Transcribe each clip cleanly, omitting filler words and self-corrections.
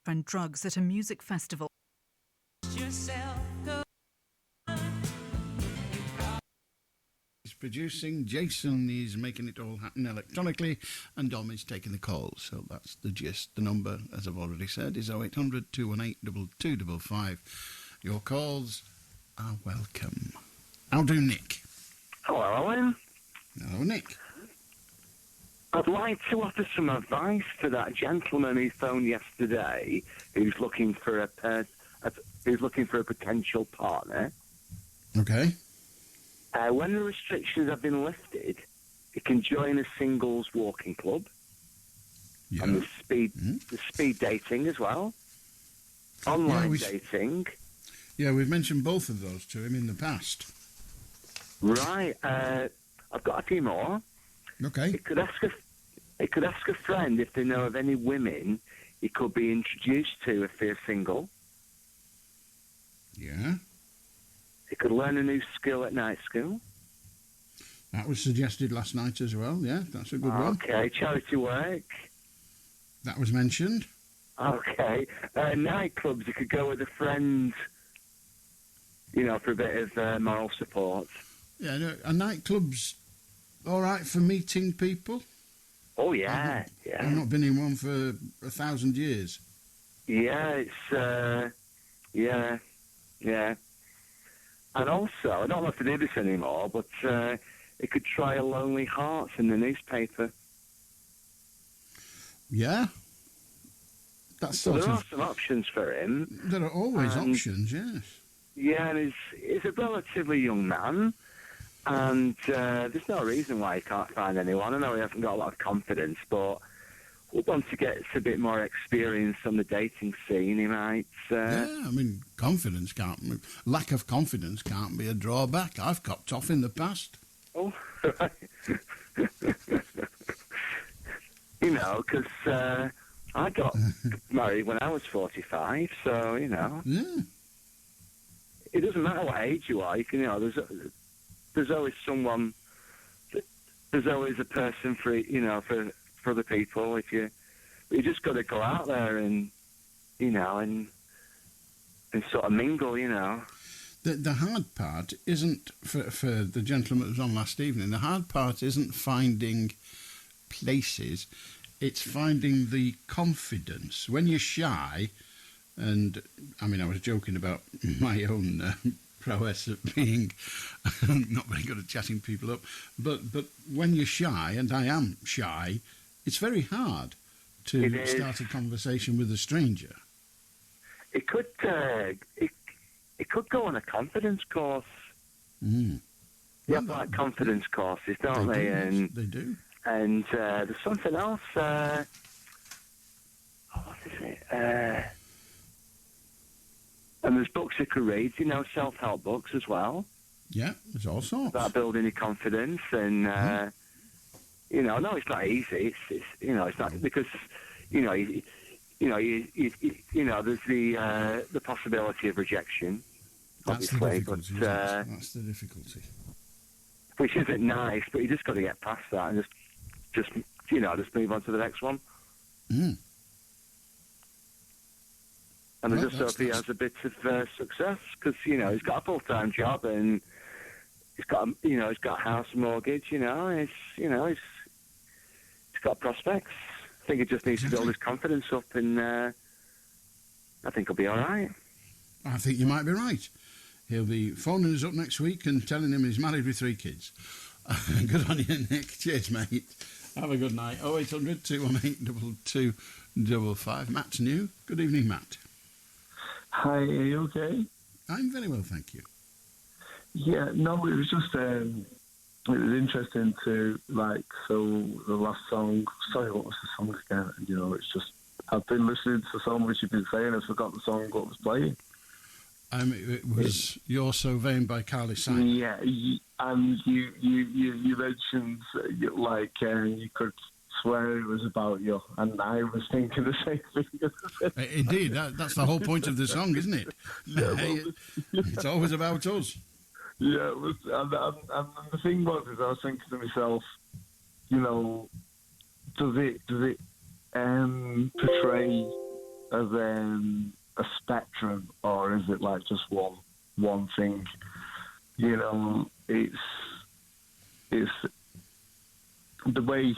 and drugs at a music festival. He's producing, Jason is making it all happen electronically, and Dom is taking the calls. So that's the gist. The number, as I've already said, is 0800 218 2255. Your calls are welcome. How do Nick? Hello, Iain. Hello, Nick. I'd like to offer some advice to that gentleman who phoned yesterday, who's looking for a potential partner. Okay. When the restrictions have been lifted, he can join a singles walking club. Yeah. And the speed dating as well. Online dating. Yeah, we've mentioned both of those to him in the past. Right. I've got a few more. Okay. He could ask a friend if they know of any women he could be introduced to if they're single. Yeah. He could learn a new skill at night school. That was suggested last night as well. Yeah, that's a good one. Okay, charity work. That was mentioned. Okay. Nightclubs, he could go with a friend, for a bit of moral support. Yeah, no, a nightclub's all right for meeting people. Oh, yeah, I've not been in one for 1,000 years. Yeah, it's, yeah. And also, I don't know if they do this anymore, but it could try a Lonely Hearts in the newspaper. Yeah. That's so there are some options for him. There are always options, yes. Yeah, and he's a relatively young man, and there's no reason why he can't find anyone. I know he hasn't got a lot of confidence, but once he gets a bit more experience on the dating scene, he might... Yeah, I mean, lack of confidence can't be a drawback. I've copped off in the past. Oh, right. Because I got married when I was 45, so, Yeah. It doesn't matter what age you are. You can, there's always someone... There's always a person for other people. You just got to go out there and sort of mingle. The hard part isn't for the gentleman that was on last evening. The hard part isn't finding places; it's finding the confidence. When you're shy, and I mean, I was joking about my own prowess at being not very good at chatting people up, but when you're shy, and I am shy, it's very hard to start a conversation with a stranger. It could go on a confidence course. Mm. You have like confidence courses, don't they? They do. And there's something else. What is it? And there's books you could read, self-help books as well. Yeah, there's all sorts. About building your confidence and, no, it's not easy. It's not because, there's the possibility of rejection, obviously. That's the difficulty. Which isn't nice, but you just got to get past that and just move on to the next one. Mm. And I just hope he has a bit of success because he's got a full-time job and he's got a house mortgage. He's got prospects. I think he just needs to build his confidence up, and I think he'll be all right. I think you might be right. He'll be phoning us up next week and telling him he's married with 3 kids. Good on you, Nick. Cheers, mate. Have a good night. 0800 218 2255. Matt's new. Good evening, Matt. Hi, are you okay? I'm very well, thank you. Yeah, no, it was just, it was interesting to, so the last song, sorry, what was the song again? It's just, I've been listening to so much you've been saying, I forgot the song, what was playing. It was You're So Vain by Carly Simon. Yeah, and you mentioned, you could swear it was about you, and I was thinking the same thing. Indeed, that's the whole point of the song, isn't it? Yeah, it's always about us. Yeah, it was, and the thing was, I was thinking to myself, does it portray a spectrum, or is it like just one thing? You know, it's the way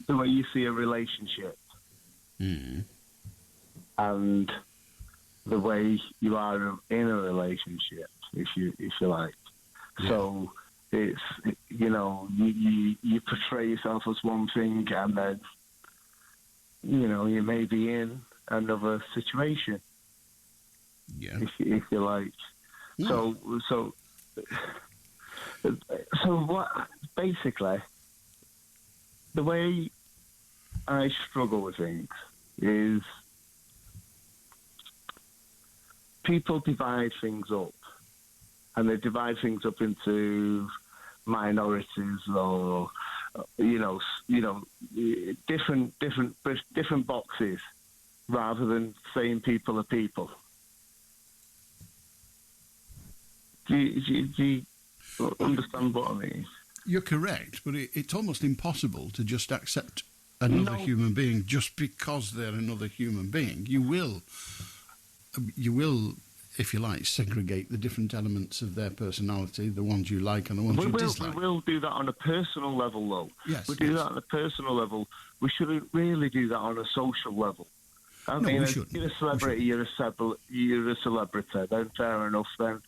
you see a relationship, and the way you are in a relationship, if you like. Yeah. So it's, you know, you portray yourself as one thing, and then, you know, you may be in another situation. Yeah. If you like. Yeah. So what? Basically, the way I struggle with things is people divide things up, and they divide things up into minorities, or different boxes, rather than saying people are people. Do you understand what I mean? You're correct, but it's almost impossible to just accept another human being just because they're another human being. You will, if you like, segregate the different elements of their personality, the ones you like and the ones you dislike. We will do that on a personal level, though. Yes, we do that on a personal level. We shouldn't really do that on a social level. I mean, we shouldn't. You're a celebrity. You're a celebrity. Then fair enough. Then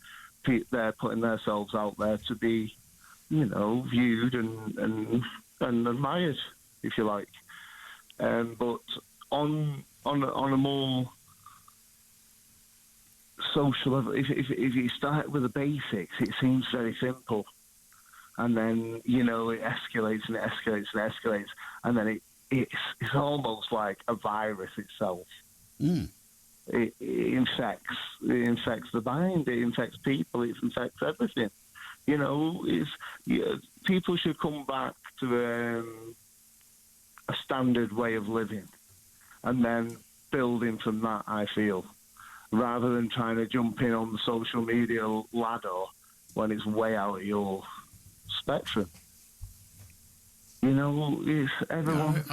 they're putting themselves out there to be, you know, viewed and admired, if you like. But on a more social level, if you start with the basics, it seems very simple, and then, you know, it escalates and it escalates and it escalates, and then it's almost like a virus itself. It infects the mind, it infects people, it infects everything. You know, people should come back to a standard way of living, and then building from that, I feel, rather than trying to jump in on the social media ladder when it's way out of your spectrum. You know, it's everyone.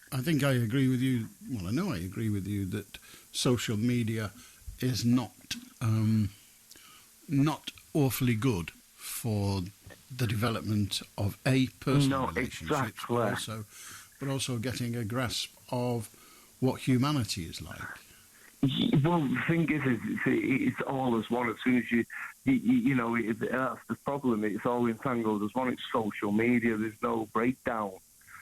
I think I agree with you. Well, I know I agree with you that social media is not awfully good for the development of a personal relationship, exactly. but also getting a grasp of what humanity is like. Well, the thing is it's all as one. As soon as you know, that's the problem. It's all entangled as one. It's social media. There's no breakdown.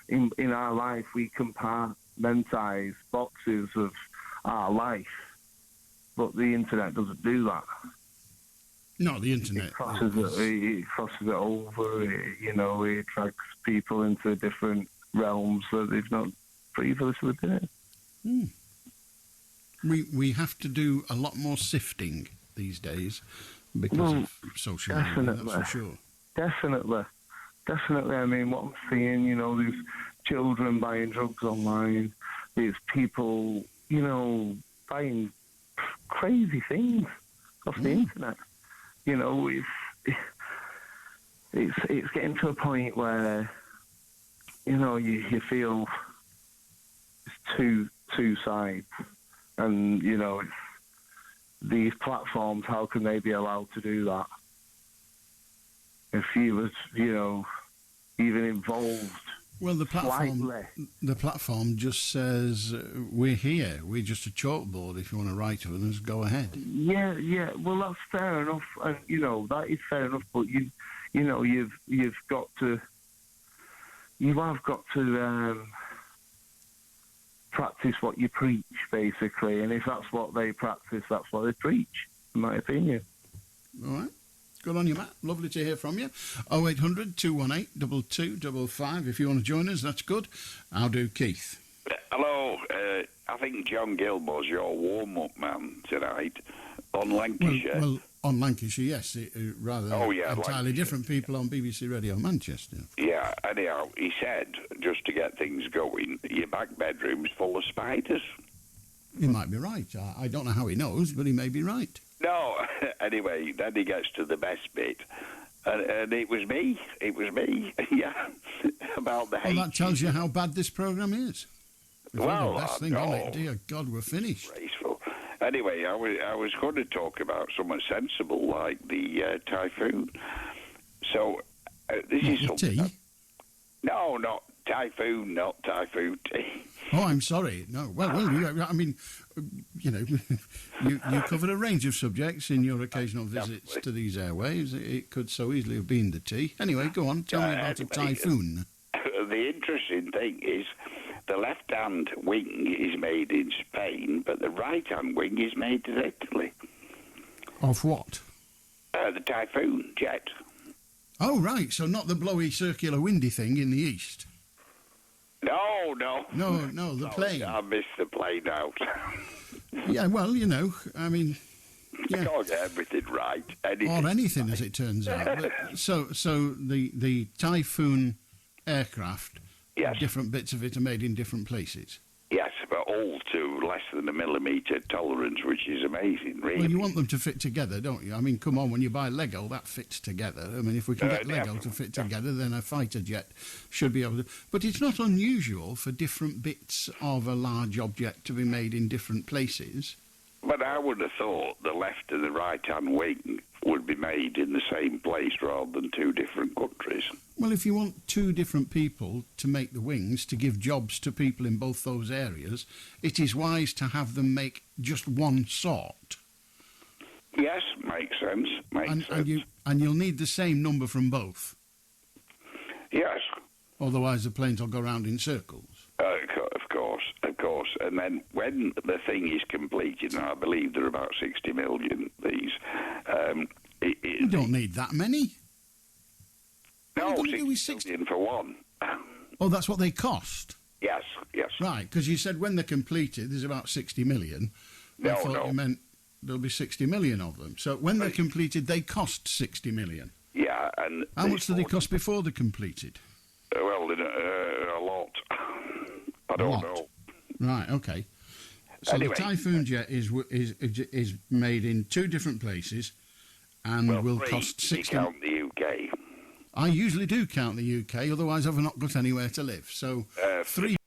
In our life, we compartmentise boxes of our life, but the internet doesn't do that. No, the internet. It crosses it over. It drags people into different realms that they've not previously been in. We have to do a lot more sifting these days because of social media, that's for sure. Definitely. I mean, what I'm seeing, you know, there's children buying drugs online. There's people, you know, buying crazy things off the internet. You know, it's getting to a point where, you know, you feel it's two sides. And, you know, these platforms, how can they be allowed to do that? If he was, you know, even involved. Well, the platform just says, we're here. We're just a chalkboard. If you want to write to us, go ahead. Yeah. Well, that's fair enough. And, you know, that is fair enough. But, you have got to practice what you preach, basically. And if that's what they practice, that's what they preach, in my opinion. All right. Good on you, Matt. Lovely to hear from you. 0800 218 2255. If you want to join us, that's good. I'll do Keith. Hello. I think John Gilmore's your warm-up man tonight on Lancashire. Well, on Lancashire, yes. Rather entirely Lancashire. Different people on BBC Radio Manchester. Yeah, anyhow, he said, just to get things going, your back bedroom's full of spiders. He might be right. I don't know how he knows, but he may be right. No, anyway, then he gets to the best bit. And it was me, yeah, about the hate. Well, that tells you how bad this programme is. If we had the best thing on it, dear God, we're finished. Graceful. Anyway, I was going to talk about something sensible like the typhoon. So this is The something. tea? No, not typhoon, not typhoon tea. Oh, I'm sorry. No, well, I mean, you know, you cover a range of subjects in your occasional visits to these airwaves. It could so easily have been the tea. Anyway, go on. Tell me about a typhoon. The interesting thing is the left-hand wing is made in Spain, but the right-hand wing is made in Italy. Of what? The typhoon jet. Oh, right. So not the blowy, circular, windy thing in the east. No. No, the plane. I missed the plane out. Yeah, well, you know, I mean, You can't get everything right. Or anything, as it turns out. But, so the Typhoon aircraft, Yes. different bits of it are made in different places. Yes, but all to less than a millimetre tolerance, which is amazing, really. Well, you want them to fit together, don't you? I mean, come on, when you buy Lego, that fits together. I mean, if we can get Lego to fit together, then a fighter jet should be able to. But it's not unusual for different bits of a large object to be made in different places. But I would have thought the left and the right-hand wing would be made in the same place rather than two different countries. Well, if you want two different people to make the wings, to give jobs to people in both those areas, it is wise to have them make just one sort. Yes, makes sense. And you'll need the same number from both. Yes. Otherwise, the planes will go round in circles. Of course. And then when the thing is completed, and I believe there are about 60 million, these... you don't need that many. No, 60 million for one. Oh, that's what they cost? Yes. Right, because you said when they're completed, there's about 60 million. I thought you meant there'll be 60 million of them. So when they're completed, they cost 60 million. Yeah, and... How much do they cost before they're completed? Well, a lot. I don't know. Right, okay. So anyway, the Typhoon jet is made in two different places and will cost 60... count the UK. I usually do count the UK, otherwise I've not got anywhere to live. So 3...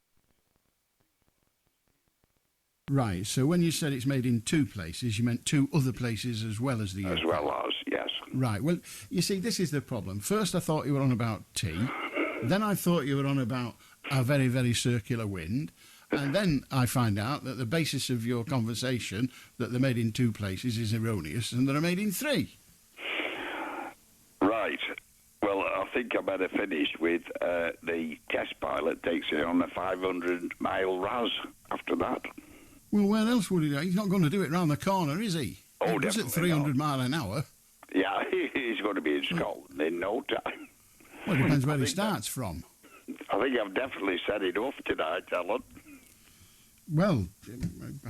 Right, so when you said it's made in two places, you meant two other places as well as the UK? As well as, yes. Right, well, you see, this is the problem. First I thought you were on about tea, then I thought you were on about a very, very circular wind, and then I find out that the basis of your conversation, that they're made in two places, is erroneous, and they're made in three. Right. Well, I think I better finish with the test pilot takes it on a 500-mile RAS after that. Well, where else would he do? He's not going to do it round the corner, is he? Oh, he does it 300 mile an hour. Yeah, he's going to be in Scotland in no time. Well, it depends where he starts from. I think I've definitely said enough tonight, Alan. Well,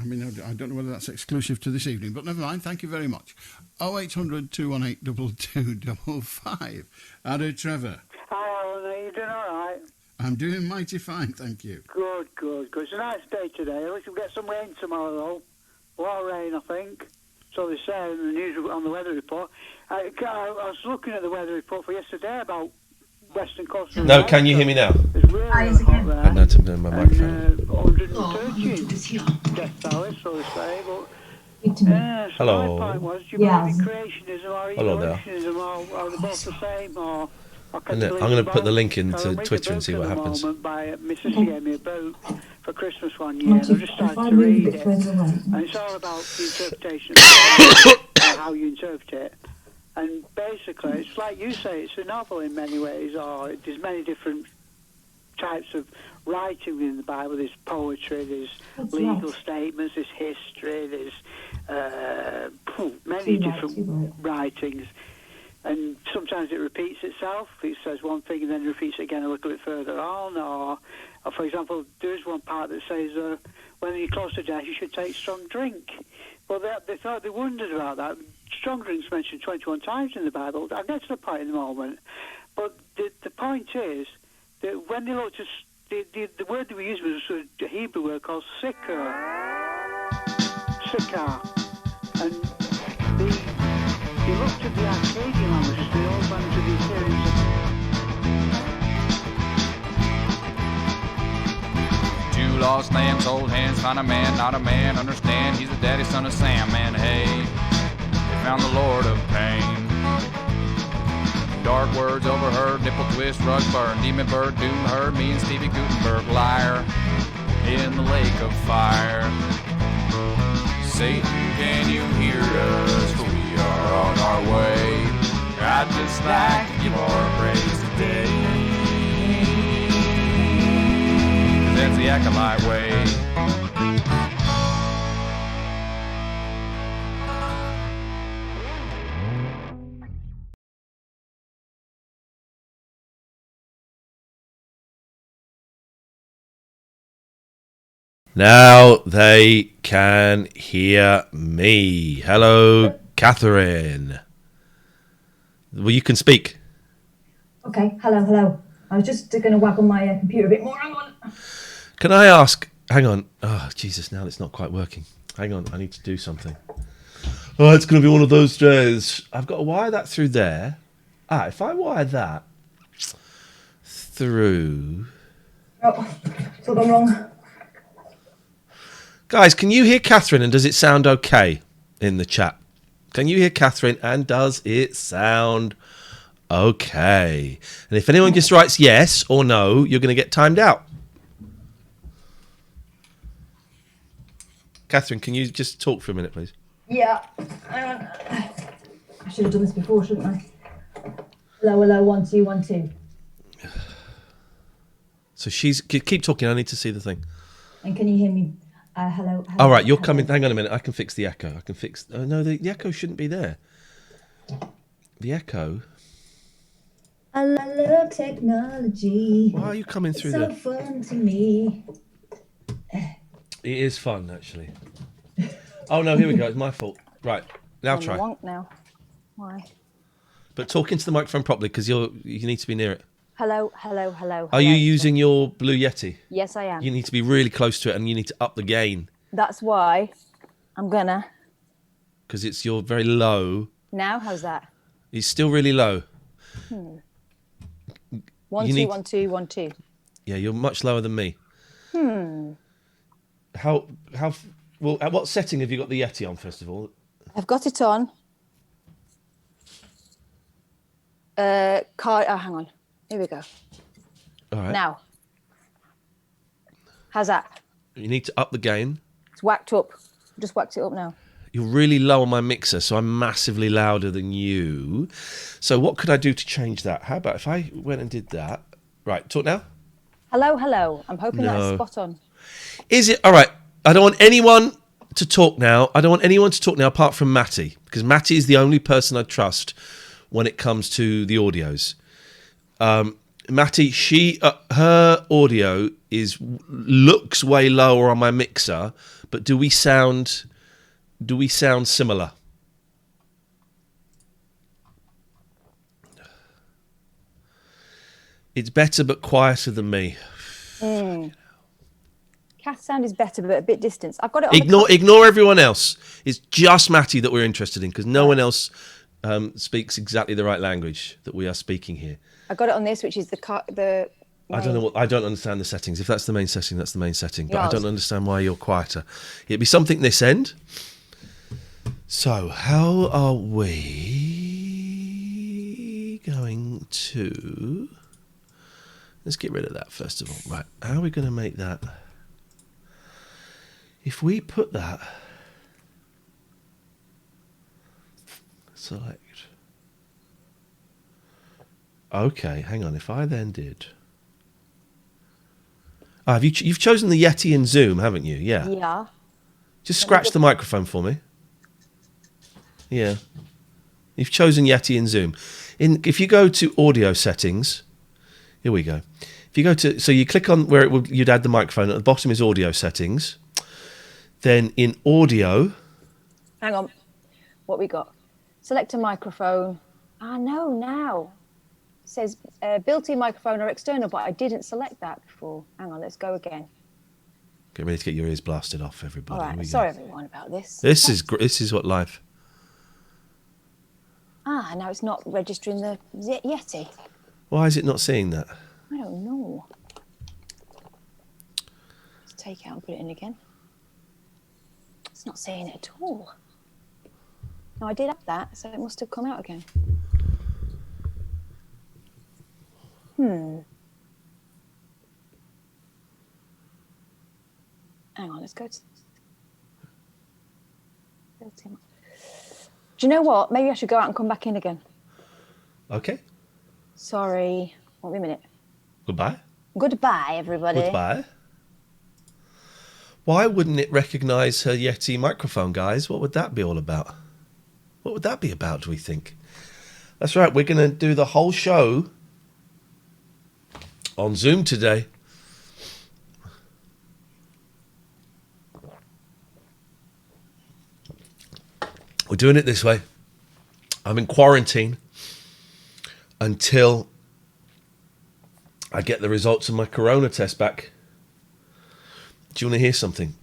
I mean, I don't know whether that's exclusive to this evening, but never mind. Thank you very much. 0800 218 2255. Hello, Trevor. Hi, Alan. Are you doing all right? I'm doing mighty fine, thank you. Good. It's a nice day today. At least we'll get some rain tomorrow, though. A lot of rain, I think. So they say in the news on the weather report. I was looking at the weather report for yesterday about Western Coast. No, can you hear me now? It's really hot there. I know to turn my microphone. 130 death hours, so they say. But Hello. my point was, do you believe in creationism or Hello there. evolutionism, or are they both the same? Or I'm going to put the link into Twitter and see what happens. By Mrs. gave me a book for Christmas one year, and I just started to read it, and it's all about the interpretation of and how you interpret it. And basically, it's like you say, it's a novel in many ways, or there's many different types of writing within the Bible. There's poetry, there's legal statements, there's history, there's many different writings. And sometimes it repeats itself. It says one thing and then repeats it again a little bit further on. Or for example, there is one part that says, when you're close to death, you should take strong drink. Well, they wondered about that. Strong drink's mentioned 21 times in the Bible. I'll get to the point in a moment. But the point is that when they looked at the word that we used was a Hebrew word called sikar. And he looked at the Akkadian languages, the old language of the Assyrians. Do lost lambs, old hands, find a man, not a man, understand he's the daddy son of Sam, and hey, they found the Lord of Pain. Dark words overheard, nipple twist, rug burn, demon bird, doom heard, me and Stevie Gutenberg, liar, in the lake of fire. Satan, can you hear us? For we are on our way. I'd just like to give our praise today, 'cause that's the acolyte way. Now they can hear me. Hello, Catherine. Well, you can speak. Okay, hello. I was just going to waggle my computer a bit more. Hang on. Can I ask? Hang on. Oh, Jesus, now it's not quite working. Hang on, I need to do something. Oh, it's going to be one of those days. I've got to wire that through there. If I wire that through... Oh, it's all gone wrong. Guys, can you hear Catherine and does it sound okay in the chat? Can you hear Catherine and does it sound okay? And if anyone just writes yes or no, you're going to get timed out. Catherine, can you just talk for a minute, please? Yeah. I should have done this before, shouldn't I? Hello, 1 2 1 2. So keep talking. I need to see the thing. And can you hear me? Hello. All right, you're coming. Hang on a minute. I can fix the echo. Oh, no, the echo shouldn't be there. The echo. I love technology. Why are you coming through there? there? So fun to me. It is fun, actually. Oh, no, here we go. It's my fault. Right, now try. Wonk now. Why? But talk into the microphone properly because you need to be near it. Hello. Are you using your Blue Yeti? Yes, I am. You need to be really close to it and you need to up the gain. That's why I'm gonna. Because you're very low. Now, how's that? It's still really low. 1 2 1 2 1 2. Yeah, you're much lower than me. How well, at what setting have you got the Yeti on, first of all? I've got it on. Hang on. Here we go. All right. Now. How's that? You need to up the gain. It's whacked up. Just whacked it up now. You're really low on my mixer, so I'm massively louder than you. So what could I do to change that? How about if I went and did that? Right, talk now. Hello. I'm hoping that's spot on. Is it? All right. I don't want anyone to talk now. Apart from Matty, because Matty is the only person I trust when it comes to the audios. Matty, her audio looks way lower on my mixer, but do we sound similar? It's better but quieter than me. Kath's sound is better, but a bit distant. I've got it on. Ignore everyone else. It's just Matty that we're interested in because no one else speaks exactly the right language that we are speaking here. I got it on this, which is the. I don't know. I don't understand the settings. If that's the main setting, that's the main setting. But I don't understand why you're quieter. It'd be something this end. So how are we going to? Let's get rid of that first of all. Right. How are we going to make that? If we put that. Select. Okay, hang on. If I then did... you've chosen the Yeti in Zoom, haven't you? Yeah. Yeah. Just scratch the microphone for me. Yeah. You've chosen Yeti in Zoom. If you go to audio settings... Here we go. If you go to... So you click on where you'd add the microphone. At the bottom is audio settings. Then in audio... Hang on. What we got? Select a microphone. No, now. It says built-in microphone or external, but I didn't select that before. Hang on, let's go again. Get ready to get your ears blasted off, everybody. All right, sorry everyone about this. This is what life... Now it's not registering the Yeti. Why is it not seeing that? I don't know. take it out and put it in again. It's not saying it at all. No, I did have that, so it must have come out again. Hang on, let's go to... Do you know what? Maybe I should go out and come back in again. Okay. Sorry. Won't be a minute. Goodbye. Goodbye, everybody. Goodbye. Why wouldn't it recognise her Yeti microphone, guys? What would that be all about? What would that be about, do we think? That's right, we're going to do the whole show on Zoom today. We're doing it this way. I'm in quarantine until I get the results of my corona test back. Do you want to hear something?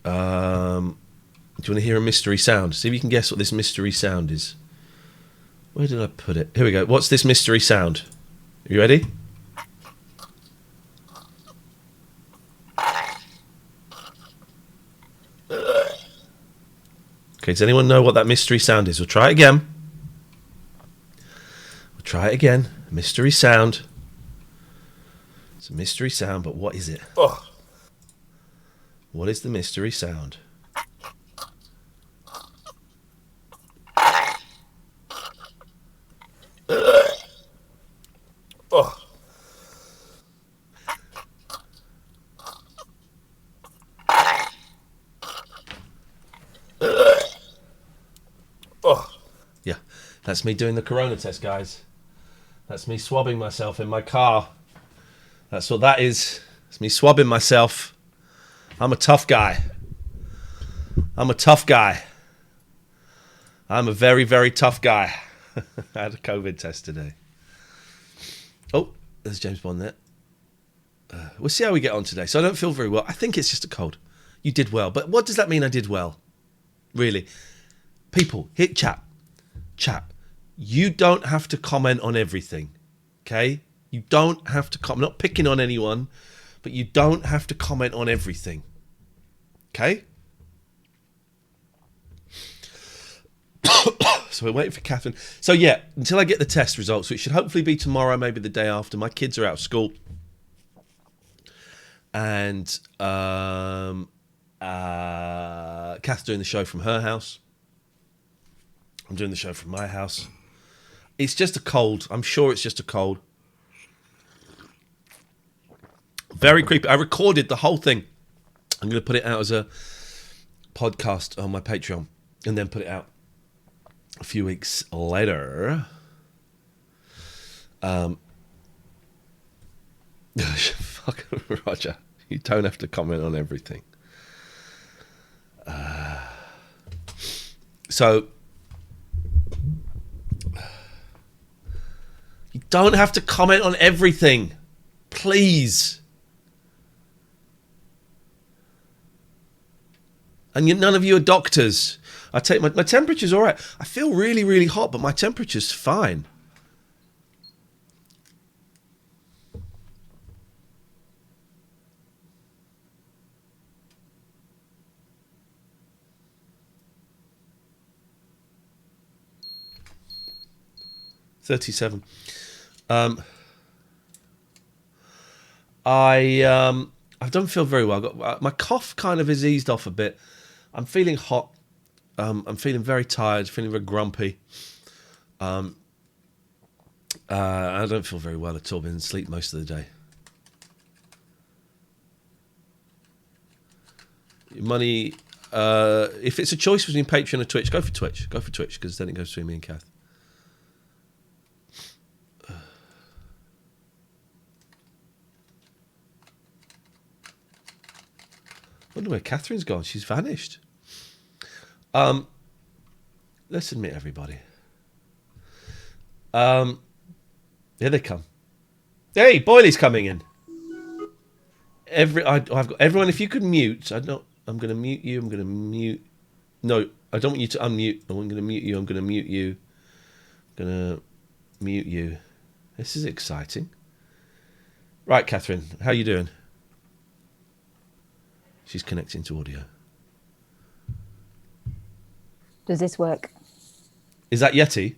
Do you want to hear a mystery sound? See if you can guess what this mystery sound is. Where did I put it? Here we go. What's this mystery sound? Are you ready? Okay, does anyone know what that mystery sound is? We'll try it again. Mystery sound. It's a mystery sound, but what is it? Oh. What is the mystery sound? Oh. Oh. Yeah, that's me doing the corona test, guys. That's me swabbing myself in my car. That's what that is. It's me swabbing myself. I'm a tough guy. I'm a very, very tough guy. I had a COVID test today. Oh, there's James Bond there. We'll see how we get on today. So I don't feel very well. I think it's just a cold. You did well. But what does that mean I did well? Really? People, hit chat. Chat. You don't have to comment on everything. Okay? You don't have to comment. I'm not picking on anyone, but you don't have to comment on everything. Okay? So we're waiting for Catherine. So yeah, until I get the test results, which should hopefully be tomorrow, maybe the day after. My kids are out of school. And Kath's doing the show from her house. I'm doing the show from my house. It's just a cold. I'm sure it's just a cold. Very creepy. I recorded the whole thing. I'm going to put it out as a podcast on my Patreon and then put it out a few weeks later. Fuck Roger. You don't have to comment on everything. So you don't have to comment on everything. Please. And none of you are doctors. I take my temperature's all right. I feel really, really hot, but my temperature's fine. $37. I don't feel very well. My cough kind of has eased off a bit. I'm feeling hot. I'm feeling very tired, feeling very grumpy. I don't feel very well at all. Been asleep most of the day. Money, if it's a choice between Patreon or Twitch, go for Twitch. Go for Twitch, because then it goes between me and Kath. I wonder where Catherine's gone. She's vanished. Let's admit everybody. Here they come. Hey, Boyley's coming in. I've got everyone. If you could mute, I'm going to mute you. I'm going to mute. No, I don't want you to unmute. I'm going to mute you. I'm going to mute you. I'm going to mute you. This is exciting. Right, Catherine, how you doing? She's connecting to audio. Does this work? Is that Yeti?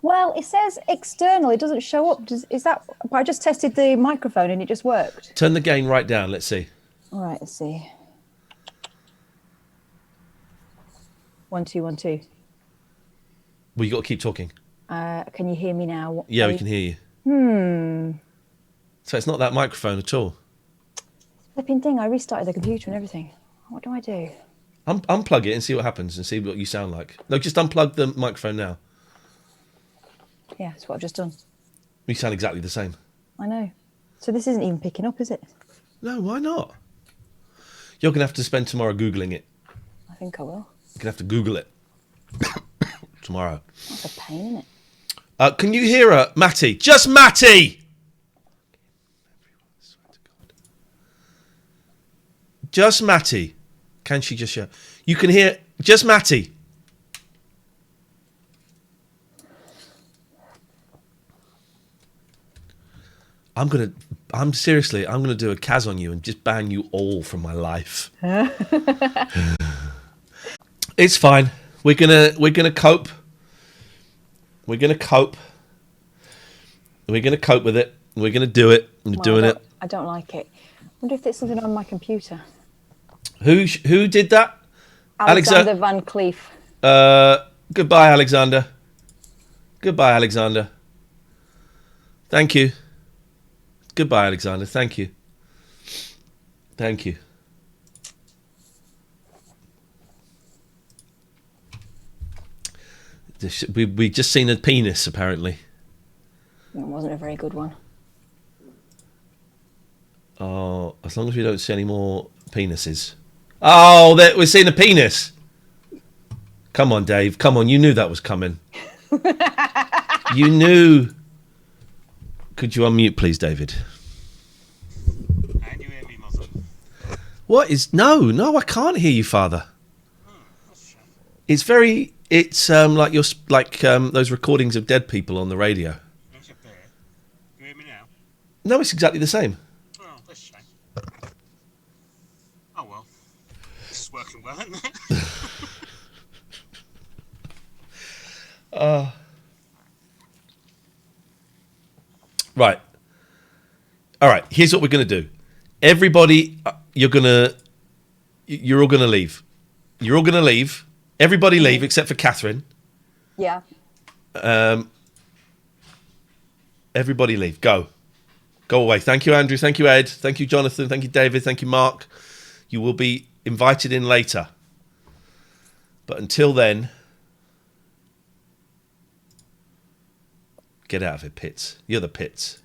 Well, it says external. It doesn't show up. Is that? I just tested the microphone and it just worked. Turn the gain right down. Let's see. All right, let's see. 1 2 1 2. Well, you got to keep talking. Can you hear me now? Yeah, we can hear you. So it's not that microphone at all. Flipping thing. I restarted the computer and everything. What do I do? Unplug it and see what happens and see what you sound like. No, just unplug the microphone now. Yeah, that's what I've just done. You sound exactly the same. I know. So this isn't even picking up, is it? No, why not? You're going to have to spend tomorrow Googling it. I think I will. You're going to have to Google it tomorrow. That's a pain, isn't it? Can you hear her? Matty. Just Matty! Just Matty. Can she just show? You can hear just Matty. I'm gonna do a Kaz on you and just ban you all from my life. It's fine. We're gonna cope. We're gonna cope. We're gonna cope with it. We're gonna do it. We're doing it. I don't like it. I wonder if there's something on my computer. Who did that? Alexander Van Cleef. Goodbye, Alexander. Goodbye, Alexander. Thank you. Goodbye, Alexander. Thank you. Thank you. We just seen a penis, apparently. It wasn't a very good one. Oh, as long as we don't see any more penises. Oh, we're seeing a penis. Come on, Dave. Come on. You knew that was coming. You knew. Could you unmute, please, David? Can you hear me, mother? What is... No, I can't hear you, Father. It's very... It's like those recordings of dead people on the radio. That's a bear. You hear me now? No, it's exactly the same. Oh, that's a shame. Oh, well. This is working well, isn't it? Right. All right. Here's what we're going to do. Everybody, you're all going to leave. You're all going to leave. Everybody leave except for Catherine. Yeah. Everybody leave. Go away. Thank you, Andrew. Thank you, Ed. Thank you, Jonathan. Thank you, David. Thank you, Mark. You will be invited in later. But until then, get out of it, Pits. You're the Pits.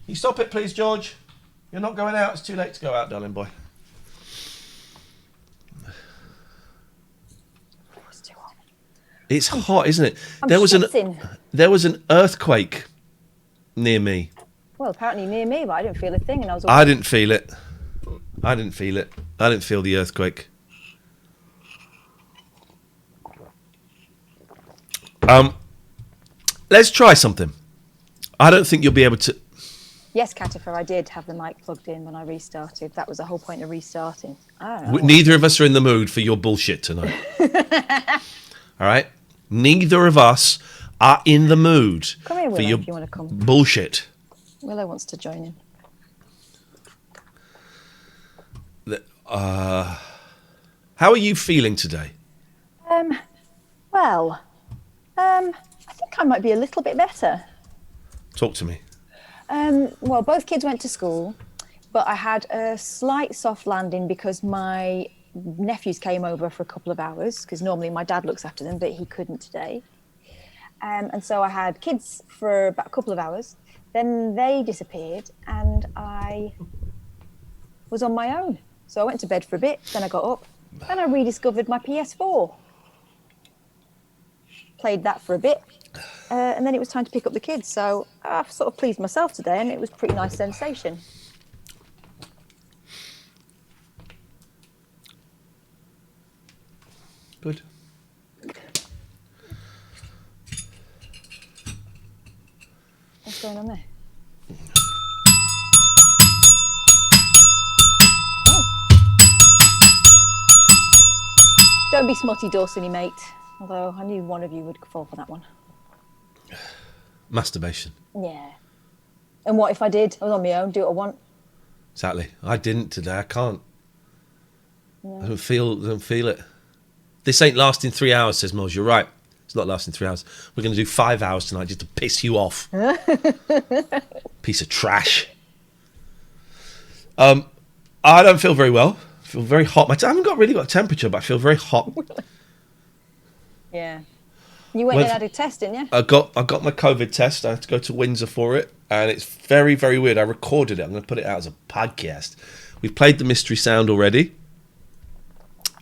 You stop it, please, George. You're not going out. It's too late to go out, darling boy. It's hot, isn't it? There was an earthquake near me. Well, apparently near me, but I didn't feel a thing, and I was. I didn't feel it. I didn't feel the earthquake. Let's try something. I don't think you'll be able to. Yes, Catifer, I did have the mic plugged in when I restarted. That was the whole point of restarting. I don't know. Neither of us are in the mood for your bullshit tonight. All right? Neither of us are in the mood come here, Willow, for your if you want to come. Bullshit. Willow wants to join in. How are you feeling today? Well, I think I might be a little bit better. Talk to me. Well, both kids went to school, but I had a slight soft landing because my nephews came over for a couple of hours, because normally my dad looks after them, but he couldn't today. And so I had kids for about a couple of hours. Then they disappeared and I was on my own. So I went to bed for a bit, then I got up, and I rediscovered my PS4. Played that for a bit, and then it was time to pick up the kids. So I've sort of pleased myself today, and it was a pretty nice sensation. Good. What's going on there? Don't be smutty Dawson-y, mate. Although I knew one of you would fall for that one. Masturbation. Yeah. And what if I did? I was on my own. Do what I want. Exactly. I didn't today. I can't. No. I don't feel it. This ain't lasting 3 hours, says Moz. You're right. It's not lasting 3 hours. We're going to do 5 hours tonight just to piss you off. Piece of trash. I don't feel very well. I feel very hot. I haven't really got a temperature, but I feel very hot. Yeah. You went and had a test, didn't you? I got my COVID test. I had to go to Windsor for it, and it's very, very weird. I recorded it. I'm going to put it out as a podcast. We've played the mystery sound already.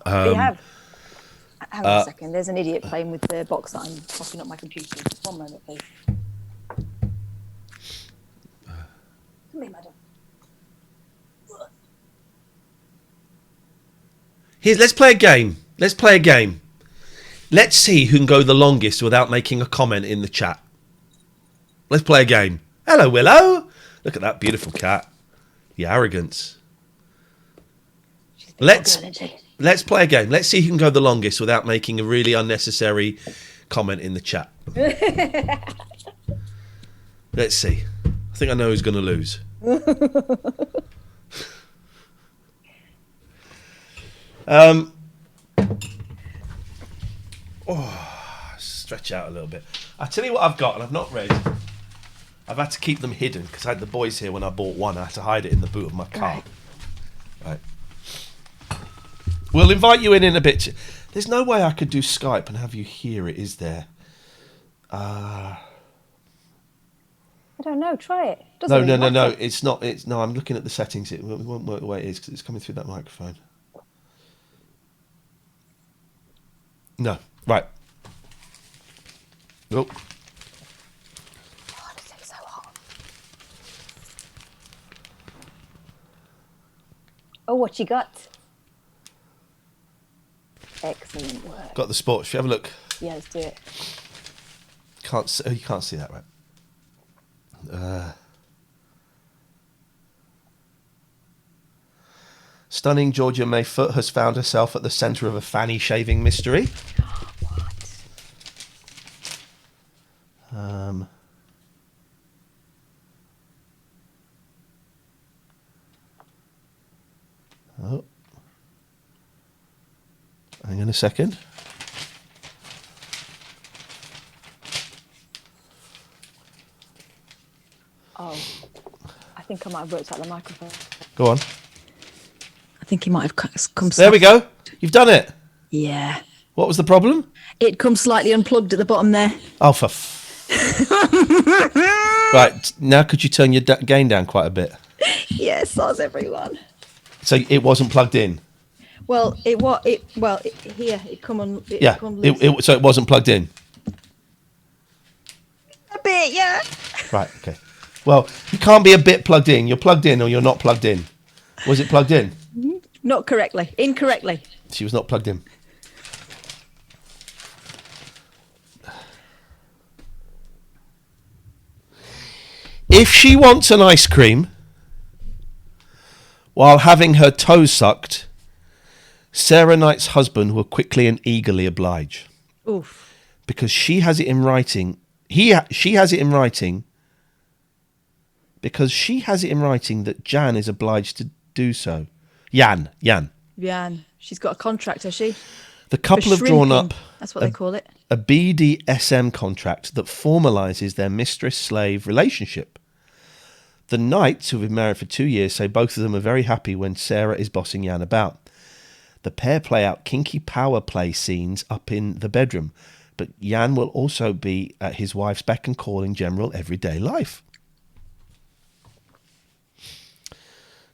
You have. Hang on a second. There's an idiot playing with the box that I'm popping up my computer. Just 1 moment, please. Come here, madam. Let's play a game. Let's see who can go the longest without making a comment in the chat. Let's play a game. Hello, Willow. Look at that beautiful cat. The arrogance. Let's play a game. Let's see who can go the longest without making a really unnecessary comment in the chat. Let's see. I think I know who's going to lose. Stretch out a little bit. I'll tell you what I've got, and I've not read. I've had to keep them hidden because I had the boys here when I bought one. I had to hide it in the boot of my car. Right. We'll invite you in a bit. There's no way I could do Skype and have you hear it, is there? I don't know. Try it. No. It's not. No, I'm looking at the settings. It won't work the way it is because it's coming through that microphone. No. Right. Nope. God, it's so hot. Oh, what you got? Excellent work. Got the sports. Should we have a look? Yeah, let's do it. You can't see that, right? Stunning Georgia Mayfoot has found herself at the centre of a fanny shaving mystery. Oh. Hang on a second. Oh, I think I might have worked out the microphone. Go on. I think he might have come. There we go. You've done it. Yeah. What was the problem? It comes slightly unplugged at the bottom there. Oh, Right, now could you turn your gain down quite a bit? Yes, that's everyone. So it wasn't plugged in? Well, it come on. So it wasn't plugged in? A bit, yeah. Right, okay. Well, you can't be a bit plugged in. You're plugged in or you're not plugged in. Was it plugged in? Not correctly. Incorrectly. She was not plugged in. If she wants an ice cream while having her toes sucked, Sarah Knight's husband will quickly and eagerly oblige. Oof. Because she has it in writing. She has it in writing. Because she has it in writing that Jan is obliged to do so. Jan. She's got a contract, has she? The couple have drawn up. That's what they call it. A BDSM contract that formalises their mistress-slave relationship. The Knights, who have been married for 2 years, say both of them are very happy when Sarah is bossing Jan about. The pair play out kinky power play scenes up in the bedroom, but Jan will also be at his wife's beck and call in general everyday life.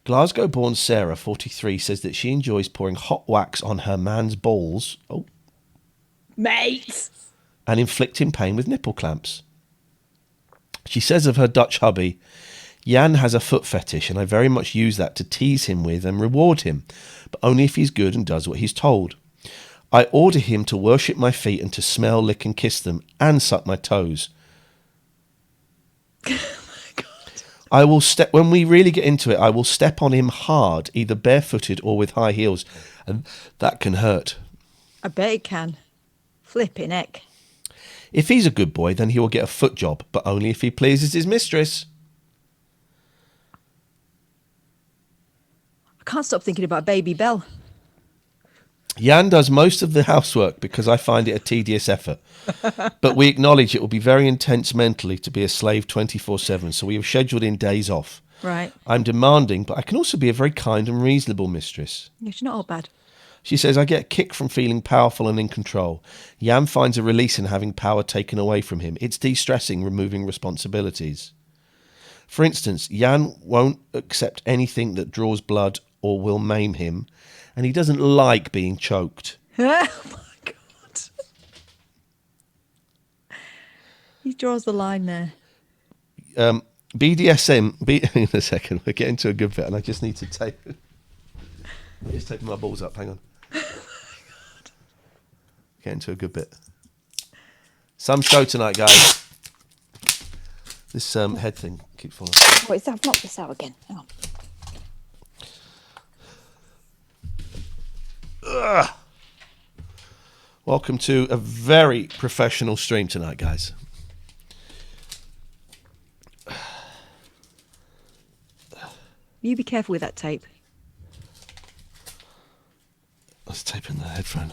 Glasgow-born Sarah, 43, says that she enjoys pouring hot wax on her man's balls. Oh. Mate! And inflicting pain with nipple clamps. She says of her Dutch hubby, Jan has a foot fetish and I very much use that to tease him with and reward him, but only if he's good and does what he's told. I order him to worship my feet and to smell, lick and kiss them and suck my toes. I will step when we really get into it. I will step on him hard, either barefooted or with high heels, and that can hurt. I bet he can. Flipping heck. If he's a good boy, then he will get a foot job, but only if he pleases his mistress. I can't stop thinking about Baby Bell. Iain does most of the housework because I find it a tedious effort. But we acknowledge it will be very intense mentally to be a slave 24/7, so we have scheduled in days off. Right. I'm demanding, but I can also be a very kind and reasonable mistress. Yeah, she's not all bad. She says, I get a kick from feeling powerful and in control. Iain finds a release in having power taken away from him. It's de-stressing, removing responsibilities. For instance, Iain won't accept anything that draws blood or will maim him, and he doesn't like being choked. Oh my God. He draws the line there. BDSM, in a second, we're getting to a good bit, and I just need to tape. I'm just taping my balls up, hang on. Getting to a good bit. Some show tonight, guys. This head thing keeps falling. Oh, it's I've knocked this out again. Hang on. Ugh. Welcome to a very professional stream tonight, guys. You be careful with that tape. I was taping the headphone.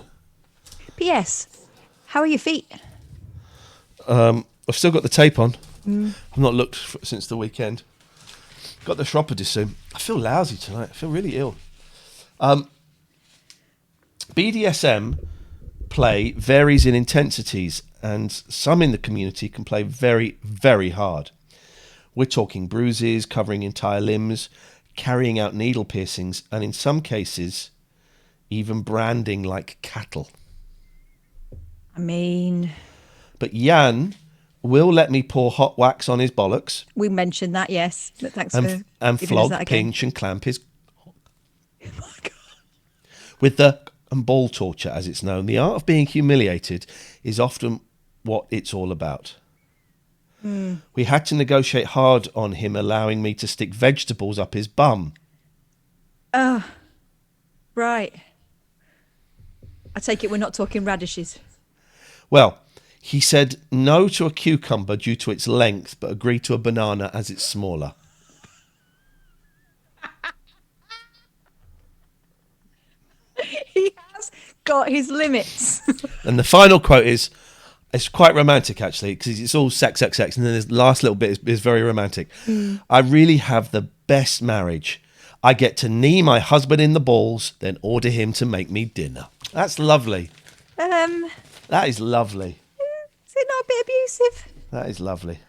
P.S. How are your feet? I've still got the tape on. I've not looked since the weekend. Got the Shropper soon. I feel lousy tonight. I feel really ill. BDSM play varies in intensities, and some in the community can play very, very hard. We're talking bruises, covering entire limbs, carrying out needle piercings, and in some cases, even branding like cattle. I mean... But Iain will let me pour hot wax on his bollocks. We mentioned that, yes. But thanks for And giving us flog, that again. pinch and clamp his... Oh my God. With the and ball torture, as it's known, the art of being humiliated is often what it's all about. We had to negotiate hard on him allowing me to stick vegetables up his bum. Oh, right. I take it we're not talking radishes. Well, he said no to a cucumber due to its length, but agreed to a banana as it's smaller. He has got his limits. And the final quote is, it's quite romantic actually, because it's all sex, sex, sex, and then the last little bit is very romantic. I really have the best marriage. I get to knee my husband in the balls, then order him to make me dinner. That's lovely. That is lovely. Is it not a bit abusive? That is lovely.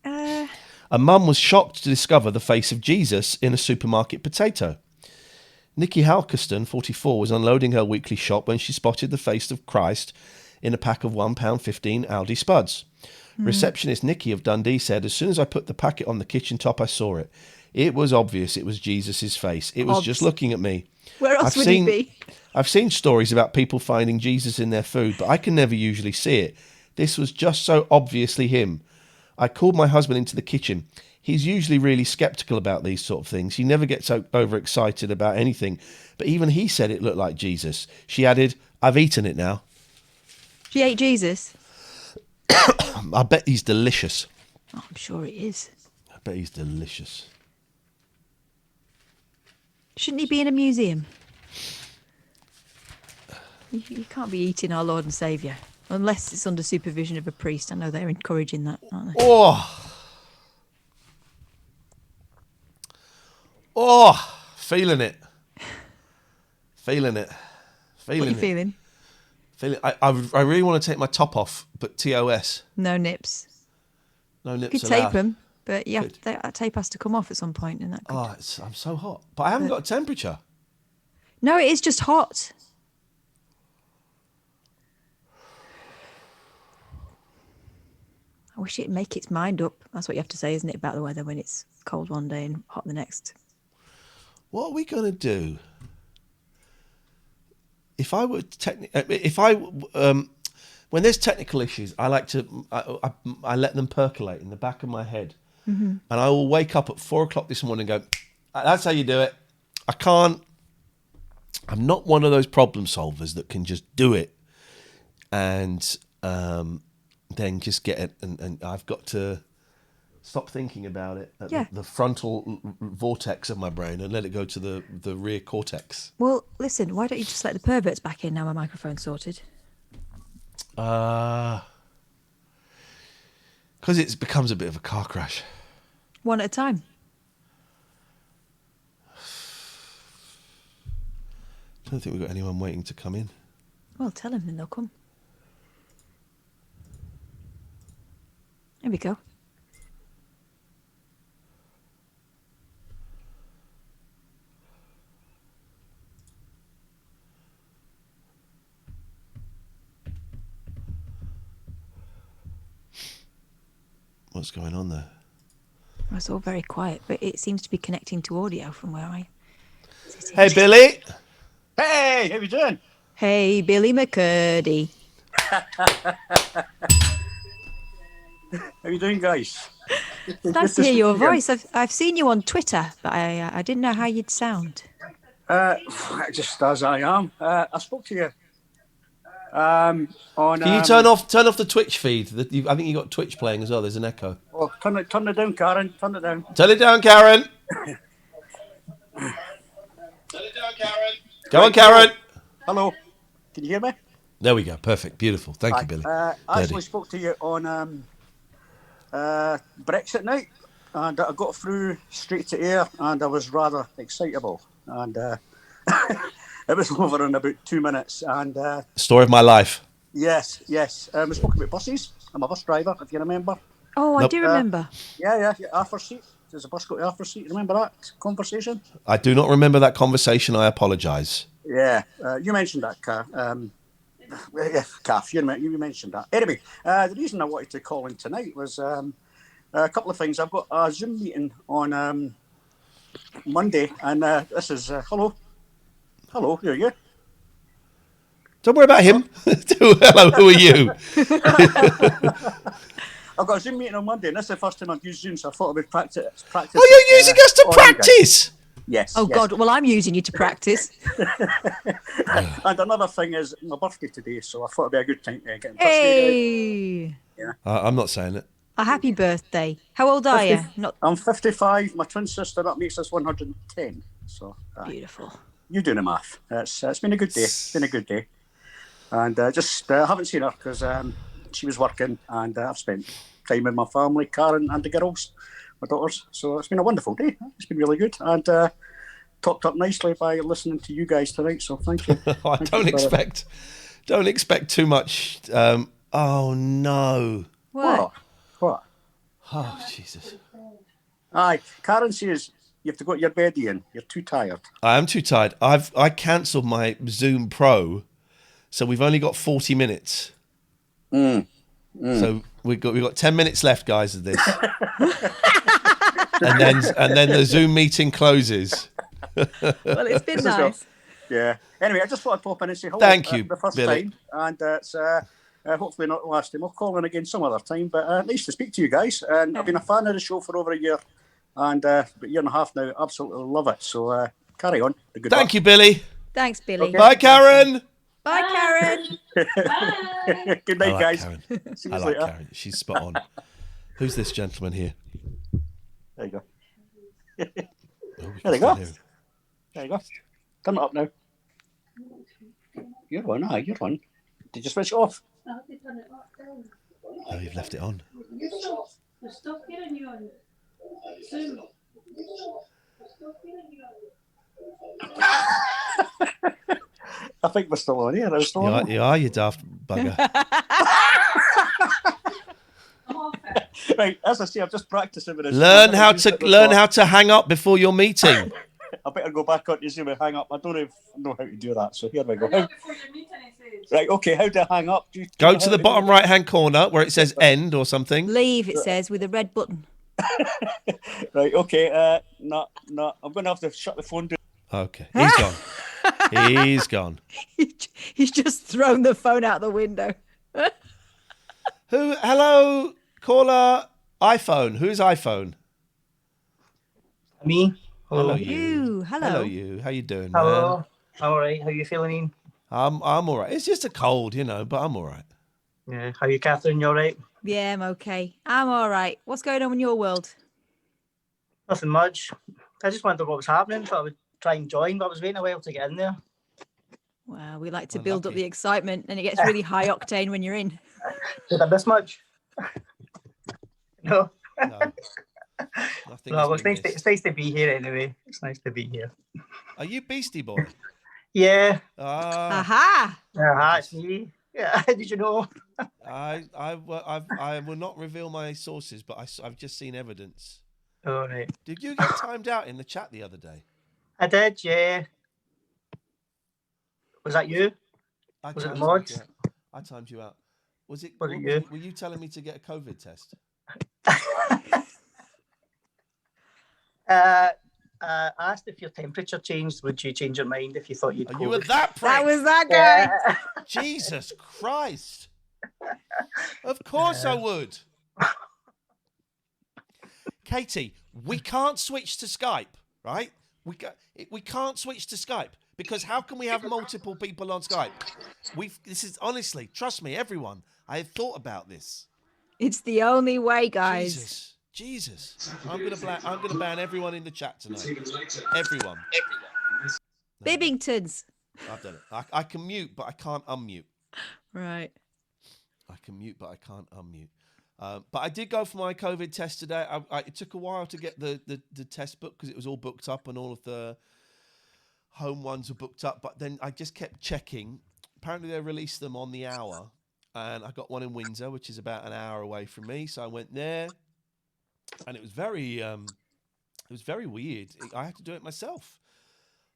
A mum was shocked to discover the face of Jesus in a supermarket potato. Nikki Halkerston, 44, was unloading her weekly shop when she spotted the face of Christ in a pack of £1.15 Aldi Spuds. Receptionist Nikki of Dundee said, as soon as I put the packet on the kitchen top, I saw it. It was obvious it was Jesus' face. It was just looking at me. Where else would he be? I've seen stories about people finding Jesus in their food, but I can never usually see it. This was just so obviously him. I called my husband into the kitchen. He's usually really sceptical about these sort of things. He never gets overexcited about anything. But even he said it looked like Jesus. She added, I've eaten it now. She ate Jesus? I bet he's delicious. Oh, I'm sure it is. I bet he's delicious. Shouldn't he be in a museum? You can't be eating our Lord and Saviour. Unless it's under supervision of a priest. I know they're encouraging that, aren't they? Feeling it. Feeling it. What are you feeling? I really want to take my top off, but TOS. No nips. No nips You could allowed. tape them, but that tape has to come off at some point. And that could... I'm so hot. But I haven't got a temperature. No, it is just hot. I wish it'd make its mind up. That's what you have to say, isn't it, about the weather when it's cold one day and hot the next. What are we going to do? If I were when there's technical issues, I like to I let them percolate in the back of my head, and I will wake up at 4 o'clock this morning and go, "That's how you do it." I can't. I'm not one of those problem solvers that can just do it and then just get it. And I've got to stop thinking about it at the frontal vortex of my brain and let it go to the rear cortex. Well, listen, why don't you just let the perverts back in now my microphone's sorted? Because it becomes a bit of a car crash. One at a time. I don't think we've got anyone waiting to come in. Well, tell them, then they'll come. There we go. What's going on there? It's all very quiet, but it seems to be connecting to audio from where I... Hey, Billy. Hey, how you doing? Hey, Billy McCurdy. How you doing, guys? It's nice to hear your voice. I've seen you on Twitter, but I didn't know how you'd sound. Just as I am. I spoke to you on. Can you turn off the Twitch feed? I think you got Twitch playing as well. There's an echo. Oh, turn it down, Karen. Turn it down. Turn it down, Karen. Turn it down, Karen. Go on, Karen. Hello. Can you hear me? There we go. Perfect. Beautiful. Thank you, Billy. I actually spoke to you on Brexit night, and I got through straight to air, and I was rather excitable, and it was over in about 2 minutes. And Story of my life. Yes. We spoke about buses. I'm a bus driver, if you remember. Oh, I do remember. Yeah. Arthur Seat. Does a bus go to Arthur Seat? Remember that conversation? I do not remember that conversation. I apologise. Yeah, you mentioned that, Car. Calf, you mentioned that. Anyway, the reason I wanted to call in tonight was a couple of things. I've got a Zoom meeting on Monday, and this is hello, who are you? Don't worry about him. Hello, who are you? I've got a Zoom meeting on Monday, and this is the first time I've used Zoom, so I thought I would practice. Oh, you're using us to practice? Yes. Oh, yes. God, well, I'm using you to practice. And another thing is my birthday today, so I thought it'd be a good time to get in touch with you. Yeah. I'm not saying it. A happy birthday. How old are you? I'm 55. My twin sister, that makes us 110. So beautiful. You do the math. It's been a good day. It's been a good day. And just haven't seen her because she was working, and I've spent time with my family, Karen and the girls, my daughters. So it's been a wonderful day. It's been really good, and topped up nicely by listening to you guys tonight. So thank you. Don't expect too much. Oh no. What? Oh Jesus. Aye, Karen says you have to go to your bed, Iain. You're too tired. I am too tired. I cancelled my Zoom Pro, so we've only got 40 minutes. So we've got 10 minutes left, guys, of this. and then the Zoom meeting closes. Well, it's been nice. Yeah. Anyway, I just thought I'd pop in and say hello. Thank you, the first Billy. time, and it's hopefully not the last time. I'll call in again some other time, but nice to speak to you guys. And I've been a fan of the show for over a year, and about a year and a half now. Absolutely love it. So carry on. Thank you, Billy. Thanks, Billy. Okay. Bye, Karen. Bye, Karen. Bye. Good night, guys. Karen. See you I like later. Karen. She's spot on. Who's this gentleman here? There you go. Oh, There you go. There you go. Turn it up now. You're one. You're one. Did you switch it off? No, you've left it on. There's stuff getting you on Zoom. I think we're still on here. You are, you daft bugger. Right, as I say, I'm just practicing with this. Learn how to hang up before your meeting. I better go back on to Zoom and hang up. I don't even know how to do that. So here we go. Right, okay. How do I hang up? Go to the bottom right-hand corner where it says end or something. Leave, it says, with a red button. Right, okay. No. I'm going to have to shut the phone down. Okay, he's gone. He's gone. He's just thrown the phone out the window. Hello, caller, iPhone. Who's iPhone? Me. Hello, you. Hello. Hello, you. How you doing, Hello. man? I'm alright. How you feeling, Ian? I'm all right. It's just a cold, but I'm all right. Yeah. How you, Catherine? You alright? Yeah, I'm okay. I'm all right. What's going on in your world? Nothing much. I just wondered what was happening, so I would try and join, but I was waiting a while to get in there. Well, we like to build up the excitement, and it gets really high octane when you're in. Did I miss much? No. Nothing. No, well, it's nice to be here anyway. It's nice to be here. Are you Beastie Boy? Yeah. Aha! Aha, it's me. Yeah, did you know? I will not reveal my sources, but I've just seen evidence. Oh, right. Did you get timed out in the chat the other day? I did, yeah. Was that you? Was it the mods? I timed you out. Was it you? Were you telling me to get a COVID test? I asked if your temperature changed, would you change your mind if you thought you'd You were that prick? That was that guy. Yeah. Jesus Christ. Of course I would. Katie, we can't switch to Skype, right? We can't switch to Skype because how can we have multiple people on Skype? This is honestly, trust me, everyone. I have thought about this. It's the only way, guys. Jesus. I'm gonna ban everyone in the chat tonight. Everyone. Bibbingtons. I've done it. I can mute, but I can't unmute. Right. I can mute, but I can't unmute. But I did go for my COVID test today. It took a while to get the test book because it was all booked up and all of the home ones were booked up. But then I just kept checking. Apparently they released them on the hour. And I got one in Windsor, which is about an hour away from me. So I went there. And it was very weird. I had to do it myself.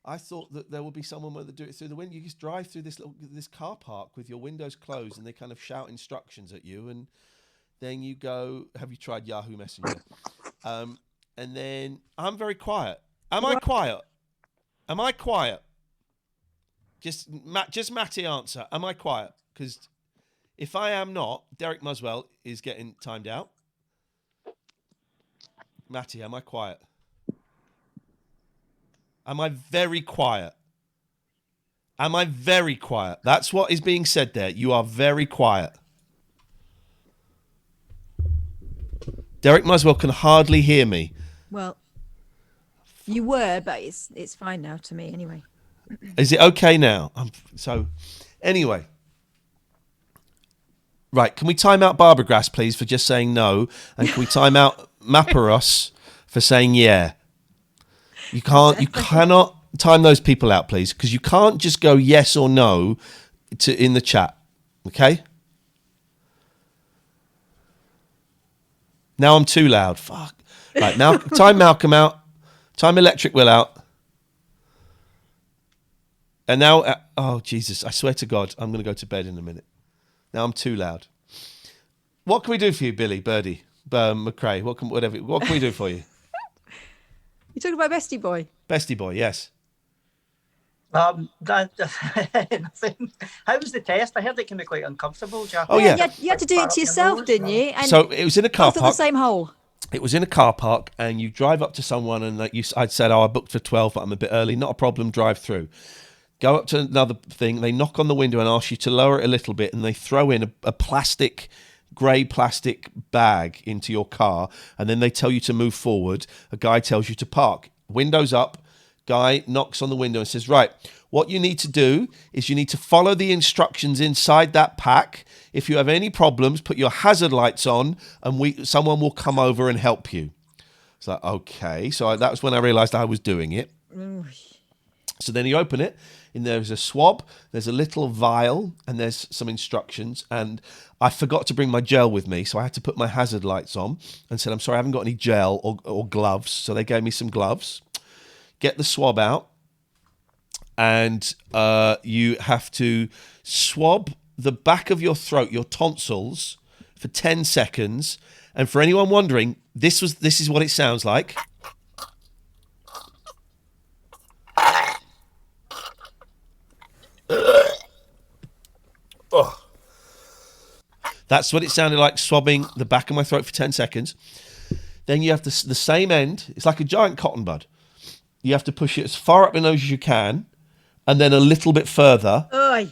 I thought that there would be someone where they do it through the window. You just drive through this car park with your windows closed, and they kind of shout instructions at you. And then you go, have you tried Yahoo Messenger? And then I'm very quiet. Am I quiet? Am I quiet? Just Matty answer. Am I quiet? Because if I am not, Derek Muswell is getting timed out. Matty, am I quiet? Am I very quiet? Am I very quiet? That's what is being said there. You are very quiet. Derek Muswell can hardly hear me. Well, you were, but it's fine now to me anyway. Is it okay now? Anyway. Right, can we time out Barbara Grass, please, for just saying no? And can we time out Maparos for saying yeah? You cannot time those people out, please, because you can't just go yes or no in the chat, okay? Now I'm too loud. Fuck. Right, now time Malcolm out. Time Electric Will out. And now, oh, Jesus, I swear to God, I'm going to go to bed in a minute. Now I'm too loud. What can we do for you, Billy, Birdie, McRae? What can we do for you? You talking about Bestie Boy? Bestie Boy, yes. Nothing. How was the test? I heard it can be quite uncomfortable, Jack. Oh, yeah. You had to do it to yourself, didn't you? And so it was in a car both at park. the same hole. It was in a car park, and you drive up to someone, and I'd said, I booked for 12, but I'm a bit early. Not a problem, drive through. Go up to another thing. They knock on the window and ask you to lower it a little bit, and they throw in a grey plastic bag into your car, and then they tell you to move forward. A guy tells you to park. Windows up. Guy knocks on the window and says, right, what you need to do is you need to follow the instructions inside that pack. If you have any problems, put your hazard lights on, and someone will come over and help you. It's like, okay. So that was when I realised I was doing it. So then you open it, and there's a swab, there's a little vial, and there's some instructions. And I forgot to bring my gel with me, so I had to put my hazard lights on and said, I'm sorry, I haven't got any gel or gloves. So they gave me some gloves. Get the swab out, and you have to swab the back of your throat, your tonsils, for 10 seconds. And for anyone wondering, this is what it sounds like. That's what it sounded like, swabbing the back of my throat for 10 seconds. Then you have the same end. It's like a giant cotton bud. You have to push it as far up your nose as you can, and then a little bit further, Oi.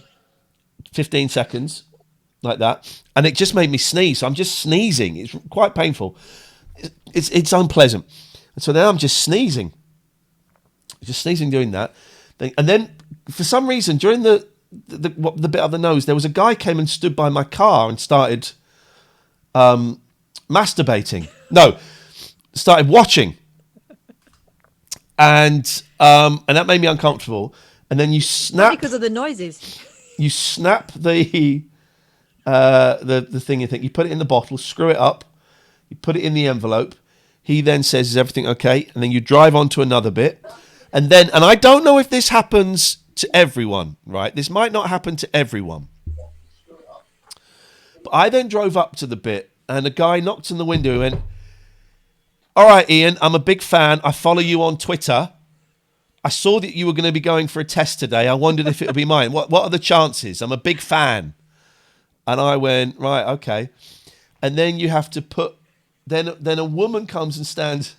15 seconds, like that, and it just made me sneeze. So I'm just sneezing. It's quite painful. It's unpleasant. And so now I'm just sneezing doing that. And then for some reason during the bit of the nose, there was a guy came and stood by my car and started masturbating. No, started watching. And that made me uncomfortable. And then you snap Because of the noises. You snap the thing. You put it in the bottle, screw it up, you put it in the envelope. He then says, "Is everything okay?" And then you drive on to another bit, and I don't know if this happens to everyone, right? This might not happen to everyone, but I then drove up to the bit, and a guy knocked on the window and went, "All right, Iain, I'm a big fan. I follow you on Twitter. I saw that you were going to be going for a test today. I wondered if it would be mine. What are the chances? I'm a big fan." And I went, "Right, okay." And then you have to put, then a woman comes and stands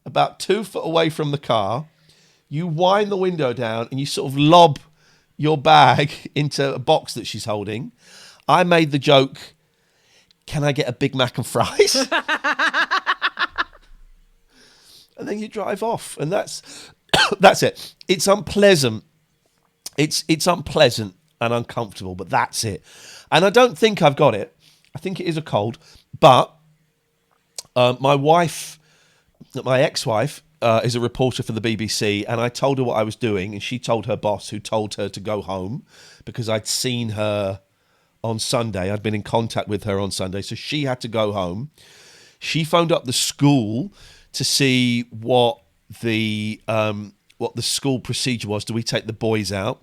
about 2 foot away from the car. You wind the window down and you sort of lob your bag into a box that she's holding. I made the joke, "Can I get a Big Mac and fries?" And then you drive off, and that's it. It's unpleasant. It's unpleasant and uncomfortable, but that's it. And I don't think I've got it. I think it is a cold. But my ex-wife, is a reporter for the BBC, and I told her what I was doing, and she told her boss, who told her to go home because I'd seen her on Sunday. I'd been in contact with her on Sunday, so she had to go home. She phoned up the school to see what the school procedure was. Do we take the boys out?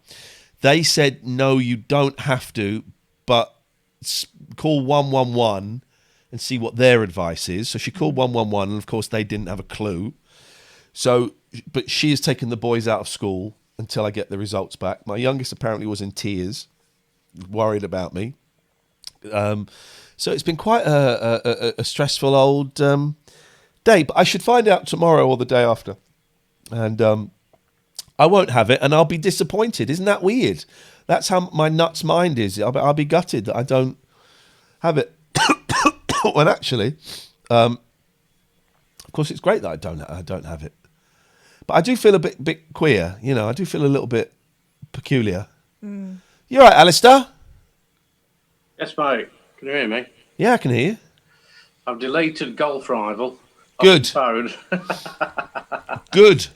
They said, "No, you don't have to, but call 111 and see what their advice is." So she called 111, and of course they didn't have a clue. So, but she has taken the boys out of school until I get the results back. My youngest apparently was in tears, worried about me. So it's been quite a stressful old day, but I should find out tomorrow or the day after. And I won't have it, and I'll be disappointed. Isn't that weird? That's how my nuts mind is. I'll be gutted that I don't have it. When actually, of course, it's great that I don't have it. But I do feel a bit queer. You know, I do feel a little bit peculiar. Mm. You all right, Alistair? Yes, mate. Can you hear me? Yeah, I can hear you. I've deleted Golf Rival. Good. Phone. Good.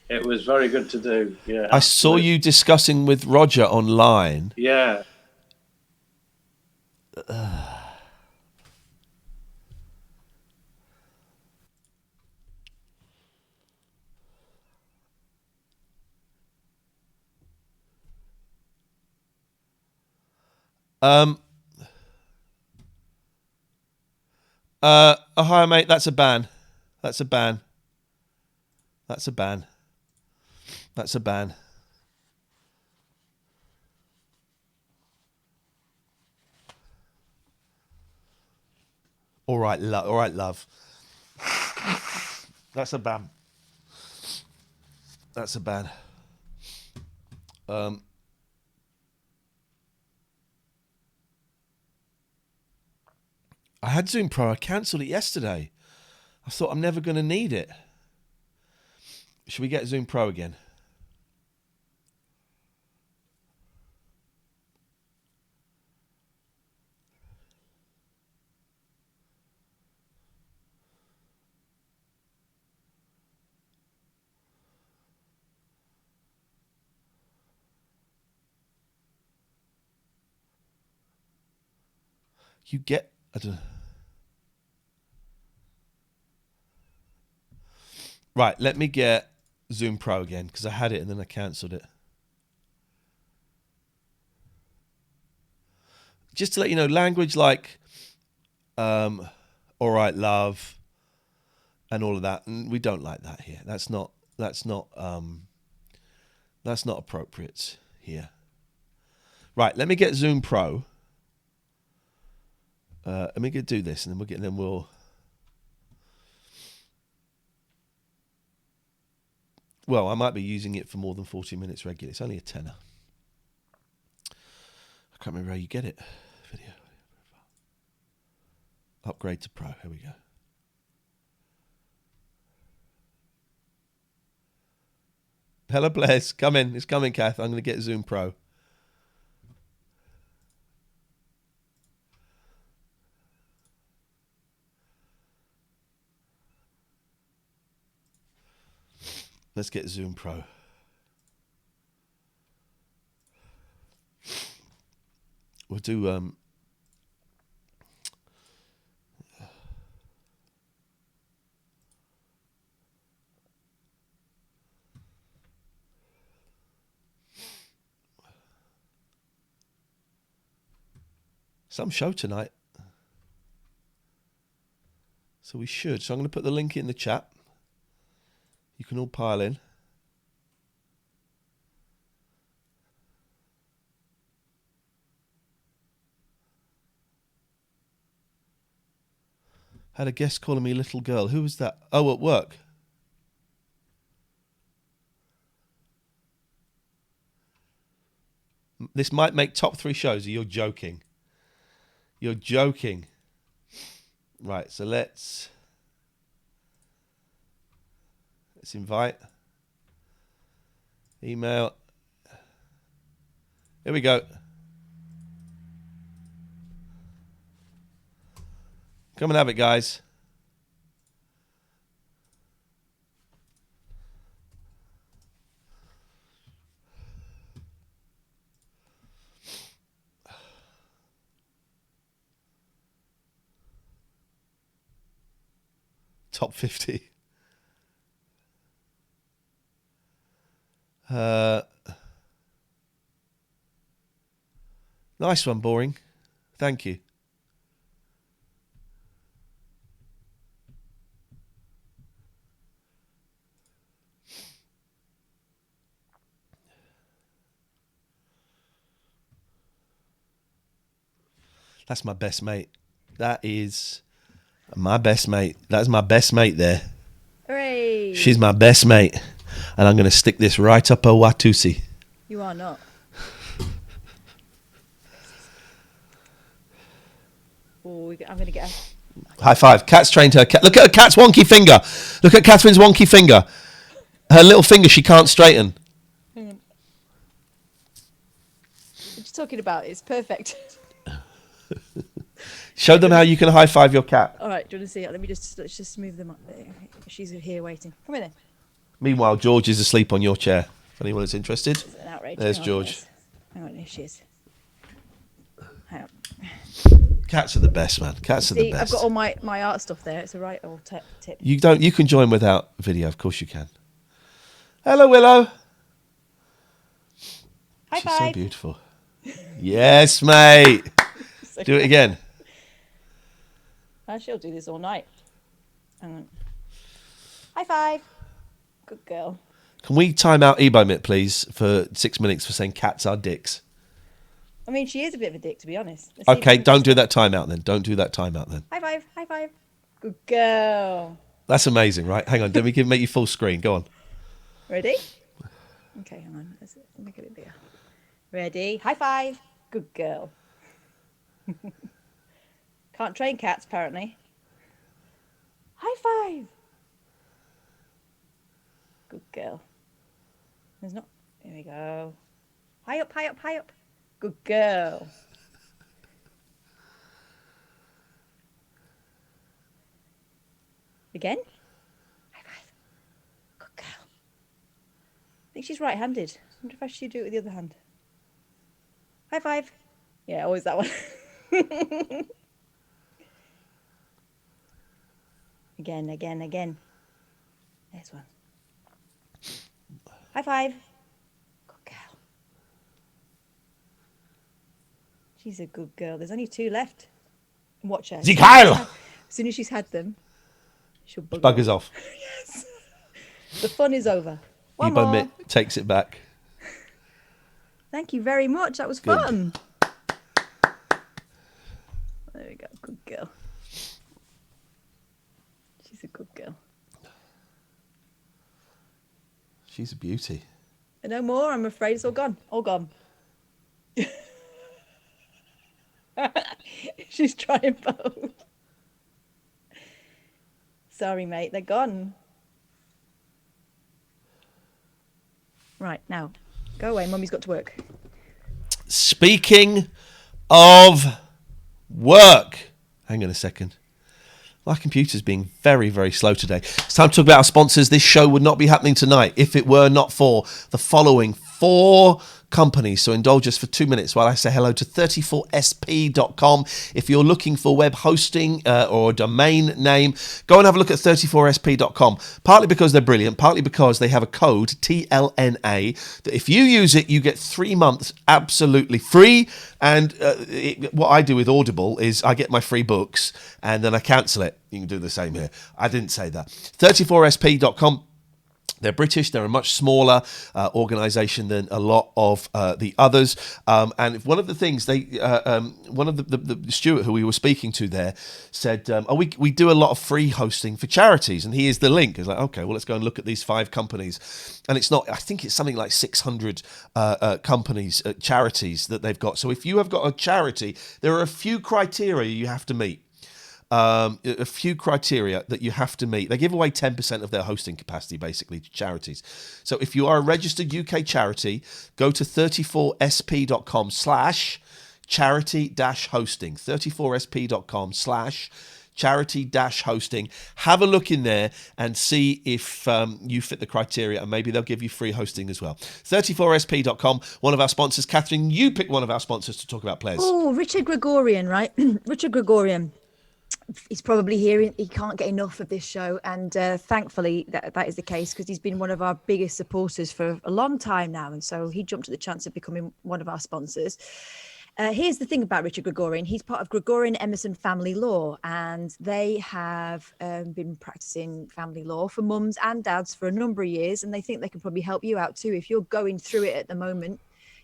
It was very good to do. Yeah. I saw you discussing with Roger online. Yeah. Hi, mate. That's a ban. That's a ban. That's a ban. That's a ban. All right, love. That's a ban. That's a ban. I had Zoom Pro. I cancelled it yesterday. I thought I'm never going to need it. Should we get Zoom Pro again? You get... I don't know. Right, let me get Zoom Pro again, because I had it and then I cancelled it. Just to let you know, language like all right, love, and all of that, and we don't like that here. That's not appropriate here. Right, let me get Zoom Pro. Let me do this, and then we'll Well, I might be using it for more than 40 minutes regularly. It's only a tenner. I can't remember how you get it. Video. Upgrade to Pro. Here we go. Hello, Bless. Come in. It's coming, Kath. I'm going to get Zoom Pro. Let's get Zoom Pro. We'll do some show tonight. So we should. So I'm going to put the link in the chat. You can all pile in. Had a guest calling me little girl. Who was that? Oh, at work. This might make top 3 shows. You're joking. You're joking. Right, so let's invite. Email. Here we go. Come and have it, guys. Top 50. Nice one, Boring. Thank you. That's my best mate. That is my best mate. That's my best mate there. Hooray! She's my best mate. And I'm going to stick this right up her Watusi. You are not. Oh, I'm going to get a... High five. Kat's trained her. Look at her cat's wonky finger. Look at Catherine's wonky finger. Her little finger she can't straighten. Hang on. What are you talking about? It's perfect. Show them how you can high five your cat. All right, do you want to see it? Let's just move them up there. She's here waiting. Come in then. Meanwhile, George is asleep on your chair. If anyone is interested. It's an outrage. There's George. Hang on, here she is. Hang on. Cats are the best, man. Cats are the best. I've got all my art stuff there. It's a right old tip. You can join without video, of course you can. Hello, Willow. High She's five. so beautiful. Yes, mate. Do it again. She'll do this all night. Hang on. High five. Good girl. Can we time out Ebomit, please, for 6 minutes for saying cats are dicks? I mean, she is a bit of a dick, to be honest. Okay, don't do that timeout then. Don't do that timeout then. High five. High five. Good girl. That's amazing, right? Hang on. Let me make you full screen. Go on. Ready? Okay, hang on. Let's make it a bit bigger. Ready? High five. Good girl. Can't train cats, apparently. High five. Good girl. There's not... Here we go. High up, high up, high up. Good girl. Again? High five. Good girl. I think she's right-handed. I wonder if I should do it with the other hand. High five. Yeah, always that one. Again, again, again. There's one. High five. Good girl. She's a good girl. There's only 2 left. Watch her. As soon as she's had them, she'll buggers off. Yes. The fun is over. One more. Ebomit takes it back. Thank you very much. That was fun. There we go. Good girl. She's a good girl. She's a beauty. No more, I'm afraid. It's all gone. All gone. She's trying both. Sorry, mate. They're gone. Right, now. Go away. Mummy's got to work. Speaking of work. Hang on a second. My computer's being very, very slow today. It's time to talk about our sponsors. This show would not be happening tonight if it were not for the following 4 companies. So indulge us for 2 minutes while I say hello to 34sp.com. If you're looking for web hosting or a domain name, go and have a look at 34sp.com. Partly because they're brilliant, partly because they have a code, TLNA, that if you use it, you get 3 months absolutely free. And what I do with Audible is I get my free books and then I cancel it. You can do the same here. I didn't say that. 34sp.com. They're British. They're a much smaller organisation than a lot of the others. And one of the things one of the Stuart who we were speaking to there said, we do a lot of free hosting for charities. And here's the link. It's like, okay, well, let's go and look at these 5 companies. And it's not, I think it's something like 600 companies, charities that they've got. So if you have got a charity, there are a few criteria you have to meet. A few criteria that you have to meet. They give away 10% of their hosting capacity, basically, to charities. So if you are a registered UK charity, go to 34sp.com/charity-hosting. 34sp.com/charity-hosting. Have a look in there and see if you fit the criteria, and maybe they'll give you free hosting as well. 34sp.com, one of our sponsors. Catherine, you pick one of our sponsors to talk about players. Oh, Richard Gregorian, right? Richard Gregorian. He's probably hearing, he can't get enough of this show, and thankfully that is the case, because he's been one of our biggest supporters for a long time now, and so he jumped at the chance of becoming one of our sponsors. Here's the thing about Richard Gregorian. He's part of Gregorian Emerson Family Law, and they have been practicing family law for mums and dads for a number of years, and they think they can probably help you out too. If you're going through it at the moment,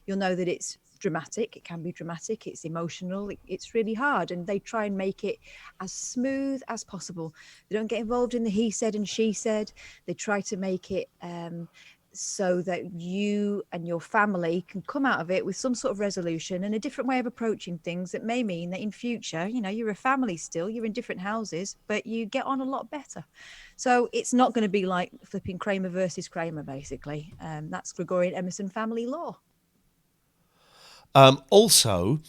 you'll know that it's dramatic. It can be dramatic. It's emotional. It's really hard. And they try and make it as smooth as possible. They don't get involved in the he said and she said. They try to make it so that you and your family can come out of it with some sort of resolution and a different way of approaching things that may mean that in future, you know, you're a family still, you're in different houses, but you get on a lot better. So it's not going to be like flipping Kramer versus Kramer, basically. That's Gregorian Emerson Family Law. Also,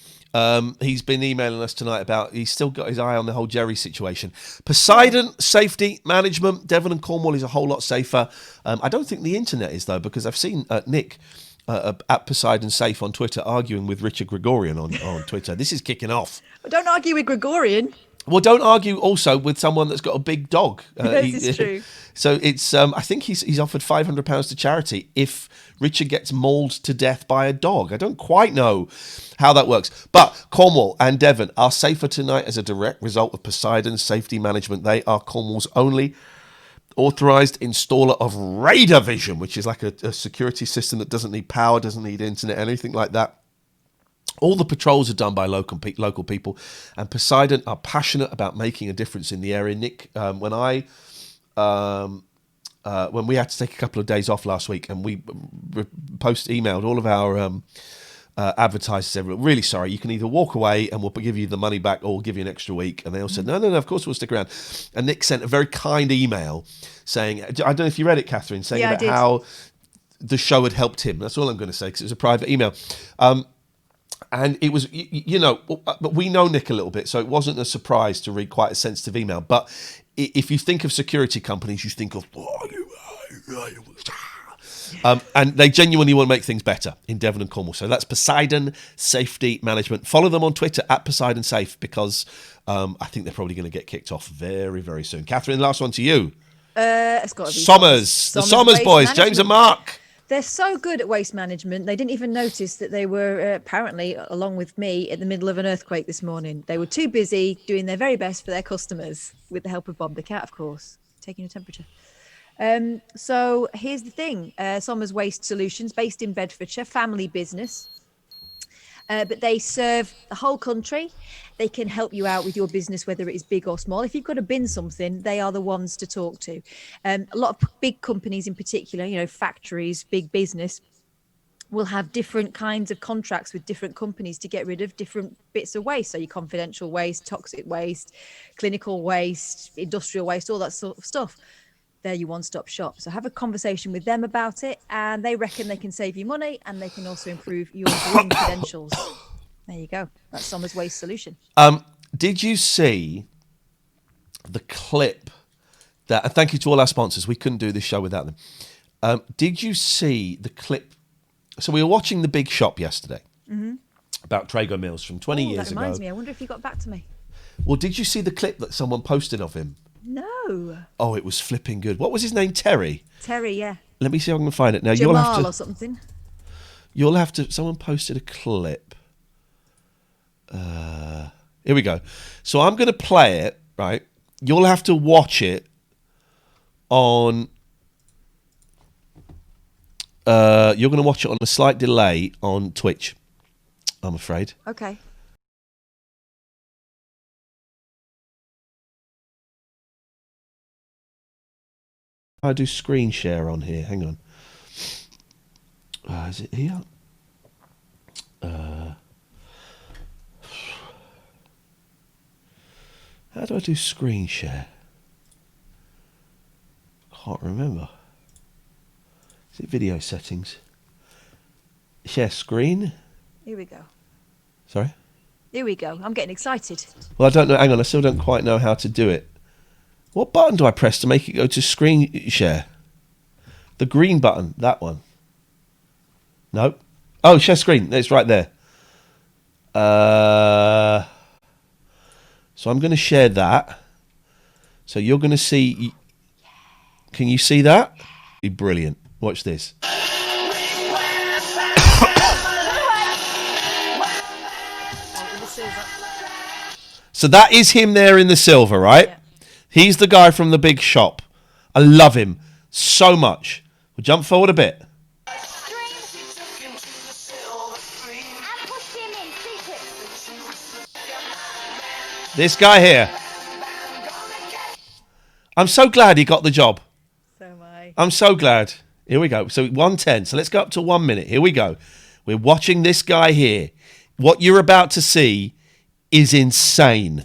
he's been emailing us tonight about, he's still got his eye on the whole Jerry situation. Poseidon Safety Management, Devon and Cornwall is a whole lot safer. I don't think the internet is, though, because I've seen Nick at Poseidon Safe on Twitter arguing with Richard Gregorian on Twitter. This is kicking off. Don't argue with Gregorian. Well, don't argue also with someone that's got a big dog. This is true. So it's, I think he's offered £500 to charity if Richard gets mauled to death by a dog. I don't quite know how that works. But Cornwall and Devon are safer tonight as a direct result of Poseidon Safety Management. They are Cornwall's only authorised installer of radar vision, which is like a security system that doesn't need power, doesn't need internet, anything like that. All the patrols are done by local people, and Poseidon are passionate about making a difference in the area. Nick, when we had to take a couple of days off last week, and we emailed all of our advertisers, everyone, really sorry, you can either walk away and we'll give you the money back, or we'll give you an extra week. And they all said, no, of course we'll stick around. And Nick sent a very kind email saying, I don't know if you read it, Catherine, saying about how the show had helped him. That's all I'm going to say, because it was a private email. And it was, but we know Nick a little bit, so it wasn't a surprise to read quite a sensitive email. But if you think of security companies, you think of, and they genuinely want to make things better in Devon and Cornwall. So that's Poseidon Safety Management. Follow them on Twitter at Poseidon Safe, because I think they're probably going to get kicked off very, very soon. Catherine, last one to you. It's got to be Sommers. The Sommers boys, Management. James and Mark. They're so good at waste management. They didn't even notice that they were apparently, along with me, in the middle of an earthquake this morning. They were too busy doing their very best for their customers, with the help of Bob the cat, of course, taking a temperature. So here's the thing. Sommers Waste Solutions, based in Bedfordshire, family business. But they serve the whole country. They can help you out with your business, whether it is big or small. If you've got to bin something, they are the ones to talk to. A lot of big companies in particular, you know, factories, big business, will have different kinds of contracts with different companies to get rid of different bits of waste. So your confidential waste, toxic waste, clinical waste, industrial waste, all that sort of stuff. They're your one-stop shop. So have a conversation with them about it, and they reckon they can save you money, and they can also improve your green credentials. There you go. That's Sommer's Waste Solution. Did you see the clip that? And thank you to all our sponsors. We couldn't do this show without them. Did you see the clip? So we were watching The Big Shop yesterday about Trago Mills from 20 years ago. That reminds me. I wonder if he got back to me. Well, did you see the clip that someone posted of him? No. Oh, it was flipping good. What was his name? Terry? Terry, yeah. Let me see if I can find it. Now, Jamal you'll have to... or something. You'll have to... Someone posted a clip. Here we go. So I'm going to play it, right? You'll have to watch it on... you're going to watch it on a slight delay on Twitch, I'm afraid. Okay. I do screen share on here. Hang on. Is it here? How do I do screen share? Can't remember. Is it video settings? Share screen? Here we go. Sorry? Here we go. I'm getting excited. Well, I don't know. Hang on. I still don't quite know how to do it. What button do I press to make it go to screen share? The green button. That one. Nope. Oh, share screen. It's right there. So I'm going to share that. So you're going to see... Can you see that? Brilliant. Watch this. So that is him there in the silver, right? Yeah. He's the guy from The Big Shop. I love him so much. We'll jump forward a bit. This guy here. I'm so glad he got the job. So am I. I'm so glad. Here we go. So 110. So let's go up to 1 minute. Here we go. We're watching this guy here. What you're about to see is insane.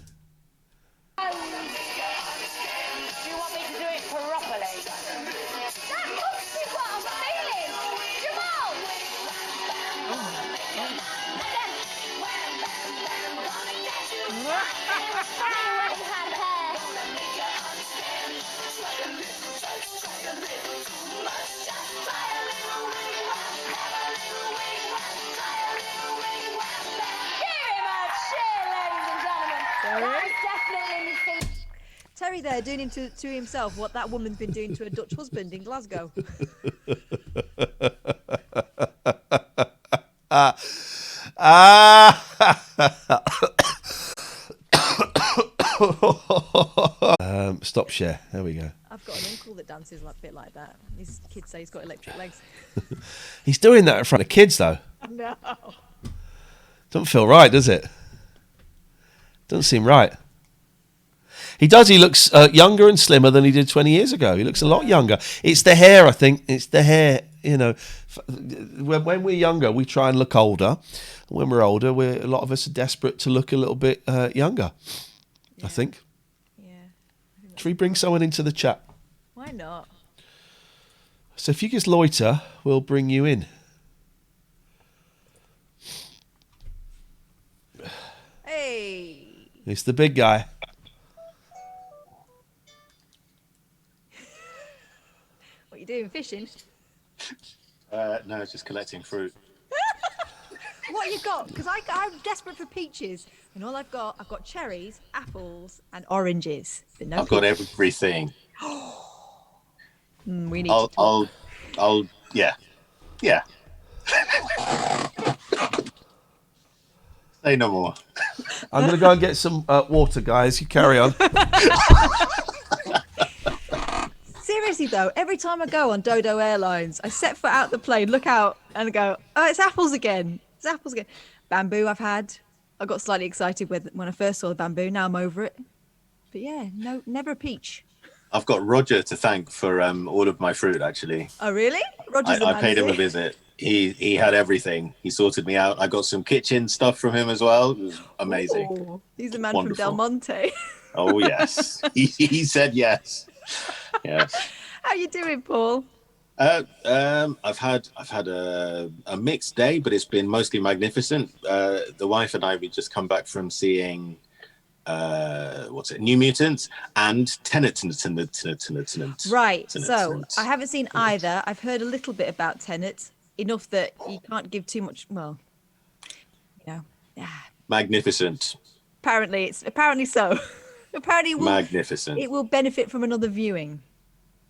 Terry there doing to himself what that woman's been doing to her Dutch husband in Glasgow. Stop share. There we go. I've got an uncle that dances a bit like that. His kids say he's got electric legs. He's doing that in front of kids, though. No. Doesn't feel right, does it? Doesn't seem right. He does. He looks younger and slimmer than he did 20 years ago. He looks a lot younger. It's the hair, I think. It's the hair. You know, when we're younger, we try and look older. When we're older, a lot of us are desperate to look a little bit younger. Yeah. I think. Yeah. Should we bring someone into the chat? Why not? So if you just loiter, we'll bring you in. Hey. It's the big guy. What are you doing? Fishing? No, just collecting fruit. What you got? Because I'm desperate for peaches, and all I've got cherries, apples, and oranges. But no. I've got everything. We need to talk. Yeah. Say no more. I'm going to go and get some water, guys. You carry on. Seriously, though, every time I go on Dodo Airlines, I set foot out the plane, look out, and go, oh, it's apples again. It's apples again. Bamboo I've had. I got slightly excited when I first saw the bamboo. Now I'm over it. But yeah, no, never a peach. I've got Roger to thank for all of my fruit, actually. Oh, really? Roger's the I man, paid is him a he? visit. He had everything. He sorted me out. I got some kitchen stuff from him as well. It was amazing. Ooh, he's the man Wonderful. from Del Monte. Oh, yes. He said yes. Yes. How you doing, Paul? I've had a mixed day, but it's been mostly magnificent. The wife and I, we just come back from seeing New Mutants and Tenet. Right. So I haven't seen either. I've heard a little bit about Tenet, enough that you can't give too much. Well, yeah. Magnificent. Apparently so. Apparently, Magnificent. It will benefit from another viewing.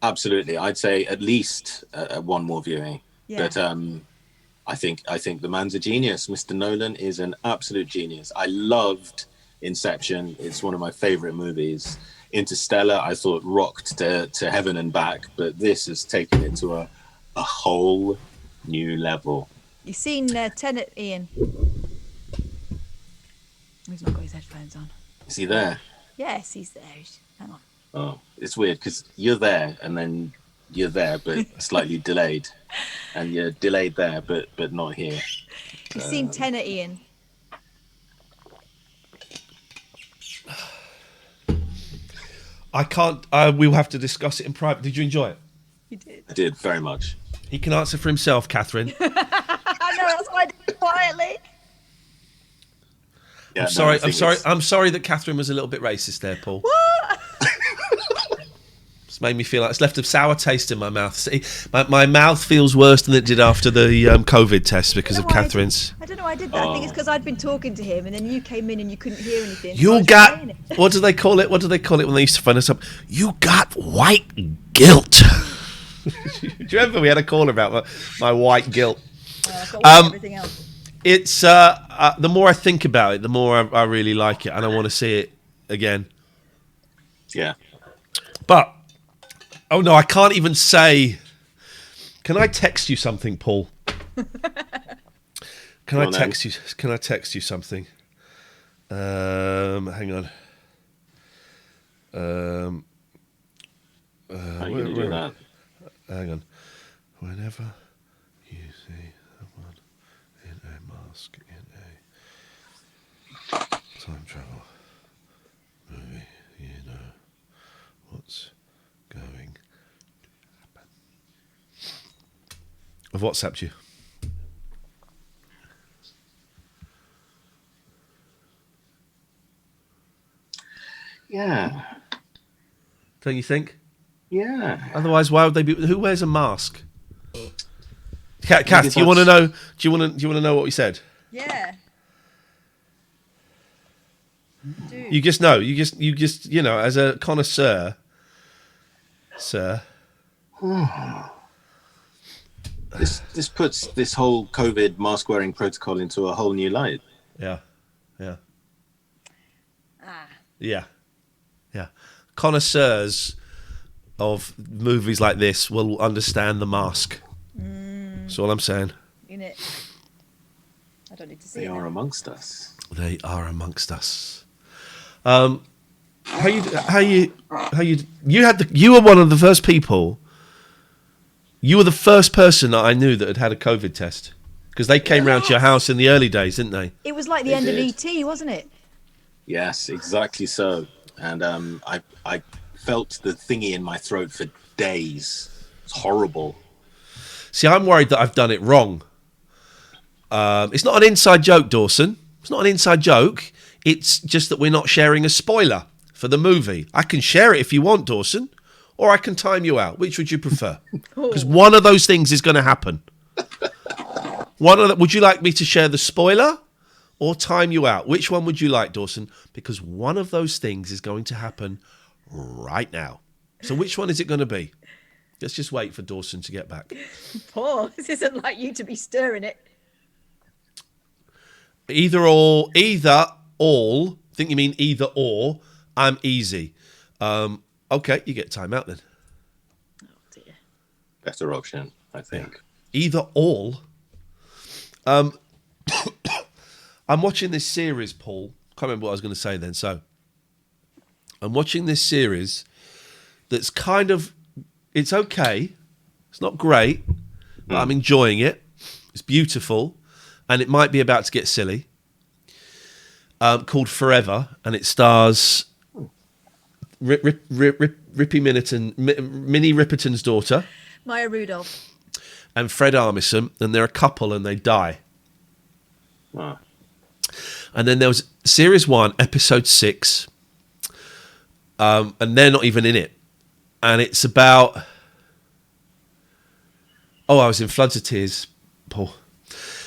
Absolutely, I'd say at least one more viewing. Yeah. But I think the man's a genius. Mr. Nolan is an absolute genius. I loved Inception. It's one of my favorite movies. Interstellar, I thought rocked to heaven and back, but this has taken it to a whole new level. You seen Tenet, Ian? He's not got his headphones on. Is he there? Yes, he's there. Hang on. Oh, it's weird because you're there and then you're there, but slightly delayed, and you're delayed there, but not here. You've seen Tenet, Ian? I can't. We'll have to discuss it in private. Did you enjoy it? You did. I did very much. He can answer for himself, Catherine. I know, that's why I did it quietly. Yeah, I'm sorry that Catherine was a little bit racist there, Paul. What? It's made me feel like it's left a sour taste in my mouth. See, my mouth feels worse than it did after the COVID test because of Catherine's. I don't know why I did that. I think it's because I'd been talking to him and then you came in and you couldn't hear anything. You got, what do they call it? What do they call it when they used to phone us up? You got white guilt. Do you remember we had a call about my white guilt? Everything else. It's the more I think about it, the more I really like it, and I want to see it again. Yeah. But oh no, I can't even say. Can I text you something, Paul? Can I text you? Can I text you something? Hang on. How are you gonna do that? Hang on. Whenever you see someone in a mask in a time travel movie, you know what's going to happen. I've WhatsApped you. Yeah. Don't you think? Yeah. Otherwise, why would they be? Who wears a mask? Kath, do you want to know? Do you want to know what we said? Yeah. You just know. You just as a connoisseur, sir. This puts this whole COVID mask wearing protocol into a whole new light. Yeah. Yeah. Connoisseurs of movies like this will understand the mask. That's all I'm saying. In it. I don't need to see They it are now. amongst us. They are amongst us. You were one of the first people. You were the first person that I knew that had a COVID test because they came round to your house in the early days, didn't they? It was like the They end did. of ET, wasn't it? Yes, exactly so. And I felt the thingy in my throat for days. It's horrible. See, I'm worried that I've done it wrong. It's not an inside joke, Dawson. It's not an inside joke. It's just that we're not sharing a spoiler for the movie. I can share it if you want, Dawson, or I can time you out. Which would you prefer? Because one of those things is going to happen. Would you like me to share the spoiler or time you out? Which one would you like, Dawson? Because one of those things is going to happen right now. So which one is it going to be? Let's just wait for Dawson to get back. Paul, this isn't like you to be stirring it. Either all. I think you mean either or. I'm easy. Okay, you get time out then. Oh dear. Better option, I think. Either all. I'm watching this series, Paul. Can't remember what I was going to say then. So I'm watching this series that's kind of, it's okay. It's not great, but I'm enjoying it. It's beautiful, and it might be about to get silly. Called Forever, and it stars Rippy Minnie Ripperton's daughter, Maya Rudolph, and Fred Armisen, and they're a couple, and they die. Wow. And then there was series 1, episode 6, and they're not even in it. And it's about... Oh, I was in floods of tears, Paul.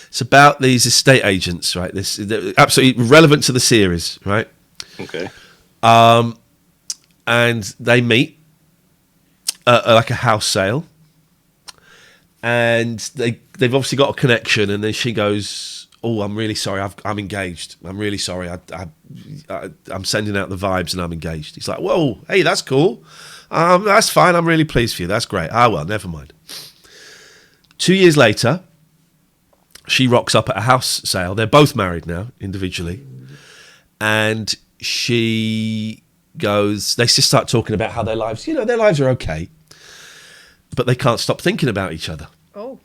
It's about these estate agents, right? They're absolutely relevant to the series, right? Okay. And they meet at like a house sale, and they've obviously got a connection. And then she goes, "Oh, I'm really sorry. I'm engaged. I'm really sorry. I'm sending out the vibes, and I'm engaged." He's like, "Whoa, hey, that's cool. That's fine. I'm really pleased for you. That's great. Ah, well, never mind." 2 years later, she rocks up at a house sale. They're both married now, individually. And she goes, they just start talking about how their lives are okay, but they can't stop thinking about each other. Oh.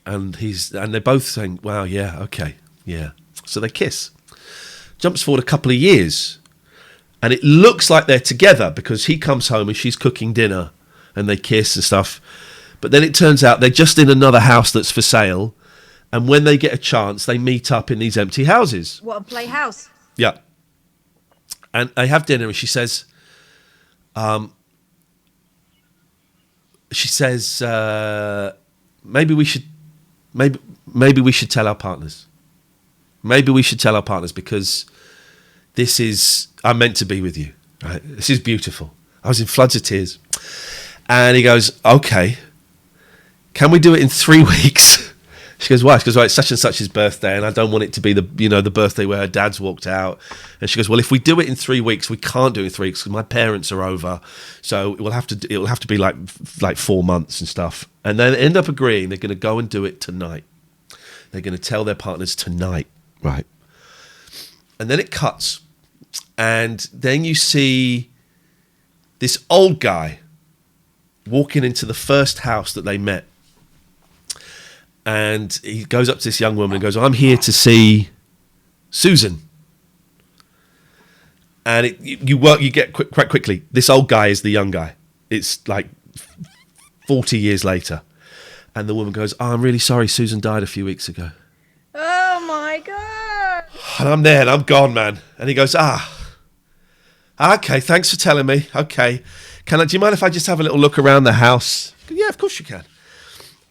And they're both saying, wow, yeah, okay, yeah. So they kiss. Jumps forward a couple of years, and it looks like they're together because he comes home and she's cooking dinner and they kiss and stuff. But then it turns out they're just in another house that's for sale. And when they get a chance, they meet up in these empty houses. What a playhouse. Yeah. And they have dinner, and she says, maybe we should tell our partners. Maybe we should tell our partners because I'm meant to be with you. Right? This is beautiful. I was in floods of tears. And he goes, okay. Can we do it in 3 weeks? She goes, why? She goes, well, it's such and such's birthday, and I don't want it to be the birthday where her dad's walked out. And she goes, well, if we do it in 3 weeks, we can't do it in 3 weeks because my parents are over, so it'll have to be like 4 months and stuff. And then end up agreeing they're going to go and do it tonight. They're going to tell their partners tonight, right? And then it cuts, and then you see this old guy walking into the first house that they met. And he goes up to this young woman and goes, I'm here to see Susan. And you get quite quickly, this old guy is the young guy. It's like 40 years later. And the woman goes, oh, I'm really sorry, Susan died a few weeks ago. Oh my God. And I'm there and I'm gone, man. And he goes, okay, thanks for telling me. Okay. Do you mind if I just have a little look around the house? Yeah, of course you can.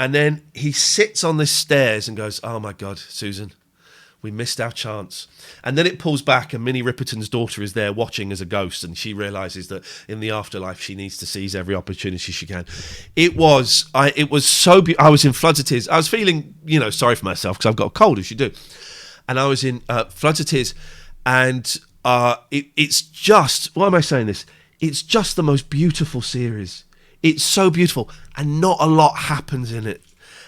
And then he sits on the stairs and goes, oh my God, Susan, we missed our chance. And then it pulls back and Minnie Ripperton's daughter is there watching as a ghost, and she realises that in the afterlife she needs to seize every opportunity she can. It was so beautiful. I was in floods of tears. I was feeling, sorry for myself because I've got a cold, as you do. And I was in floods of tears. And it's just, why am I saying this? It's just the most beautiful series. It's so beautiful, and not a lot happens in it.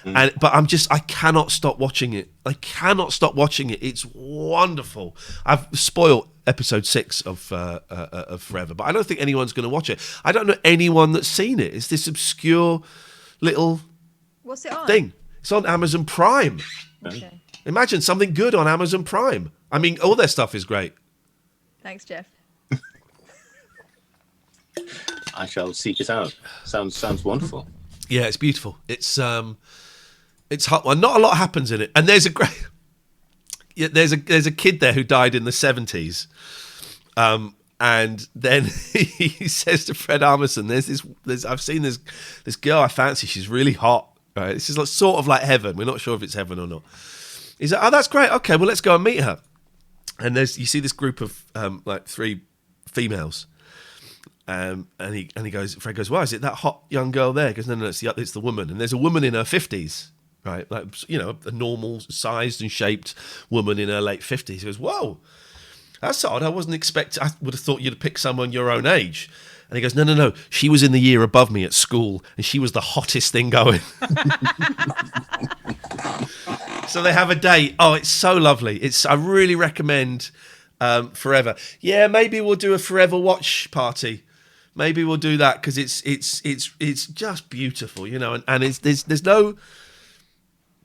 But I cannot stop watching it. I cannot stop watching it. It's wonderful. I've spoiled episode 6 of Forever, but I don't think anyone's going to watch it. I don't know anyone that's seen it. It's this obscure little What's it on? thing. It's on Amazon Prime. Okay. Imagine something good on Amazon Prime. I mean, all their stuff is great. Thanks, Jeff. I shall seek it out. Sounds wonderful. Yeah, it's beautiful. It's hot. Well, not a lot happens in it, and there's a great. Yeah, there's a kid there who died in the 70s, and then he says to Fred Armisen, I've seen this girl I fancy. She's really hot. Right, this is sort of like heaven. We're not sure if it's heaven or not. He's like, oh, that's great. Okay, well, let's go and meet her. And you see this group of 3 females. And he goes, Fred goes, why is it that hot young girl there? He goes, no, it's the woman. And there's a woman in her 50s, right? Like, a normal sized and shaped woman in her late 50s. He goes, whoa, that's odd. I would have thought you'd pick someone your own age. And he goes, no. She was in the year above me at school, and she was the hottest thing going. So they have a date. Oh, it's so lovely. I really recommend Forever. Yeah, maybe we'll do a Forever watch party. Maybe we'll do that because it's just beautiful, you know, and there's no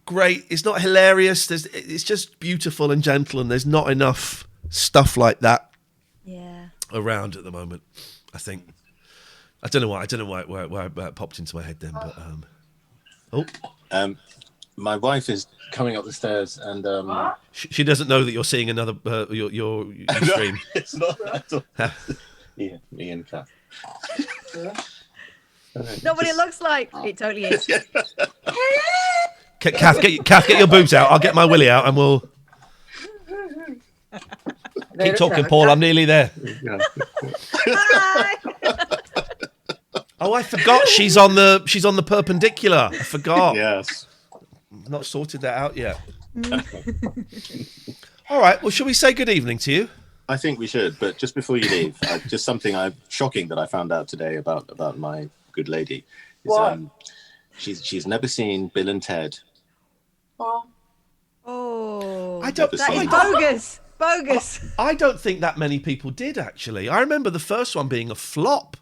great. It's not hilarious. It's just beautiful and gentle, and there's not enough stuff like that. Yeah. Around at the moment, I think. I don't know why it popped into my head then, but my wife is coming up the stairs, and she doesn't know that you're seeing another your stream. It's not at all. Yeah, me and Kath. Not what it looks like. It totally is. Kath, get your boobs out. I'll get my willy out, and we'll keep talking, Paul. I'm nearly there. Oh, I forgot. She's on the perpendicular. I forgot. Yes. Not sorted that out yet. All right. Well, shall we say good evening to you? I think we should, but just before you leave, just something shocking that I found out today about my good lady. What? She's never seen Bill and Ted. Oh, I don't. That is bogus. Bogus. I don't think that many people did actually. I remember the first one being a flop.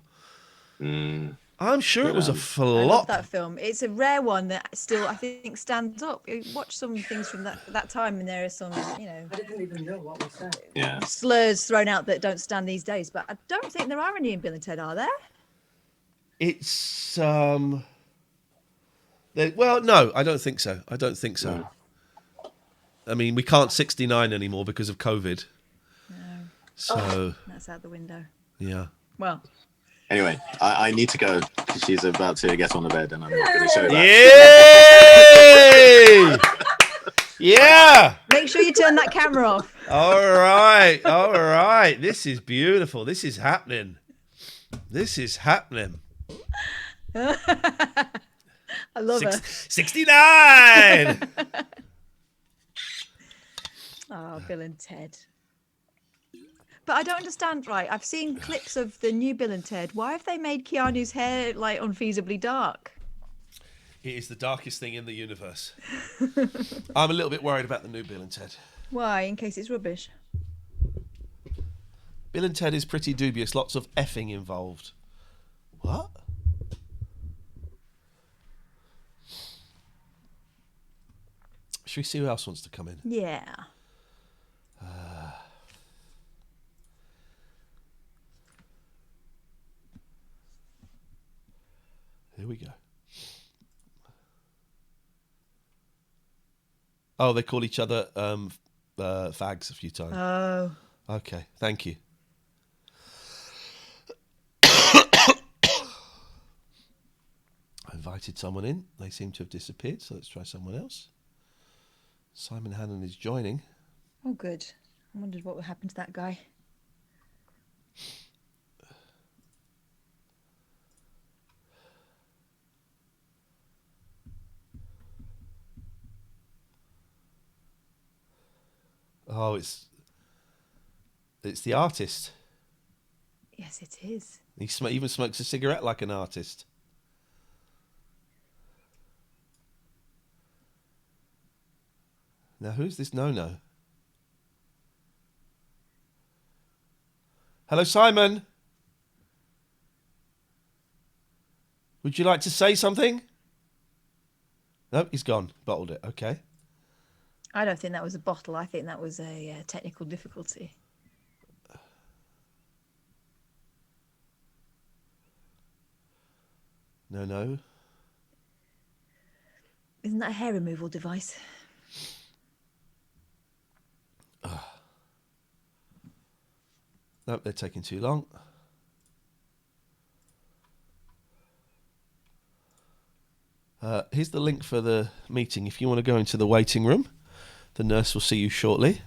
I'm sure it was a flop. I love that film. It's a rare one that still, I think, stands up. You watch some things from that time, and there are some, you know, I didn't even know what was said. Yeah. slurs thrown out that don't stand these days. But I don't think there are any in Bill and Ted, are there? It's well, no, I don't think so. No. I mean, we can't 69 anymore because of COVID. No. So that's out the window. Yeah. Well. Anyway, I need to go. She's about to get on the bed, and I'm not going to show that. Yay! Yeah. Make sure you turn that camera off. All right. This is beautiful. This is happening. I love her. 69. Oh, Bill and Ted. But I don't understand, right? I've seen clips of the new Bill and Ted. Why have they made Keanu's hair like unfeasibly dark? It is the darkest thing in the universe. I'm a little bit worried about the new Bill and Ted. Why? In case it's rubbish. Bill and Ted is pretty dubious. Lots of effing involved. What? Should we see who else wants to come in? Yeah. Here we go. Oh, they call each other fags a few times. Oh. Okay, thank you. I invited someone in. They seem to have disappeared, so let's try someone else. Simon Hannon is joining. Oh, good. I wondered what would happen to that guy. Oh, it's the artist. Yes, it is. He even smokes a cigarette like an artist. Now, who's this no-no? Hello, Simon. Would you like to say something? No, he's gone. Bottled it. Okay. I don't think that was a bottle. I think that was a technical difficulty. No. Isn't that a hair removal device? Nope, they're taking too long. Here's the link for the meeting. If you want to go into the waiting room, the nurse will see you shortly.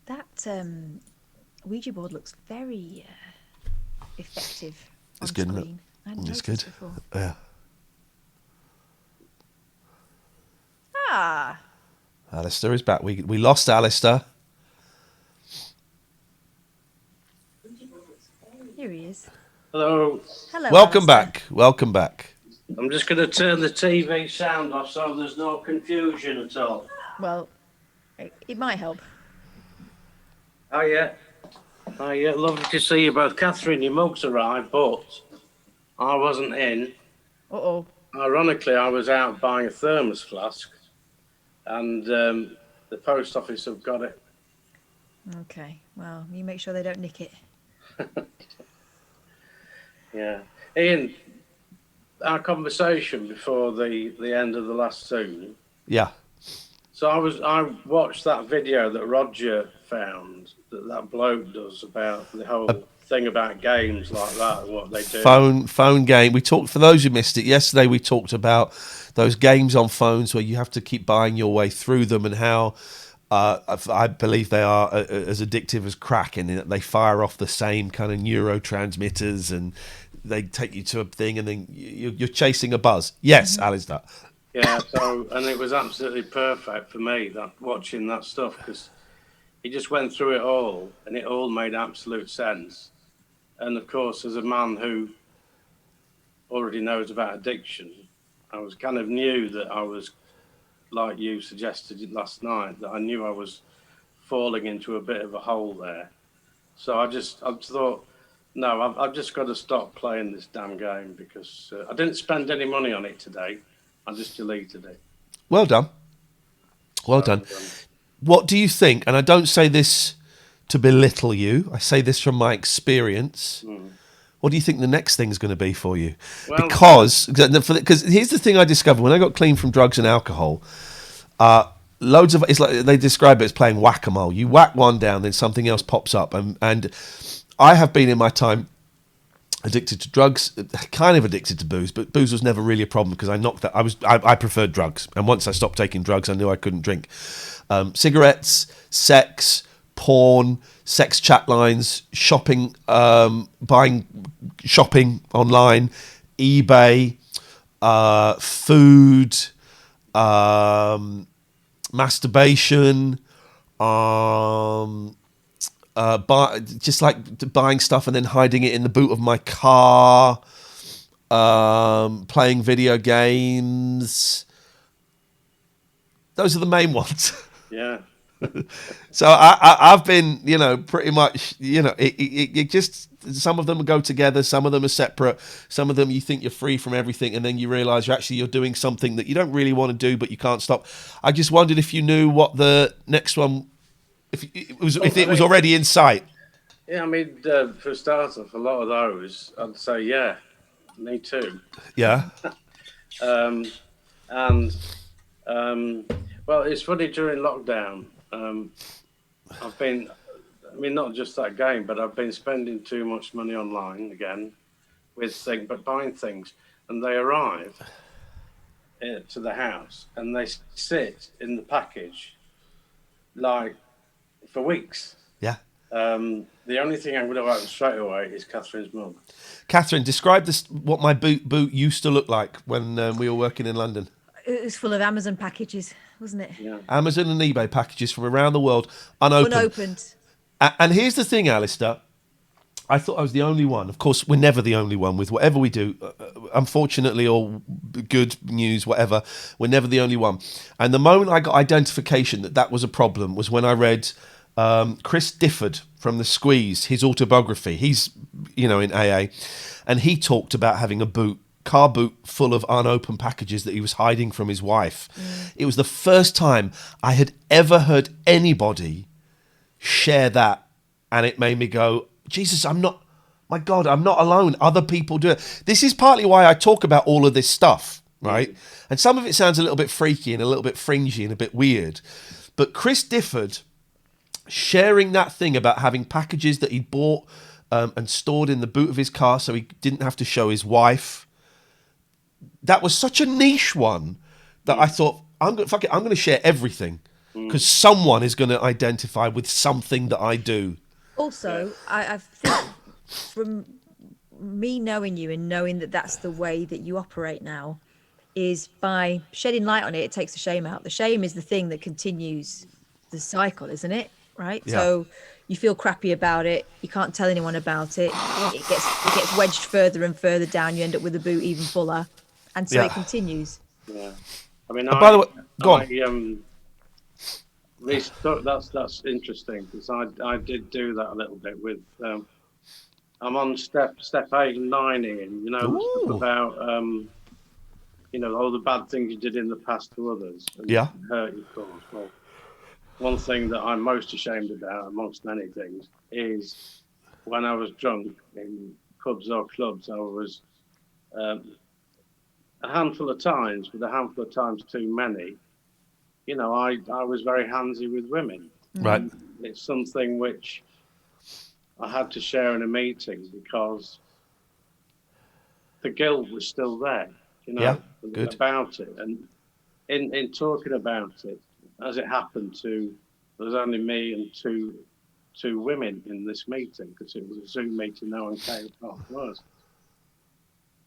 That Ouija board looks very effective. It's on good, isn't it? screen. I hadn't It's noticed good. before. Yeah. Ah. Alistair is back. We lost Alistair. Here he is. Hello. Hello. Welcome Alistair. back. Welcome back. I'm just going to turn the TV sound off so there's no confusion at all. Well, it might help. Oh, yeah. Oh, yeah. Lovely to see you both. Catherine, your mug's arrived, but I wasn't in. Uh-oh. Ironically, I was out buying a thermos flask, and the post office have got it. Okay. Well, you make sure they don't nick it. Yeah. Iain, our conversation before the end of the last scene. Yeah. So I watched that video that Roger found that bloke does about the whole thing about games like that and what they do. Phone game. We talked, for those who missed it yesterday, we talked about those games on phones where you have to keep buying your way through them, and how I believe they are as addictive as crack, in that they fire off the same kind of neurotransmitters, and they take you to a thing, and then you're chasing a buzz. Yes, Alistair. Yeah, so, and it was absolutely perfect for me, that watching that stuff, because he just went through it all, and it all made absolute sense. And of course, as a man who already knows about addiction, I was kind of knew that I was, like you suggested last night, that I knew I was falling into a bit of a hole there. So I thought, no, I've just got to stop playing this damn game, because I didn't spend any money on it today. I just deleted it. Well done. Well done. What do you think? And I don't say this to belittle you. I say this from my experience. What do you think the next thing's going to be for you? Well, because here's the thing I discovered when I got clean from drugs and alcohol. Loads of it's like they describe it as playing whack-a-mole. You whack one down, then something else pops up. And I have been in my time addicted to drugs, kind of addicted to booze, but booze was never really a problem because I preferred drugs, and once I stopped taking drugs, I knew I couldn't drink. Cigarettes, sex, porn, sex chat lines, shopping, shopping online, eBay, food, masturbation, just like buying stuff and then hiding it in the boot of my car, playing video games. Those are the main ones. Yeah. So I've been, pretty much, it just, some of them go together, some of them are separate, some of them you think you're free from everything, and then you realise you're doing something that you don't really want to do, but you can't stop. I just wondered if you knew what the next one, if it was already in sight. Yeah, I mean, for a start off, a lot of those, I'd say, yeah, me too. Yeah. Well, it's funny, during lockdown, I've been, not just that game, but I've been spending too much money online again but buying things, and they arrive to the house and they sit in the package like for weeks. Yeah. The only thing I'm going to open straight away is Catherine's mug. Catherine, describe what my boot used to look like when we were working in London. It was full of Amazon packages, wasn't it? Yeah. Amazon and eBay packages from around the world, unopened. And here's the thing, Alistair. I thought I was the only one. Of course, we're never the only one with whatever we do. Unfortunately, or good news, whatever, we're never the only one. And the moment I got identification that was a problem was when I read Chris Difford from The Squeeze, his autobiography. He's, in AA. And he talked about having a car boot full of unopened packages that he was hiding from his wife. It was the first time I had ever heard anybody share that, and it made me go, Jesus, I'm not alone. Other people do it. This is partly why I talk about all of this stuff, right? And some of it sounds a little bit freaky and a little bit fringy and a bit weird. But Chris Difford sharing that thing about having packages that he'd bought and stored in the boot of his car so he didn't have to show his wife, that was such a niche one that I thought, I'm going to share everything, because someone is going to identify with something that I do. Also, I think from me knowing you and knowing that that's the way that you operate now, is by shedding light on it, it takes the shame out. The shame is the thing that continues the cycle, isn't it? Right? Yeah. So you feel crappy about it. You can't tell anyone about it. It gets wedged further and further down. You end up with a boot even fuller, and so Yeah. it continues. Yeah. I mean, By the way, go on. That's interesting because I did do that a little bit with. I'm on step 8 and 9, Ian. You know, the stuff Ooh. about all the bad things you did in the past to others and Yeah. hurt your cause. Well, one thing that I'm most ashamed about, amongst many things, is when I was drunk in pubs or clubs. I was a handful of times, but a handful of times too many. I was very handsy with women. Right. And it's something which I had to share in a meeting because the guilt was still there, Yeah, good. about it. And in talking about it, as it happened there was only me and two women in this meeting because it was a Zoom meeting, no one came apart from us.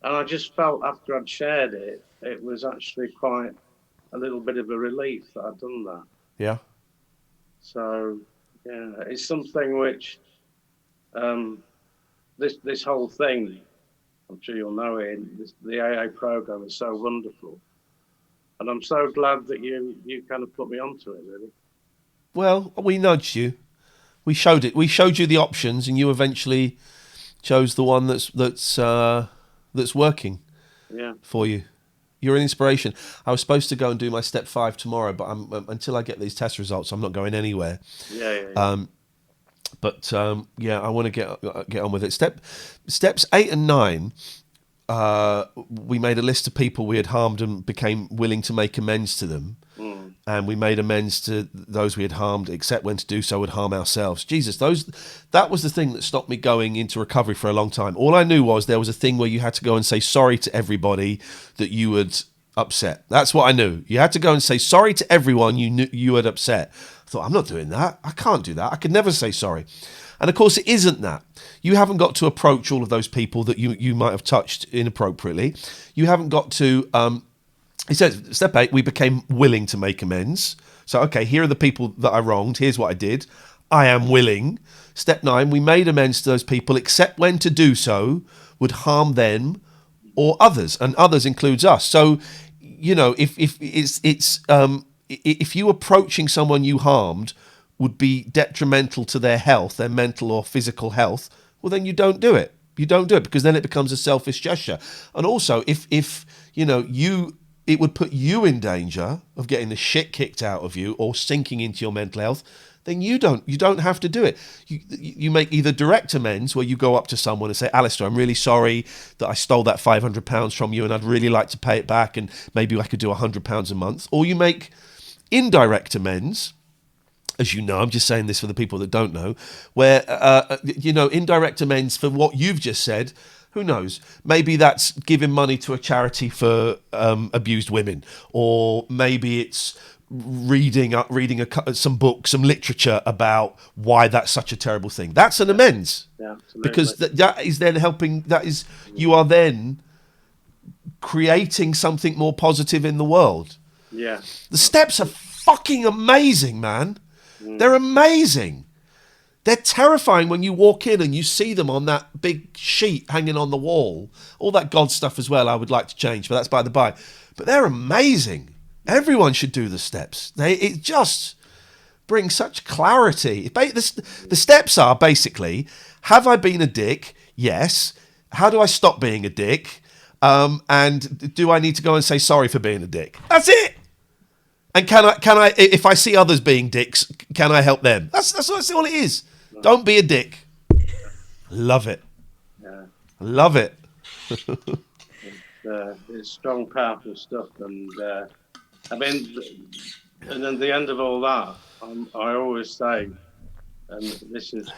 And I just felt after I'd shared it, it was actually quite a little bit of a relief that I'd done that. Yeah. So, yeah, it's something which this whole thing, I'm sure you'll know it, the AA program is so wonderful. And I'm so glad that you kind of put me onto it, really. Well, we nudged you. We showed it. We showed you the options, and you eventually chose the one that's working. Yeah. For you. You're an inspiration. I was supposed to go and do my step 5 tomorrow, but until I get these test results, I'm not going anywhere. Yeah. I want to get on with it. Steps 8 and 9. We made a list of people we had harmed and became willing to make amends to them. And we made amends to those we had harmed, except when to do so would harm ourselves. Jesus, that was the thing that stopped me going into recovery for a long time. All I knew was there was a thing where you had to go and say sorry to everybody that you had upset. That's what I knew. You had to go and say sorry to everyone you had upset. I thought, I'm not doing that. I can't do that. I could never say sorry. And of course, it isn't that. You haven't got to approach all of those people that you might have touched inappropriately. You haven't got to... He says, step 8, we became willing to make amends. So, okay, here are the people that I wronged. Here's what I did. I am willing. Step 9, we made amends to those people, except when to do so would harm them or others, and others includes us. So, if you approaching someone you harmed would be detrimental to their health, their mental or physical health, well, then you don't do it. You don't do it because then it becomes a selfish gesture. And also, if it would put you in danger of getting the shit kicked out of you or sinking into your mental health, then you don't have to do it. You make either direct amends where you go up to someone and say, Alistair, I'm really sorry that I stole that £500 from you and I'd really like to pay it back and maybe I could do £100 a month. Or you make indirect amends, as you know, I'm just saying this for the people that don't know, where, indirect amends for what you've just said. Who knows? Maybe that's giving money to a charity for abused women, or maybe it's reading some books, some literature about why that's such a terrible thing. That's an amends, because that is then helping. You are then creating something more positive in the world. Yeah, the steps are fucking amazing, man. They're amazing. They're terrifying when you walk in and you see them on that big sheet hanging on the wall. All that God stuff as well I would like to change, but that's by the by. But they're amazing. Everyone should do the steps. It just brings such clarity. The steps are basically, have I been a dick? Yes. How do I stop being a dick? And do I need to go and say sorry for being a dick? That's it. And can I, if I see others being dicks, can I help them? That's all it is. Don't be a dick. Love it. Yeah. Love it. It's strong, powerful stuff. And and at the end of all that, I always say, and this is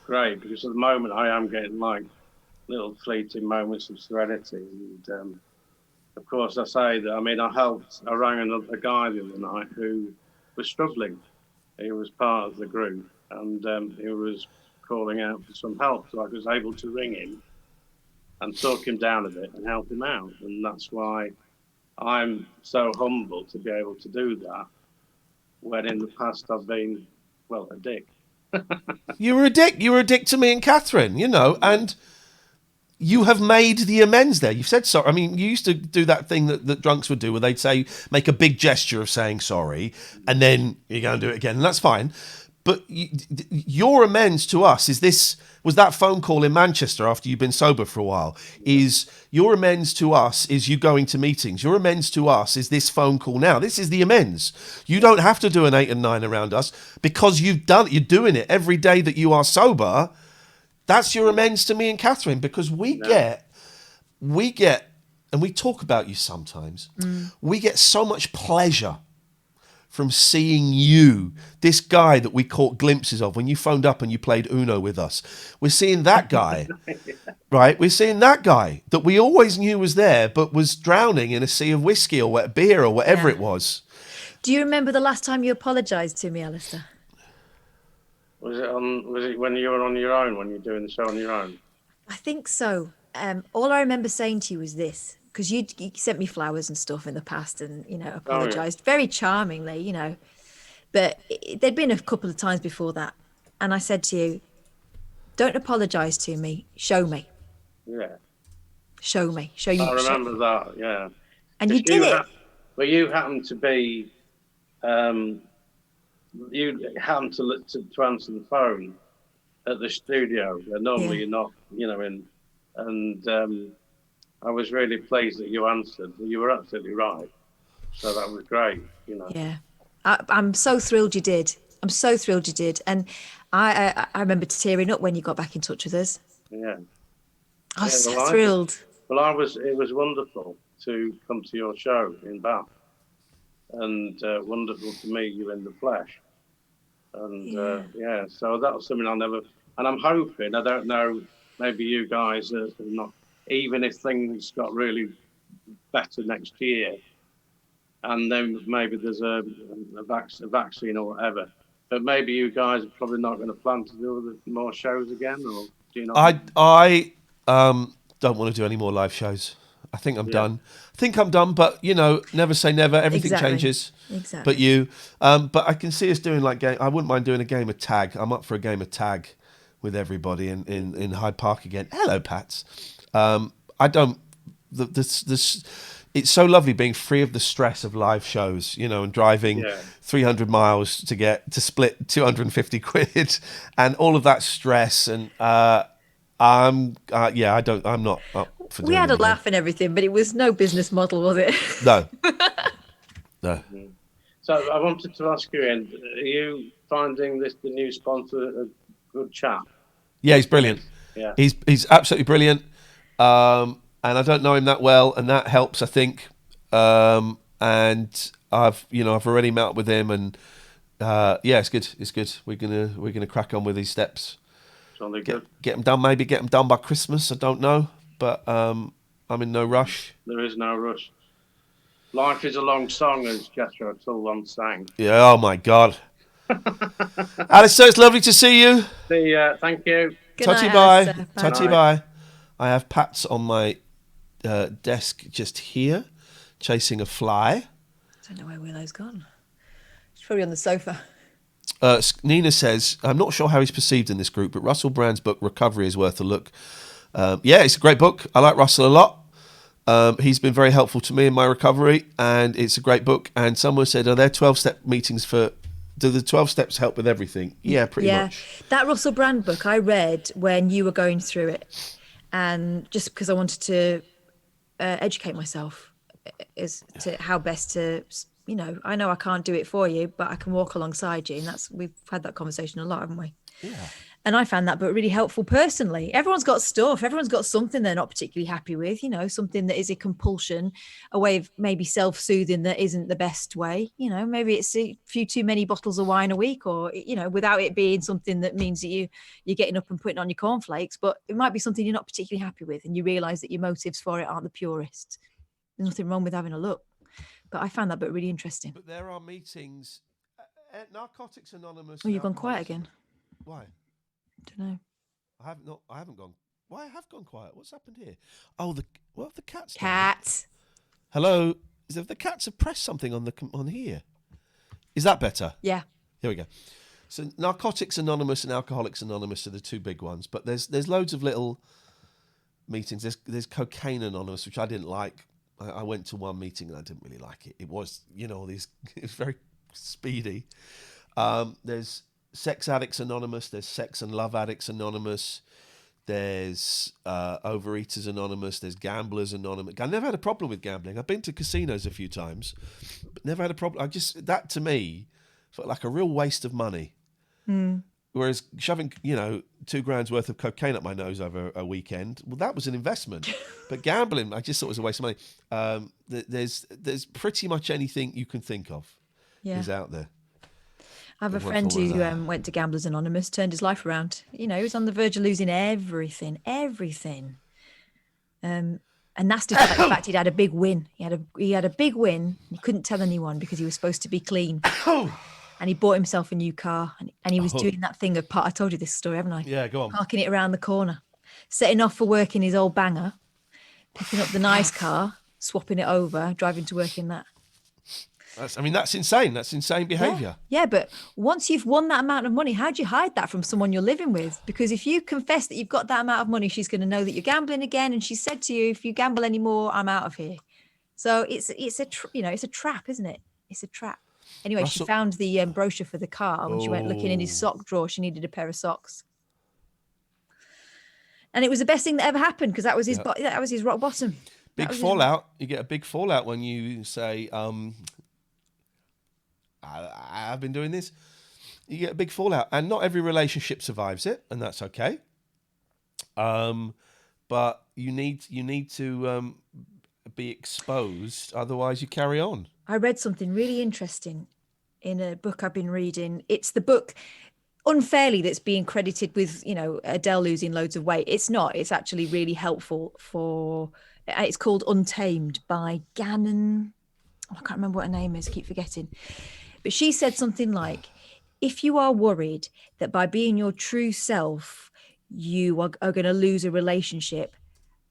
great, because at the moment I am getting like little fleeting moments of serenity. And of course, I say that, I rang a guy the other night who was struggling. He was part of the group and he was calling out for some help. So I was able to ring him and talk him down a bit and help him out. And that's why I'm so humble to be able to do that, when in the past I've been, a dick. You were a dick. You were a dick to me and Catherine, and you have made the amends there. You've said sorry. I mean, you used to do that thing that drunks would do where they'd make a big gesture of saying sorry, and then you go and do it again, and that's fine. But your amends to us was that phone call in Manchester after you've been sober for a while. Is your amends to us is you going to meetings. Your amends to us is this phone call now. This is the amends. You don't have to do an 8 and 9 around us because you're doing it every day that you are sober. That's your amends to me and Catherine, because we get, and we talk about you sometimes, we get so much pleasure from seeing you, this guy that we caught glimpses of when you phoned up and you played Uno with us. We're seeing that guy, right? We're seeing that guy that we always knew was there, but was drowning in a sea of whiskey or beer or whatever it was. Do you remember the last time you apologised to me, Alistair? Was it when you were on your own, when you were doing the show on your own? I think so. All I remember saying to you was this, because you sent me flowers and stuff in the past and, apologised very charmingly, But there'd been a couple of times before that. And I said to you, don't apologise to me, show me. Yeah. Show me. Show you. I remember that, yeah. And you did it. Well, you happened to be... you happened to answer the phone at the studio. Normally you're not, and I was really pleased that you answered. You were absolutely right. So that was great, Yeah. I'm so thrilled you did. I'm so thrilled you did. And I remember tearing up when you got back in touch with us. Yeah. I was so thrilled. It was wonderful to come to your show in Bath. And wonderful to meet you in the flesh. And so that was something I'll never. And I'm hoping, I don't know, maybe you guys are not, even if things got really better next year, and then maybe there's a vaccine or whatever, but maybe you guys are probably not going to plan to do more shows again, or do you not? I don't want to do any more live shows. I think I'm done. But never say never. Everything changes. Exactly. But I can see us doing I wouldn't mind doing a game of tag. I'm up for a game of tag with everybody in Hyde Park again. Hello, Pats. I don't. It's so lovely being free of the stress of live shows, and driving 300 miles to split 250 quid and all of that stress. And I'm not up for doing We had a it laugh and everything, but it was no business model, was it? No. So I wanted to ask you, Iain, are you finding the new sponsor a good chap? Yeah, he's brilliant. Yeah. He's absolutely brilliant. And I don't know him that well, and that helps, I think. And I've already met up with him, and it's good. It's good. We're gonna crack on with these steps. Get them done. Maybe get them done by Christmas. I don't know, but I'm in no rush. There is no rush. Life is a long song, as Jethro Tull once sang. Yeah. Oh my God. Alistair, it's lovely to see you. See ya. Thank you. Tatty bye. Tatty bye. I have Pats on my desk just here, chasing a fly. I don't know where Willow's gone. She's probably on the sofa. Nina says, I'm not sure how he's perceived in this group, but Russell Brand's book, Recovery, is worth a look. It's a great book. I like Russell a lot. He's been very helpful to me in my recovery, and it's a great book. And someone said, are there 12-step meetings do the 12 steps help with everything? Yeah, pretty much. That Russell Brand book I read when you were going through it, and just because I wanted to educate myself as to how best to, I know I can't do it for you, but I can walk alongside you. And we've had that conversation a lot, haven't we? Yeah. And I found that book really helpful personally. Everyone's got stuff. Everyone's got something they're not particularly happy with, something that is a compulsion, a way of maybe self-soothing that isn't the best way. Maybe it's a few too many bottles of wine a week, or, without it being something that means that you're getting up and putting on your cornflakes, but it might be something you're not particularly happy with, and you realise that your motives for it aren't the purest. There's nothing wrong with having a look. But I found that book really interesting. But there are meetings at Narcotics Anonymous. Oh, you've gone quiet again. Why? I don't know. I haven't gone. Why? I have gone quiet. What's happened here? Oh, what have the cats done? Cats. Hello. The cats have pressed something on here. Is that better? Yeah. Here we go. So Narcotics Anonymous and Alcoholics Anonymous are the two big ones, but there's loads of little meetings. There's Cocaine Anonymous, which I didn't like. I went to one meeting and I didn't really like it. It was, it was very speedy. There's Sex Addicts Anonymous. There's Sex and Love Addicts Anonymous. There's Overeaters Anonymous. There's Gamblers Anonymous. I never had a problem with gambling. I've been to casinos a few times, but never had a problem. That to me felt like a real waste of money. Mm. Whereas shoving, $2,000 worth of cocaine up my nose over a weekend, well, that was an investment. But gambling, I just thought it was a waste of money. There's pretty much anything you can think of is out there. I have a friend who went to Gamblers Anonymous, turned his life around. He was on the verge of losing everything. And that's despite the fact he'd had a big win. He had a big win. And he couldn't tell anyone because he was supposed to be clean. And he bought himself a new car. And he was doing that thing of I told you this story, haven't I? Yeah, go on. Parking it around the corner. Setting off for work in his old banger. Picking up the nice car. Swapping it over. Driving to work in that. That's insane. That's insane behaviour. Yeah, but once you've won that amount of money, how do you hide that from someone you're living with? Because if you confess that you've got that amount of money, she's going to know that you're gambling again. And she said to you, if you gamble anymore, I'm out of here. So it's a trap, isn't it? It's a trap. Anyway, she found the brochure for the car when she went looking in his sock drawer. She needed a pair of socks. And it was the best thing that ever happened because that was his rock bottom. Big fallout. You get a big fallout when you say, I've been doing this. You get a big fallout, and not every relationship survives it, and that's okay. But you need to be exposed, otherwise you carry on. I read something really interesting in a book I've been reading. It's the book unfairly that's being credited with, Adele losing loads of weight. It's not. It's actually really helpful it's called Untamed by Gannon. I can't remember what her name is. I keep forgetting. But she said something like, if you are worried that by being your true self, you are going to lose a relationship,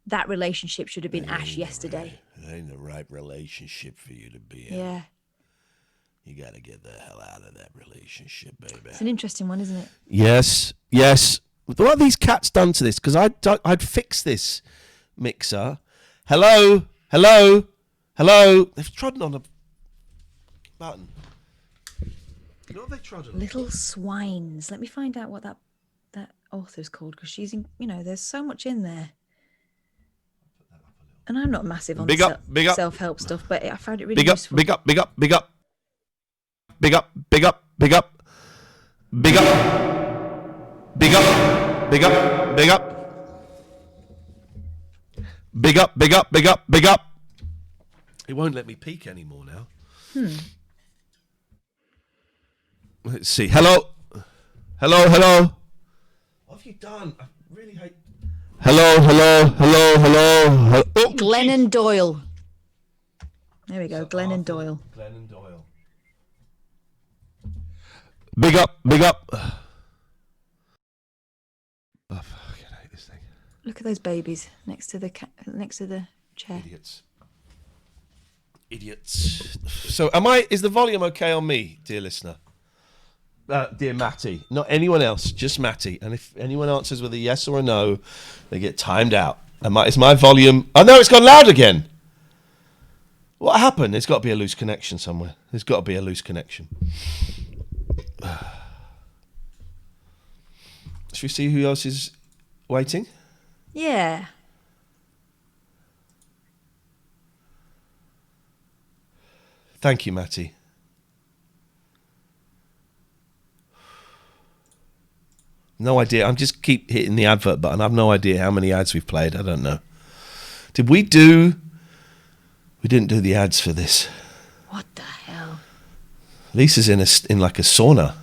that relationship should have been ash yesterday. It ain't the right relationship for you to be in. Yeah. You got to get the hell out of that relationship, baby. It's an interesting one, isn't it? Yes. What have these cats done to this? Because I'd fix this mixer. Hello. They've trodden on a button. You know what they trodden on? Little swines. Let me find out what that author's called, because she's in, there's so much in there. And I'm not massive on self-help stuff, but I found it really useful. Big up. It won't let me peek anymore now. Let's see. Hello. What have you done? I really hate... Hello. Oh, Glennon Doyle. There we go, Glennon Doyle. Big up. Oh, fuck, I hate this thing. Look at those babies next to the chair. Idiots. So is the volume okay on me, dear listener? Dear Matty, not anyone else, just Matty. And if anyone answers with a yes or a no, they get timed out. Is my volume... Oh, no, it's gone loud again. What happened? There's got to be a loose connection somewhere. Should we see who else is waiting? Yeah. Thank you, Matty. No idea. I'm just keep hitting the advert button. I have no idea how many ads we've played. I don't know. Did we do... We didn't do the ads for this. What the hell? Lisa's in like a sauna.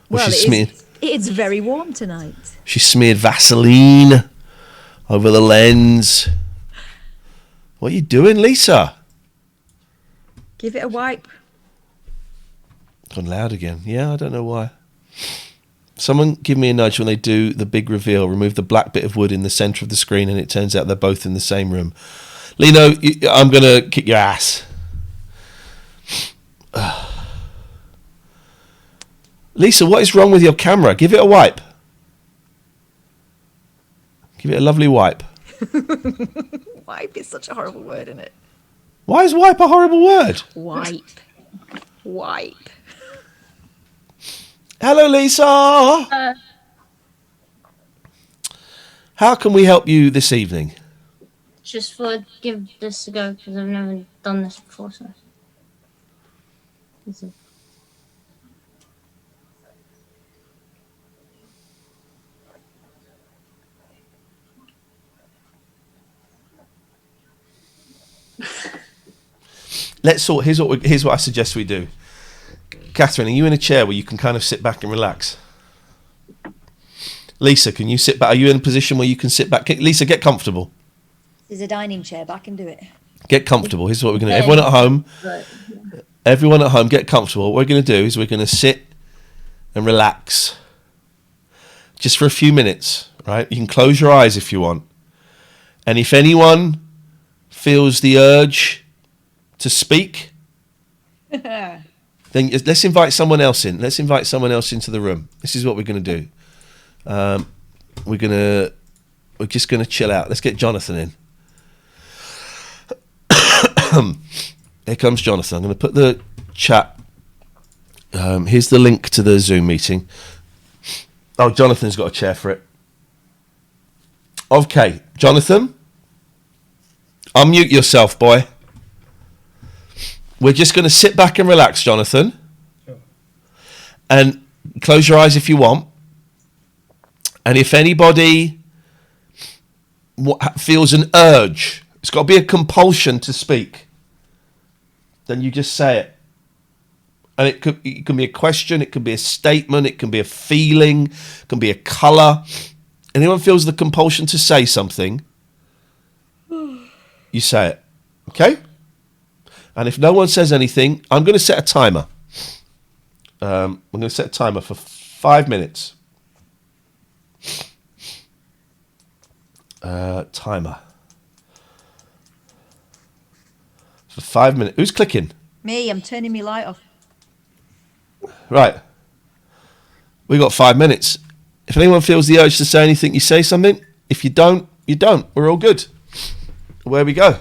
Well, it's very warm tonight. She smeared Vaseline over the lens. What are you doing, Lisa? Give it a wipe. Gone loud again. Yeah, I don't know why. Someone give me a nudge when they do the big reveal. Remove the black bit of wood in the centre of the screen and it turns out they're both in the same room. Lino, I'm going to kick your ass. Lisa, what is wrong with your camera? Give it a wipe. Give it a lovely wipe. Wipe is such a horrible word, isn't it? Why is wipe a horrible word? Wipe. Wipe. Hello, Lisa. How can we help you this evening? Just thought I'd give this a go because I've never done this before. So. Here's what I suggest we do. Catherine, are you in a chair where you can kind of sit back and relax? Lisa, can you sit back? Are you in a position where you can sit back? Lisa, get comfortable. There's a dining chair, but I can do it. Get comfortable. Here's what we're going to do. Everyone at home, get comfortable. What we're going to do is we're going to sit and relax just for a few minutes, right? You can close your eyes if you want. And if anyone feels the urge to speak, then let's invite someone else in. Let's invite someone else into the room. This is what we're going to do. We're just going to chill out. Let's get Jonathan in. Here comes Jonathan. I'm going to put the chat. Here's the link to the Zoom meeting. Oh, Jonathan's got a chair for it. Okay, Jonathan, unmute yourself, boy. We're just going to sit back and relax, Jonathan. Sure. And close your eyes if you want. And if anybody feels an urge, it's got to be a compulsion to speak, then you just say it. And it can be a question, it can be a statement, it can be a feeling, it can be a colour. Anyone feels the compulsion to say something, you say it. Okay? And if no one says anything, I'm going to set a timer. I'm going to set a timer for 5 minutes. Timer. For 5 minutes. Who's clicking? Me, I'm turning my light off. Right. We got 5 minutes. If anyone feels the urge to say anything, you say something. If you don't, you don't. We're all good. Where we go.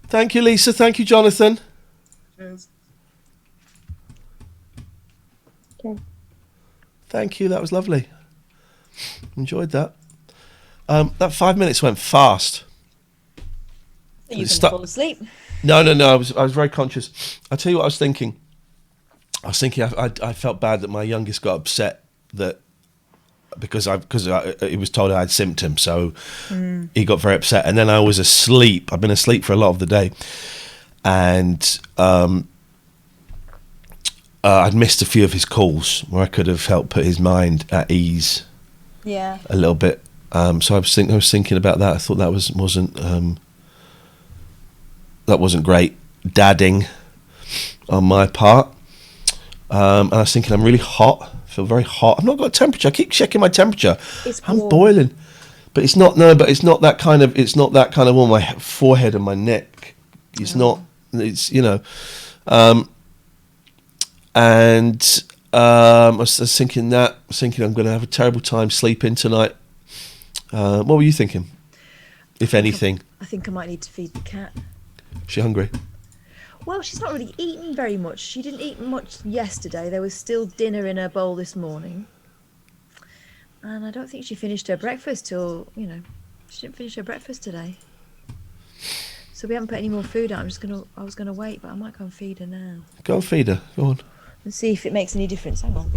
Thank you, Lisa. Thank you, Jonathan. Cheers. Okay. Thank you. That was lovely. Enjoyed that. That 5 minutes went fast. Are you going to fall asleep? No. I was very conscious. I'll tell you what I was thinking. I felt bad that my youngest got upset that because he was told I had symptoms, so he got very upset. And then I was asleep. I've been asleep for a lot of the day, and I'd missed a few of his calls where I could have helped put his mind at ease. Yeah. A little bit. So I was thinking about that. I thought that wasn't great dadding on my part. And I was thinking I'm really hot. I feel very hot. I've not got a temperature. I keep checking my temperature. I'm boiling. But it's not that kind of on my forehead and my neck. It's not. It's and I was thinking I'm going to have a terrible time sleeping tonight. What were you thinking, if anything? I think I might need to feed the cat. Is she hungry? Well, she's not really eating very much. She didn't eat much yesterday. There was still dinner in her bowl this morning. And I don't think she finished her breakfast till, she didn't finish her breakfast today. So we haven't put any more food out. I was going to wait, but I might go and feed her now. Go and feed her. Go on. And see if it makes any difference. Hang on.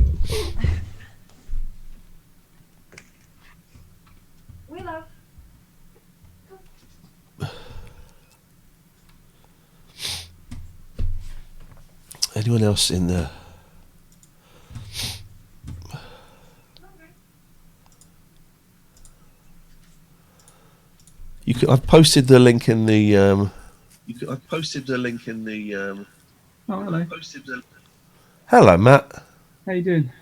Willow. Anyone else in there? I've posted the link in the. I've posted the link in the. Oh, hello. Hello, Matt. How you doing?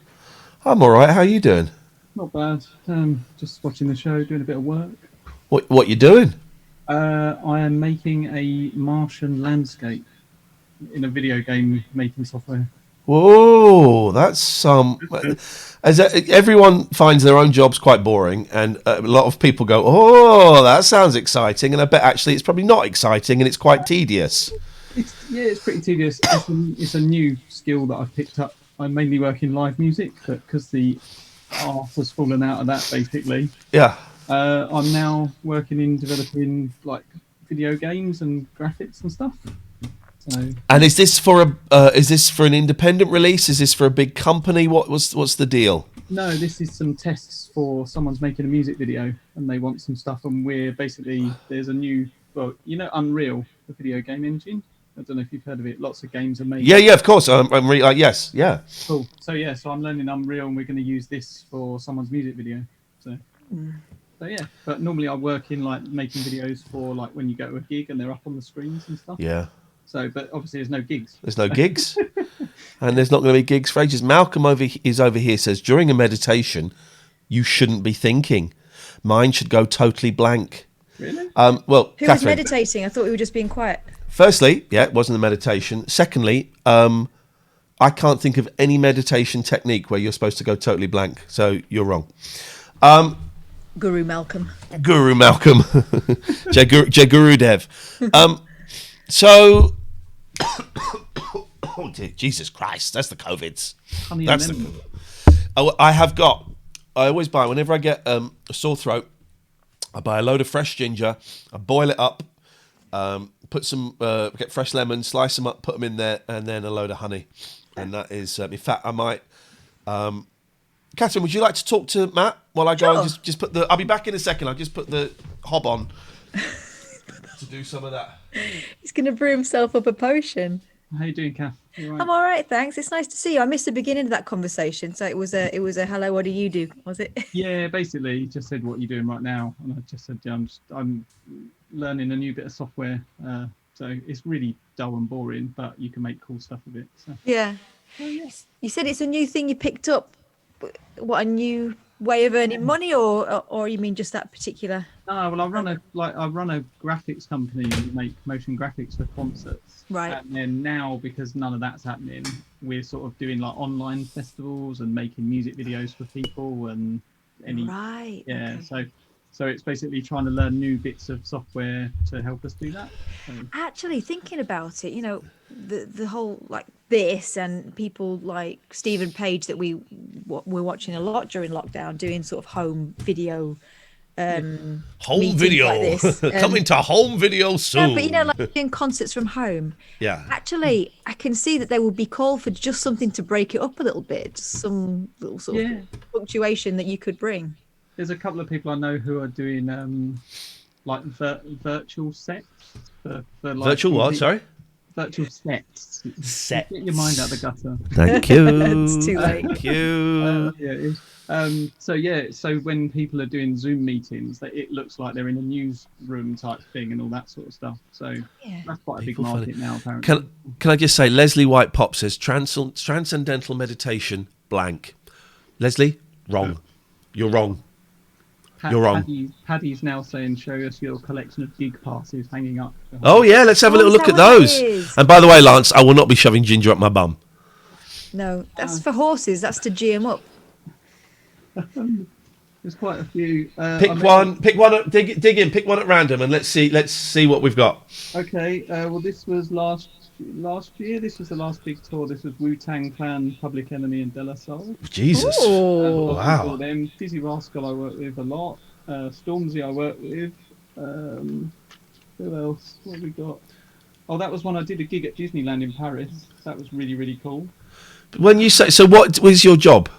I'm all right. How are you doing? Not bad. Just watching the show, doing a bit of work. What you doing? I am making a Martian landscape in a video game making software. Whoa, that's some. Everyone finds their own jobs quite boring, and a lot of people go, "Oh, that sounds exciting," and I bet actually it's probably not exciting, and it's quite tedious. It's pretty tedious. It's a new skill that I've picked up. I mainly work in live music, but because the art has fallen out of that, basically. Yeah. I'm now working in developing like video games and graphics and stuff. So. And is this for an independent release? Is this for a big company? What's the deal? No, this is some tests for someone's making a music video and they want some stuff, and we're basically there's a new Unreal, the video game engine. I don't know if you've heard of it. Lots of games are made. Yeah, of course. Yes, yeah. Cool. So I'm learning Unreal, and we're going to use this for someone's music video. So yeah. But normally I work in like making videos for like when you go to a gig and they're up on the screens and stuff. Yeah. So, but obviously there's no gigs. There's no gigs, and there's not going to be gigs for ages. Malcolm is over here says during a meditation, you shouldn't be thinking. Mind should go totally blank. Really? Well, Who was Catherine, meditating? I thought we were just being quiet. Firstly, it wasn't a meditation. Secondly, I can't think of any meditation technique where you're supposed to go totally blank. So you're wrong. Guru Malcolm. Jai Guru Dev. So, oh dear, Jesus Christ, that's the COVIDs. I always buy, whenever I get a sore throat, I buy a load of fresh ginger, I boil it up, get fresh lemons, slice them up, put them in there, and then a load of honey. And that is, in fact, I might... Catherine, would you like to talk to Matt while I go and just put I'll be back in a second, I'll just put the hob on to do some of that. He's going to brew himself up a potion. How you doing, Kath? I'm all right, thanks. It's nice to see you. I missed the beginning of that conversation, so it was a hello. What do you do? Was it? Yeah, basically, he just said what you're doing right now, and I just said I'm learning a new bit of software. So it's really dull and boring, but you can make cool stuff with it. So. Yeah. Oh, yes. You said it's a new thing you picked up. What, a new way of earning money, or you mean just that particular? No, well, I run a graphics company and make motion graphics for concerts. Right. And then now, because none of that's happening, we're sort of doing like online festivals and making music videos for people and Right. Yeah. Okay. So it's basically trying to learn new bits of software to help us do that. So, Actually, thinking about it, the whole like this and people like Stephen Page that we're watching a lot during lockdown, doing sort of home video. Home meetings video like this. coming to home video soon. No, but like doing concerts from home. Yeah. Actually, I can see that there will be call for just something to break it up a little bit, just some little sort of punctuation that you could bring. there's a couple of people I know who are doing like virtual sets for like Virtual what? Sorry. Virtual sets. Sets. Get your mind out the gutter. Thank you. It's too late. Thank you. Yeah, it is. So when people are doing Zoom meetings, that it looks like they're in a newsroom type thing and all that sort of stuff. So that's quite a big market now, apparently. Can I just say, Leslie White Pop says transcendental meditation blank. Leslie, wrong. You're wrong. You're wrong. Paddy's now saying, show us your collection of gig passes hanging up. Oh yeah, let's have a little look at those. And by the way, Lance, I will not be shoving ginger up my bum. No, that's for horses. That's to G 'em up. There's quite a few. Pick one. Dig in. Pick one at random, and let's see what we've got. Okay. Well, this was last year. This was the last big tour. This was Wu-Tang Clan, Public Enemy, and De La Soul. Jesus! Wow. Them. Dizzy Rascal I work with a lot. Stormzy I work with. Who else? What have we got? Oh, that was when I did a gig at Disneyland in Paris. That was really, really cool. When you say so, what was your job?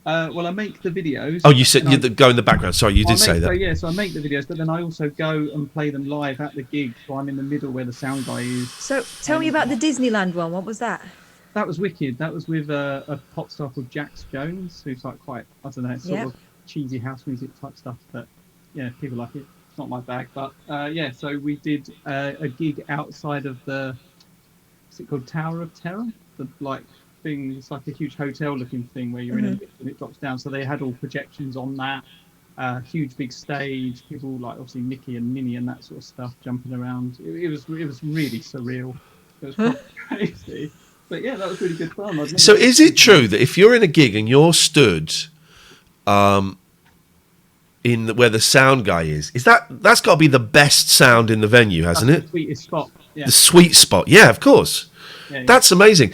Well, I make the videos. Oh, you said you go in the background. Sorry, you did say that. So I make the videos, but then I also go and play them live at the gig. So I'm in the middle where the sound guy is. So tell me about the Disneyland one. What was that? That was wicked. That was with a pop star called Jax Jones, who's like quite, I don't know, sort of cheesy house music type stuff. But yeah, people like it. It's not my bag, but so we did a gig outside of what's it called, Tower of Terror? The thing. It's like a huge hotel looking thing where you're in a lift and it drops down. So they had all projections on that. Huge big stage, people like obviously Mickey and Minnie and that sort of stuff jumping around. It was really surreal. It was crazy. But yeah, that was really good fun. So is it true that if you're in a gig and you're stood where the sound guy is that's got to be the best sound in the venue, hasn't it? The sweetest spot. Yeah. The sweet spot. Yeah, of course. Yeah. That's amazing.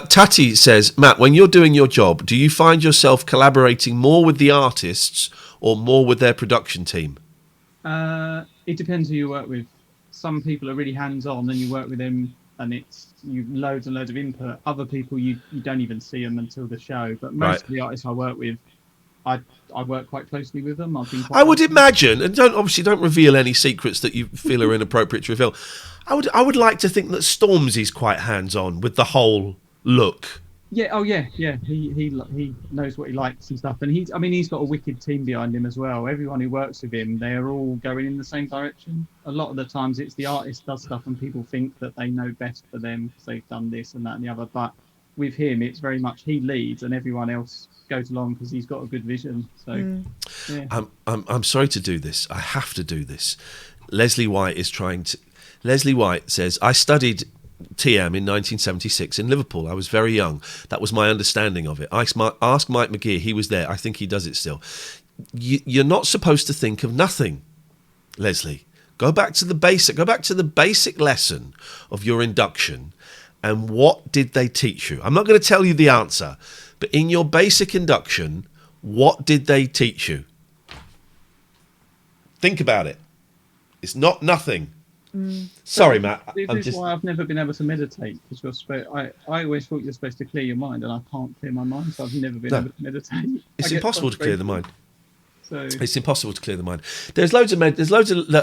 Tati says, Matt, when you're doing your job, do you find yourself collaborating more with the artists or more with their production team? It depends who you work with. Some people are really hands-on and you work with them and it's loads and loads of input. Other people, you don't even see them until the show. But most of the artists I work with, I work quite closely with them. I would imagine, and don't reveal any secrets that you feel are inappropriate to reveal. I would like to think that Stormzy's quite hands-on with the whole look. Yeah. He knows what he likes and stuff, and he's got a wicked team behind him as well. Everyone who works with him, they are all going in the same direction. A lot of the times, it's the artist does stuff, and people think that they know best for them because they've done this and that and the other. But with him, it's very much he leads, and everyone else goes along because he's got a good vision. So, yeah. I'm sorry to do this. I have to do this. Leslie White says, I studied TM in 1976 in Liverpool. I was very young. That was my understanding of it. Ask Mike McGeer. He was there. I think he does it still. You're not supposed to think of nothing, Leslie. Go back to the basic. Go back to the basic lesson of your induction. And what did they teach you? I'm not going to tell you the answer, but in your basic induction, what did they teach you? Think about it. It's not nothing. Sorry, Matt. This is why I've never been able to meditate, because I always thought you're supposed to clear your mind, and I can't clear my mind, so I've never been able to meditate. It's impossible to clear the mind. So it's impossible to clear the mind. There's loads of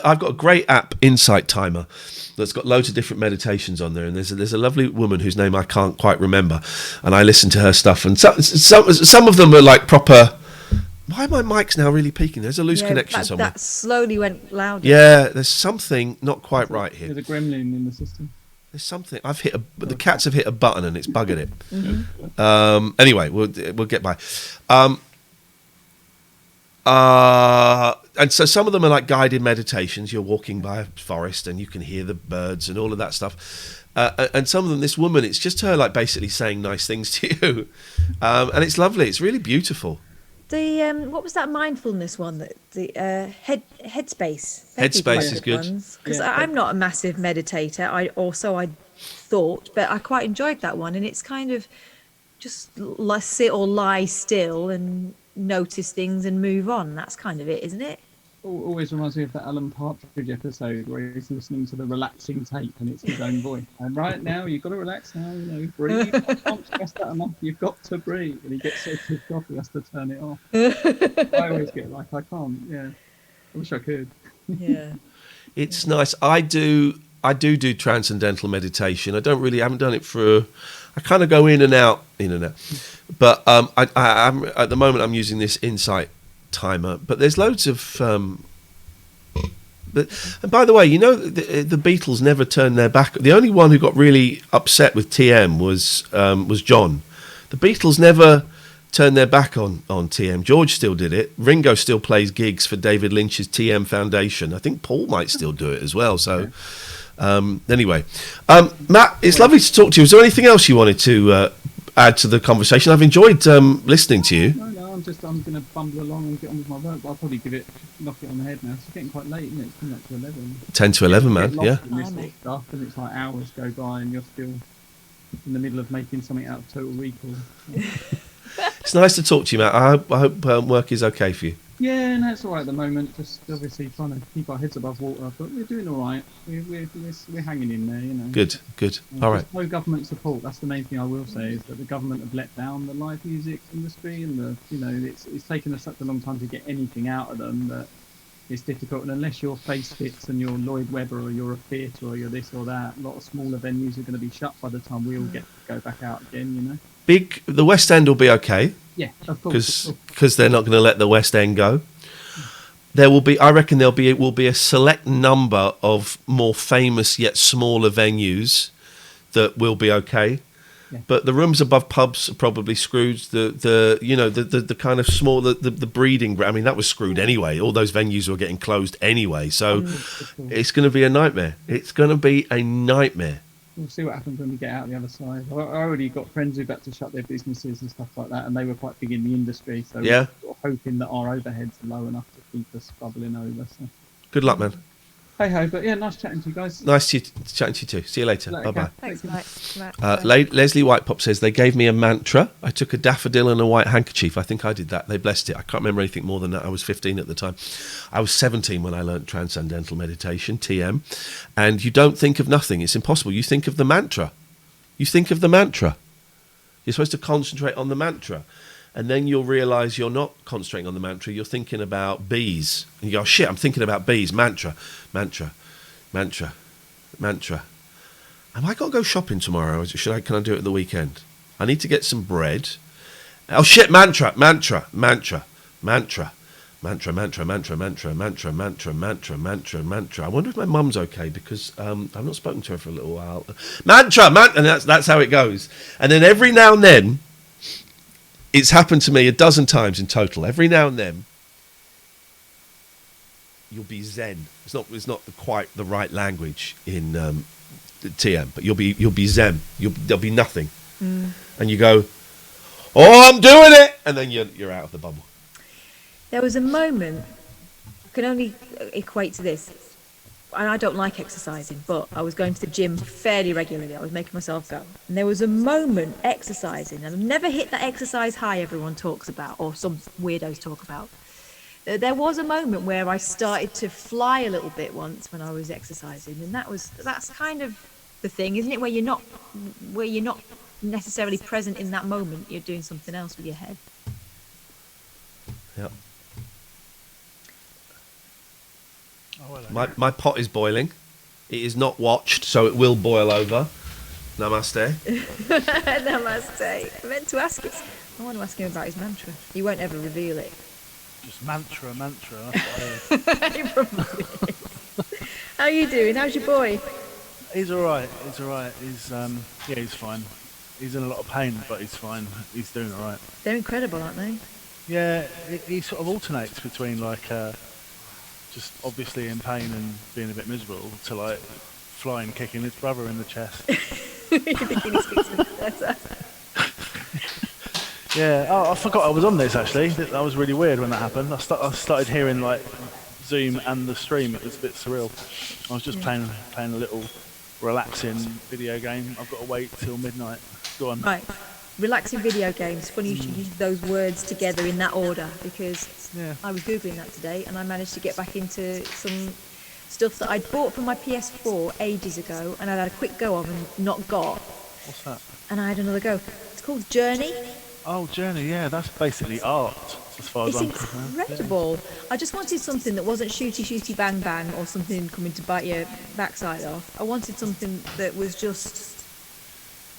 I've got a great app, Insight Timer, that's got loads of different meditations on there, and there's a lovely woman whose name I can't quite remember, and I listen to her stuff, and some of them are like proper. Why are my mics now really peaking? There's a loose connection somewhere. That slowly went louder. Yeah, there's something not quite right here. There's a gremlin in the system. There's something. The cats have hit a button and it's buggered it. Mm-hmm. Anyway, we'll get by. And so some of them are like guided meditations. You're walking by a forest and you can hear the birds and all of that stuff. And some of them, this woman, it's just her like basically saying nice things to you. And it's lovely. It's really beautiful. The what was that mindfulness one? That the Headspace. Headspace is good. Because I'm not a massive meditator. I thought, but I quite enjoyed that one, and it's kind of just sit or lie still and notice things and move on. That's kind of it, isn't it? Always reminds me of that Alan Partridge episode where he's listening to the relaxing tape and it's his own voice. And right now, you've got to relax now, breathe. I can't stress that enough. You've got to breathe. And he gets so pissed off, he has to turn it off. I always get like, I can't, I wish I could. Yeah. It's nice. I do transcendental meditation. I haven't done it for, I kind of go in and out. But I'm at the moment, I'm using this Insight timer, but there's loads of and by the way, the Beatles never turned their back. The only one who got really upset with TM was John. The Beatles never turned their back on TM. George still did it. Ringo still plays gigs for David Lynch's TM Foundation. I think Paul might still do it as well. So anyway, Matt, it's lovely to talk to you. Is there anything else you wanted to add to the conversation? I've enjoyed listening to you. No, I'm going to bumble along and get on with my work, but I'll probably knock it on the head now. It's getting quite late, isn't it? It's coming up to 11. 10 to 11, man. Yeah. Stuff, and it's like hours go by, and you're still in the middle of making something out of Total Recall. It's nice to talk to you, Matt. I hope work is okay for you. Yeah, no, it's all right at the moment. Just obviously trying to keep our heads above water, but we're doing all right. We're hanging in there, Good. All right. No government support. That's the main thing I will say, is that the government have let down the live music industry, and it's taken us such a long time to get anything out of them that it's difficult. And unless you're Face Fits and you're Lloyd Webber or you're a theatre or you're this or that, a lot of smaller venues are going to be shut by the time we all get to go back out again. The West End will be okay. Yeah, of course. Because they're not going to let the West End go. I reckon will be a select number of more famous yet smaller venues that will be okay. Yeah. But the rooms above pubs are probably screwed. The kind of small the breeding. I mean, that was screwed anyway. All those venues were getting closed anyway. So it's going to be a nightmare. We'll see what happens when we get out the other side. I already got friends who've had to shut their businesses and stuff like that, and they were quite big in the industry. So we're sort of hoping that our overheads are low enough to keep us bubbling over. So. Good luck, man. Hey ho, but yeah, nice chatting to you guys. Nice chatting to you too. See you later. Bye bye. Thanks, Matt. Leslie Whitepop says they gave me a mantra. I took a daffodil and a white handkerchief. I think I did that. They blessed it. I can't remember anything more than that. I was 15 at the time. I was 17 when I learned transcendental meditation, TM. And you don't think of nothing. It's impossible. You think of the mantra. You're supposed to concentrate on the mantra. And then you'll realise you're not concentrating on the mantra, you're thinking about bees. And you go, oh, shit, I'm thinking about bees. Mantra. Am I got to go shopping tomorrow? Or can I do it at the weekend? I need to get some bread. Oh, shit, mantra. I wonder if my mum's okay, because I've not spoken to her for a little while. Mantra, and that's how it goes. And then every now and then, it's happened to me a dozen times in total. Every now and then, you'll be zen. It's not quite the right language in TM, but you'll be zen. There'll be nothing, and you go, "Oh, I'm doing it," and then you're out of the bubble. There was a moment. I can only equate to this. And I don't like exercising, but I was going to the gym fairly regularly. I was making myself go. And there was a moment exercising, and I've never hit that exercise high everyone talks about, or some weirdos talk about. There was a moment where I started to fly a little bit once when I was exercising, and that's kind of the thing, isn't it? Where you're not necessarily present in that moment. You're doing something else with your head. Yeah. My pot is boiling. It is not watched, so it will boil over. Namaste. Namaste. I meant to ask it. I want to ask him about his mantra. He won't ever reveal it. Just mantra. That's what I heard. He probably is. How are you doing? How's your boy? He's all right. He's fine. He's in a lot of pain, but he's fine. He's doing all right. They're incredible, aren't they? Yeah, he sort of alternates between just obviously in pain and being a bit miserable to like flying, kicking his brother in the chest. Yeah. Oh, I forgot I was on this actually. That was really weird when that happened. I started hearing like Zoom and the stream. It was a bit surreal. I was just playing a little relaxing video game. I've got to wait till midnight. Go on. Right. Relaxing video games. Funny you should use those words together in that order, because I was Googling that today and I managed to get back into some stuff that I'd bought for my PS4 ages ago and I'd had a quick go of and not got. What's that? And I had another go. It's called Journey. Oh, Journey. Yeah, that's basically art as far as I'm concerned. It's incredible. I just wanted something that wasn't shooty bang bang or something coming to bite your backside off. I wanted something that was just...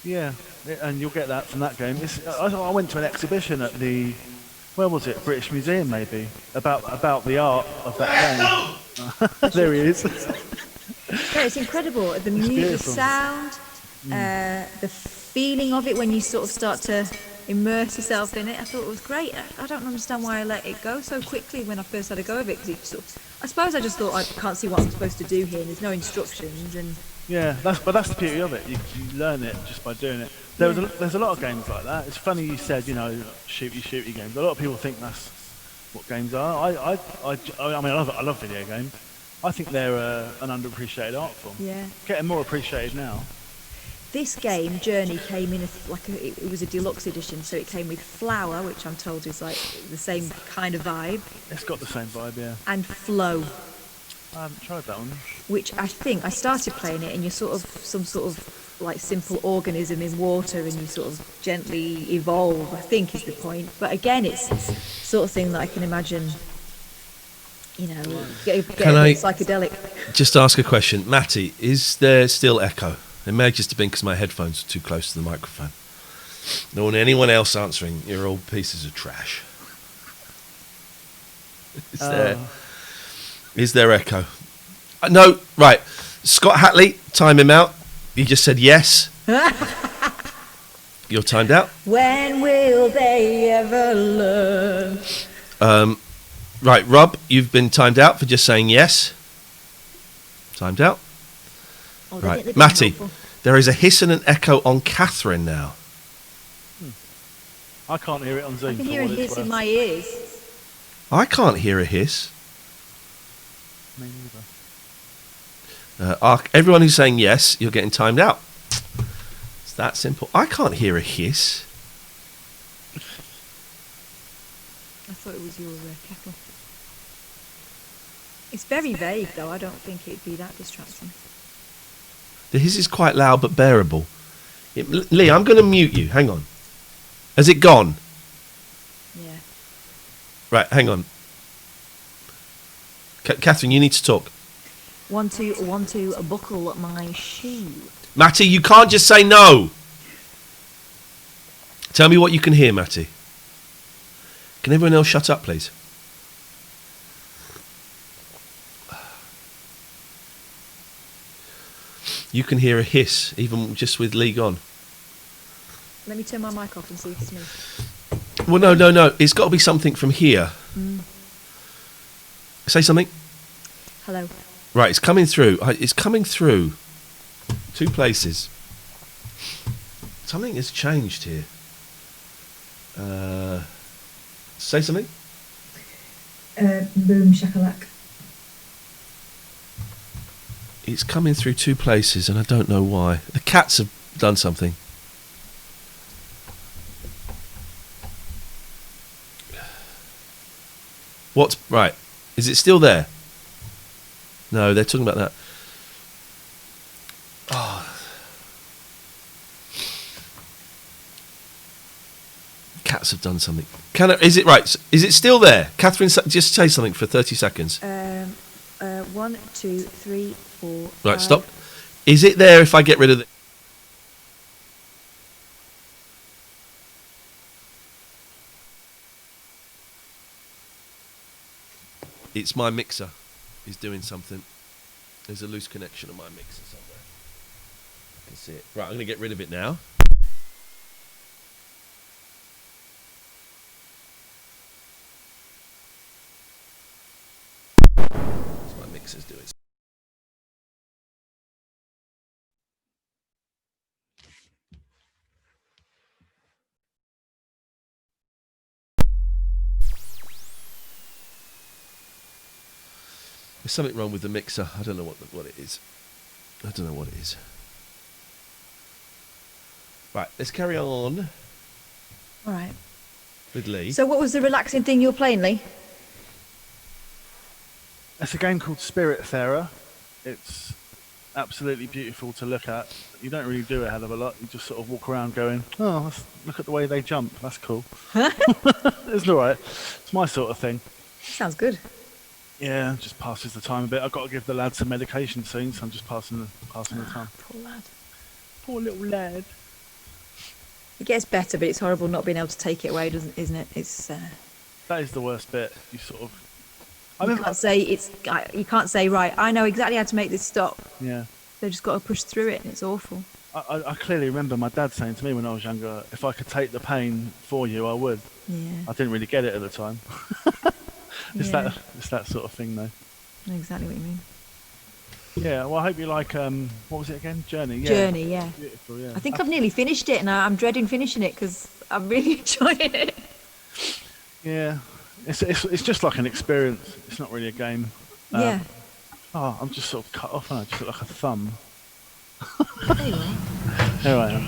Yeah, and you'll get that from that game. I went to an exhibition at the, where was it? British Museum maybe, about the art of that game. There he is. Yeah, it's incredible. The music, the sound, the feeling of it when you sort of start to immerse yourself in it. I thought it was great. I don't understand why I let it go so quickly when I first had a go of it, because I suppose I just thought I can't see what I'm supposed to do here. And there's no instructions and. Yeah, that's the beauty of it. You learn it just by doing it. There's a lot of games like that. It's funny you said, shooty games. A lot of people think that's what games are. I mean, I love video games. I think they're an underappreciated art form. Yeah. Getting more appreciated now. This game, Journey, came in it was a deluxe edition, so it came with Flower, which I'm told is like the same kind of vibe. It's got the same vibe, yeah. And Flow. I haven't tried that one. Which I think I started playing it, and you're sort of some sort of like simple organism in water, and you sort of gently evolve, I think is the point. But again, it's sort of thing that I can imagine, get a bit psychedelic. Just ask a question, Matty? Is there still echo? It may just have been because my headphones are too close to the microphone. No one, anyone else answering? You're all pieces of trash. Is there echo? No, right. Scott Hatley, time him out. You just said yes. You're timed out. When will they ever learn? Right, Rob, you've been timed out for just saying yes. Timed out. Oh, right, Matty, there is a hiss and an echo on Catherine now. I can't hear it on Zoom. I can hear a hiss in my ears. I can't hear a hiss. Me neither. Everyone who's saying yes, you're getting timed out. It's that simple. I can't hear a hiss. I thought it was your kettle. It's very vague, though. I don't think it'd be that distracting. The hiss is quite loud but bearable. Lee, I'm going to mute you. Hang on. Has it gone? Yeah. Right, hang on. Catherine, you need to talk. 1 2 1 2 buckle my shoe. Matty, you can't just say no. Tell me what you can hear, Matty. Can everyone else shut up, please? You can hear a hiss, even just with Lee gone. Let me turn my mic off and see if it's me. Well, no. It's got to be something from here. Say something. Hello. Right, it's coming through. It's coming through. Two places. Something has changed here. Say something. Boom shakalak. It's coming through two places, and I don't know why. The cats have done something. What's right? Is it still there? No, they're talking about that. Oh. Cats have done something. Is it right? Is it still there? Catherine, just say something for 30 seconds. 1 2 3 4 Right, stop. Is it there if I get rid of it? It's my mixer. Is doing something. There's a loose connection on my mixer somewhere. I can see it. Right, I'm going to get rid of it now. That's my mixer's doing. There's something wrong with the mixer. I don't know what it is. I don't know what it is. Right, let's carry on All right. with Lee. So what was the relaxing thing you were playing, Lee? It's a game called Spiritfarer. It's absolutely beautiful to look at. You don't really do a hell of a lot. You just sort of walk around going, oh, look at the way they jump. That's cool. It's all right. It's my sort of thing. Sounds good. Yeah, just passes the time a bit. I've got to give the lad some medication soon, so I'm just passing the time. Poor lad. Poor little lad. It gets better, but it's horrible not being able to take it away, isn't it? It's. That is the worst bit. You sort of. You can't say right. I know exactly how to make this stop. Yeah. They've just got to push through it, and it's awful. I clearly remember my dad saying to me when I was younger, if I could take the pain for you, I would. Yeah. I didn't really get it at the time. It's that sort of thing, though. I know exactly what you mean. Yeah, well, I hope you like, what was it again? Journey, yeah. Journey, yeah. Beautiful, yeah. I think I've nearly finished it, and I'm dreading finishing it because I'm really enjoying it. Yeah, it's just like an experience. It's not really a game. Yeah. Oh, I'm just sort of cut off, and I just look like a thumb. There you are. There I am.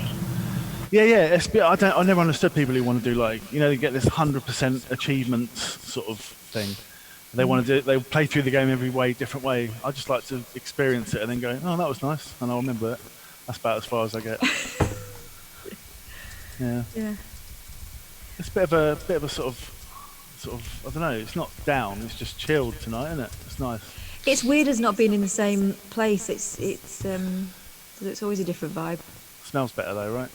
Yeah. I never understood people who want to do they get this 100% achievements sort of thing. They want to they play through the game every different way. I just like to experience it and then go, oh, that was nice, and I'll remember it. That's about as far as I get. Yeah. Yeah. It's a bit of a sort of I don't know. It's not down. It's just chilled tonight, isn't it? It's nice. It's weird as not being in the same place. It's always a different vibe. Smells better though, right?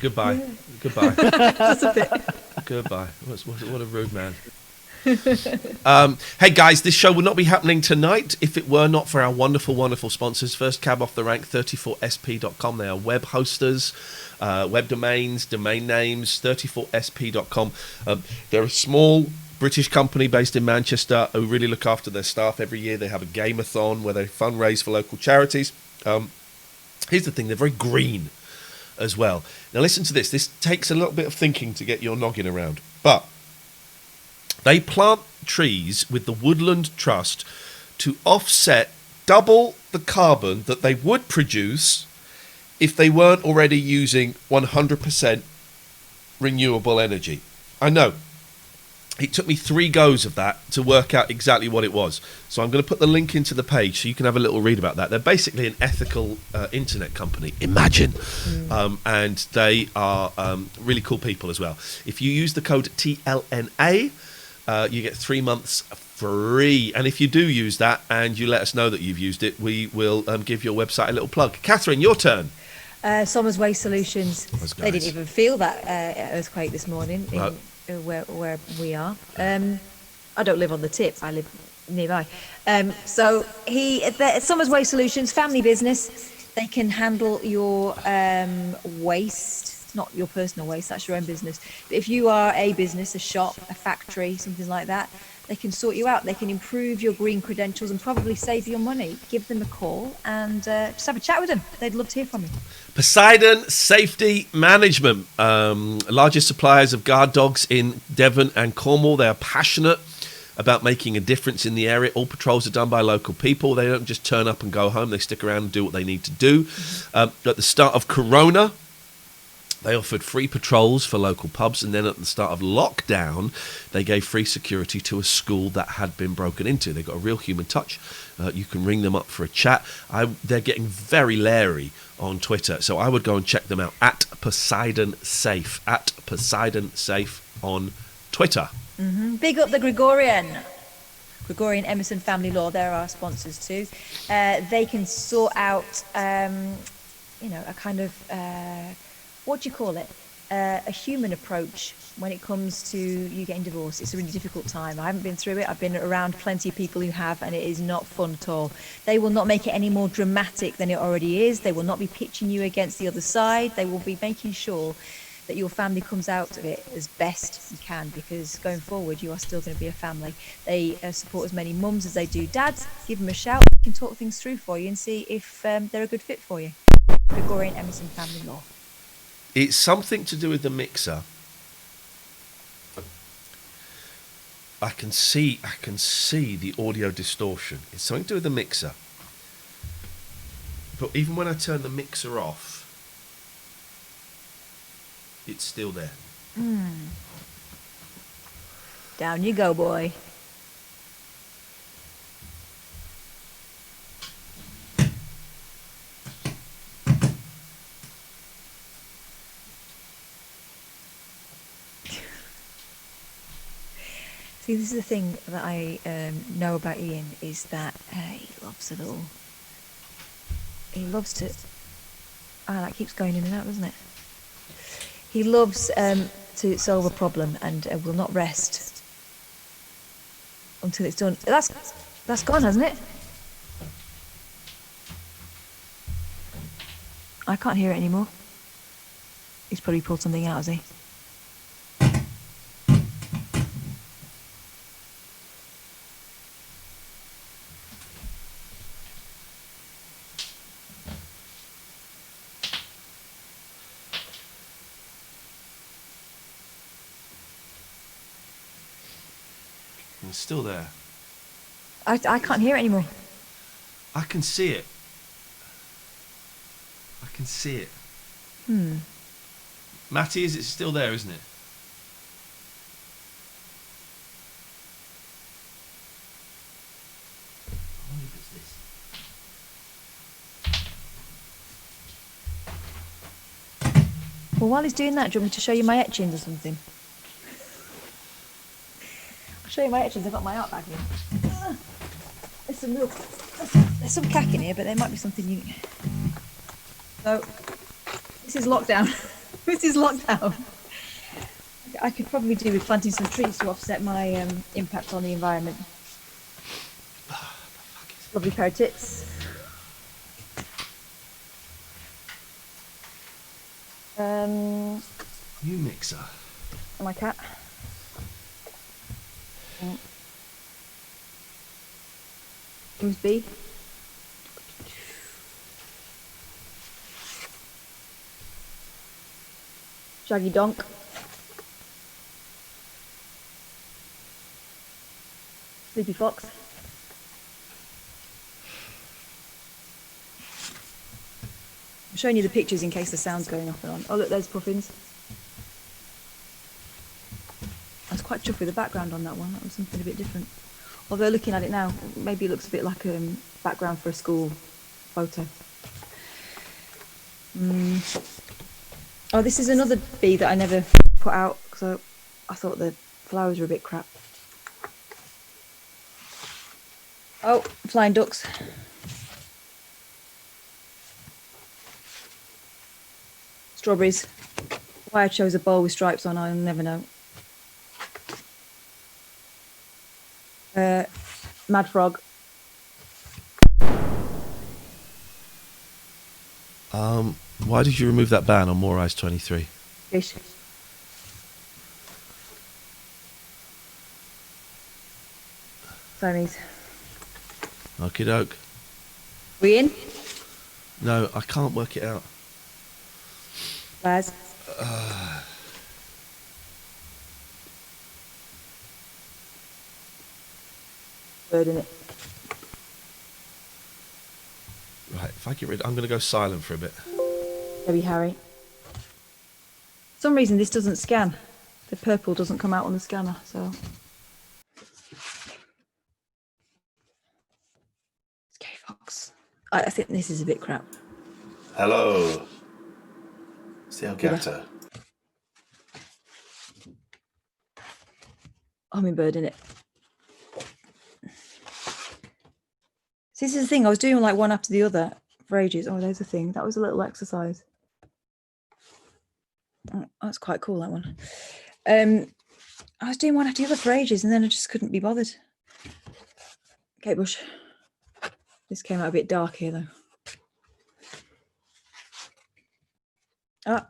Goodbye. Yeah. Goodbye. Just a bit. Goodbye. What a rude man. Hey guys, this show would not be happening tonight if it were not for our wonderful sponsors. First cab off the rank, 34sp.com. They are web hosters, web domains, domain names, 34sp.com. They're a small British company based in Manchester who really look after their staff. Every year they have a game-a-thon where they fundraise for local charities. Here's the thing, they're very green as well. Now listen to this. This takes a little bit of thinking to get your noggin around. But they plant trees with the Woodland Trust to offset double the carbon that they would produce if they weren't already using 100% renewable energy. I know. It took me 3 goes of that to work out exactly what it was. So I'm going to put the link into the page so you can have a little read about that. They're basically an ethical internet company. Imagine. And they are really cool people as well. If you use the code TLNA, you get 3 months free. And if you do use that and you let us know that you've used it, we will give your website a little plug. Catherine, your turn. Somers Waste Solutions. They didn't even feel that earthquake this morning where we are. I don't live on the tip. I live nearby. So Somers Waste Solutions, family business. They can handle your waste, not your personal waste. That's your own business. But if you are a business, a shop, a factory, something like that, they can sort you out. They can improve your green credentials and probably save your money. Give them a call and just have a chat with them. They'd love to hear from you. Poseidon Safety Management, largest suppliers of guard dogs in Devon and Cornwall. They are passionate about making a difference in the area. All patrols are done by local people. They don't just turn up and go home. They stick around and do what they need to do. At the start of Corona, they offered free patrols for local pubs, and then at the start of lockdown, they gave free security to a school that had been broken into. They've got a real human touch. You can ring them up for a chat. They're getting very leery on Twitter, so I would go and check them out at Poseidon Safe, at Poseidon Safe on Twitter. Mm-hmm. Big up the Gregorian Emerson Family Law. They're our sponsors too. They can sort out, a kind of... what do you call it? A human approach when it comes to you getting divorced. It's a really difficult time. I haven't been through it. I've been around plenty of people who have, and it is not fun at all. They will not make it any more dramatic than it already is. They will not be pitching you against the other side. They will be making sure that your family comes out of it as best you can, because going forward you are still going to be a family. They support as many mums as they do dads. Give them a shout. They can talk things through for you and see if they're a good fit for you. Gregorian Emerson Family Law. It's something to do with the mixer. I can see the audio distortion. It's something to do with the mixer. But even when I turn the mixer off, it's still there. Down you go, boy. See, this is the thing that I know about Iain, is that he loves a little... He loves to... that keeps going in and out, doesn't it? He loves to solve a problem and will not rest until it's done. That's gone, hasn't it? I can't hear it anymore. He's probably pulled something out, has he? It's still there. I can't hear it anymore. I can see it. I can see it. Matty, is it still there, isn't it? I wonder if it's this. Well, while he's doing that, do you want me to show you my etchings or something? I'll show you my etchings. I've got my art bag here. There's some cack in here, but there might be something you... So, this is lockdown. This is lockdown. I could probably do with planting some trees to offset my impact on the environment. Lovely pair of tits. New mixer. And my cat. James B. Shaggy Donk. Sleepy Fox. I'm showing you the pictures in case the sound's going off and on. Oh look, there's Puffins. I was quite chuffed with the background on that one. That was something a bit different. Although looking at it now, maybe it looks a bit like a background for a school photo. Oh, this is another bee that I never put out because I thought the flowers were a bit crap. Oh, flying ducks. Strawberries. Why I chose a bowl with stripes on, I'll never know. Mad frog. Why did you remove that ban on More Eyes 23? Fish. Siamese. Okie doke. We in? No, I can't work it out. Laz. Bird in it. Right, if I get rid, I'm going to go silent for a bit. Maybe Harry. For some reason this doesn't scan. The purple doesn't come out on the scanner, so. Scary Fox. I think this is a bit crap. Hello. It's the Elgato. Hummingbird in it. See, this is the thing. I was doing like one after the other for ages. Oh, there's a thing. That was a little exercise. Oh, that's quite cool, that one. I was doing one after the other for ages and then I just couldn't be bothered. Kate Bush. This came out a bit dark here though. Ah,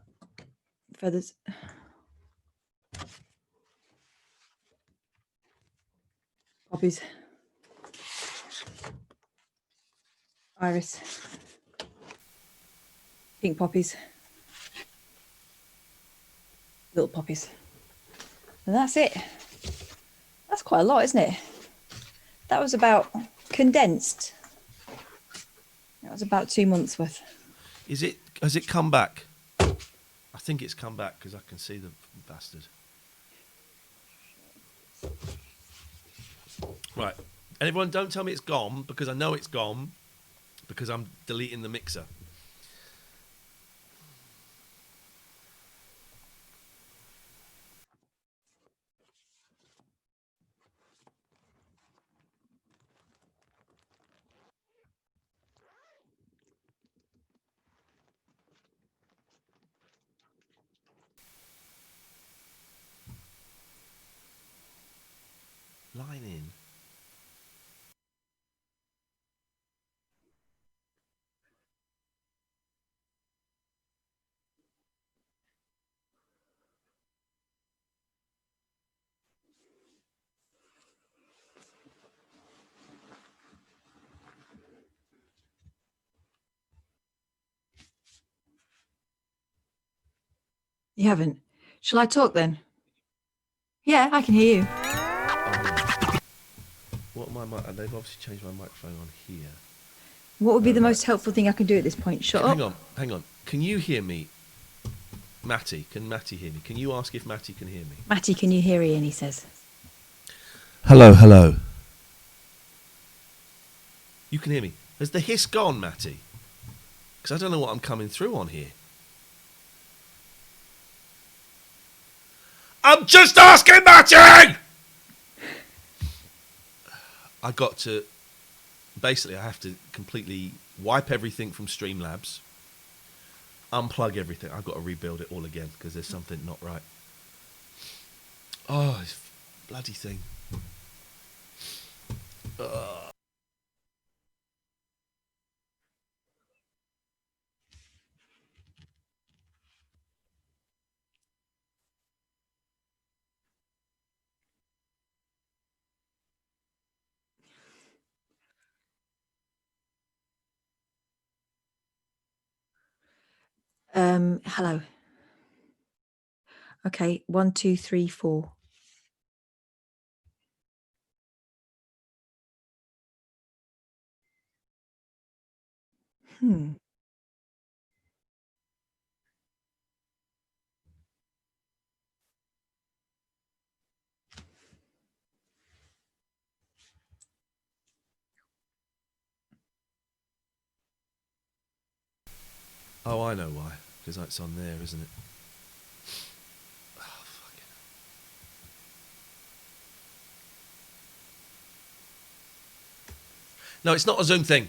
feathers. Poppies. Iris. Pink poppies. Little poppies. And that's it. That's quite a lot, isn't it? That was about condensed. That was about 2 months worth. Has it come back? I think it's come back because I can see the bastard. Right. And everyone, don't tell me it's gone, because I know it's gone, because I'm deleting the mixer. Line in. You haven't. Shall I talk then? Yeah, I can hear you. What my mic? They've obviously changed my microphone on here. What would be the most helpful thing I can do at this point? Shut up. Hang on. Can you hear me? Matty, can Matty hear me? Can you ask if Matty can hear me? Matty, can you hear Ian? He says. Hello. You can hear me. Has the hiss gone, Matty? Because I don't know what I'm coming through on here. I'm just asking, Matty! I got to... Basically, I have to completely wipe everything from Streamlabs, unplug everything. I've got to rebuild it all again because there's something not right. Oh, this bloody thing. Ugh. Hello. Okay, 1, 2, 3, 4. Oh, I know why. Because that's on there, isn't it? Oh, fuck it. No, it's not a Zoom thing.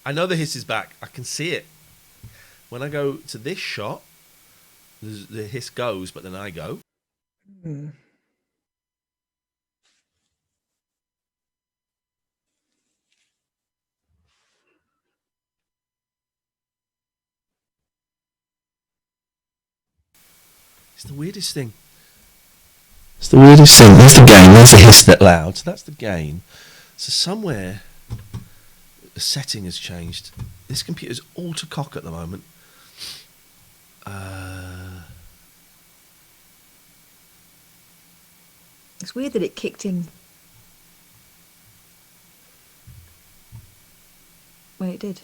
I know the hiss is back. I can see it. When I go to this shot, the hiss goes, but then I go. It's the weirdest thing. It's the weirdest thing. There's the gain. There's the hiss that loud. So that's the gain. So somewhere the setting has changed. This computer's all to cock at the moment. It's weird that it kicked in when it did.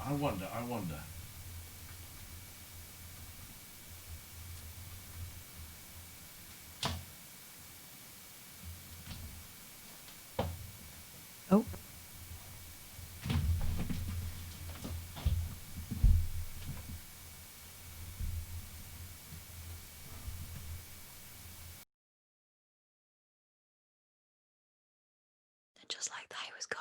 I wonder. Oh. And just like that, he was gone.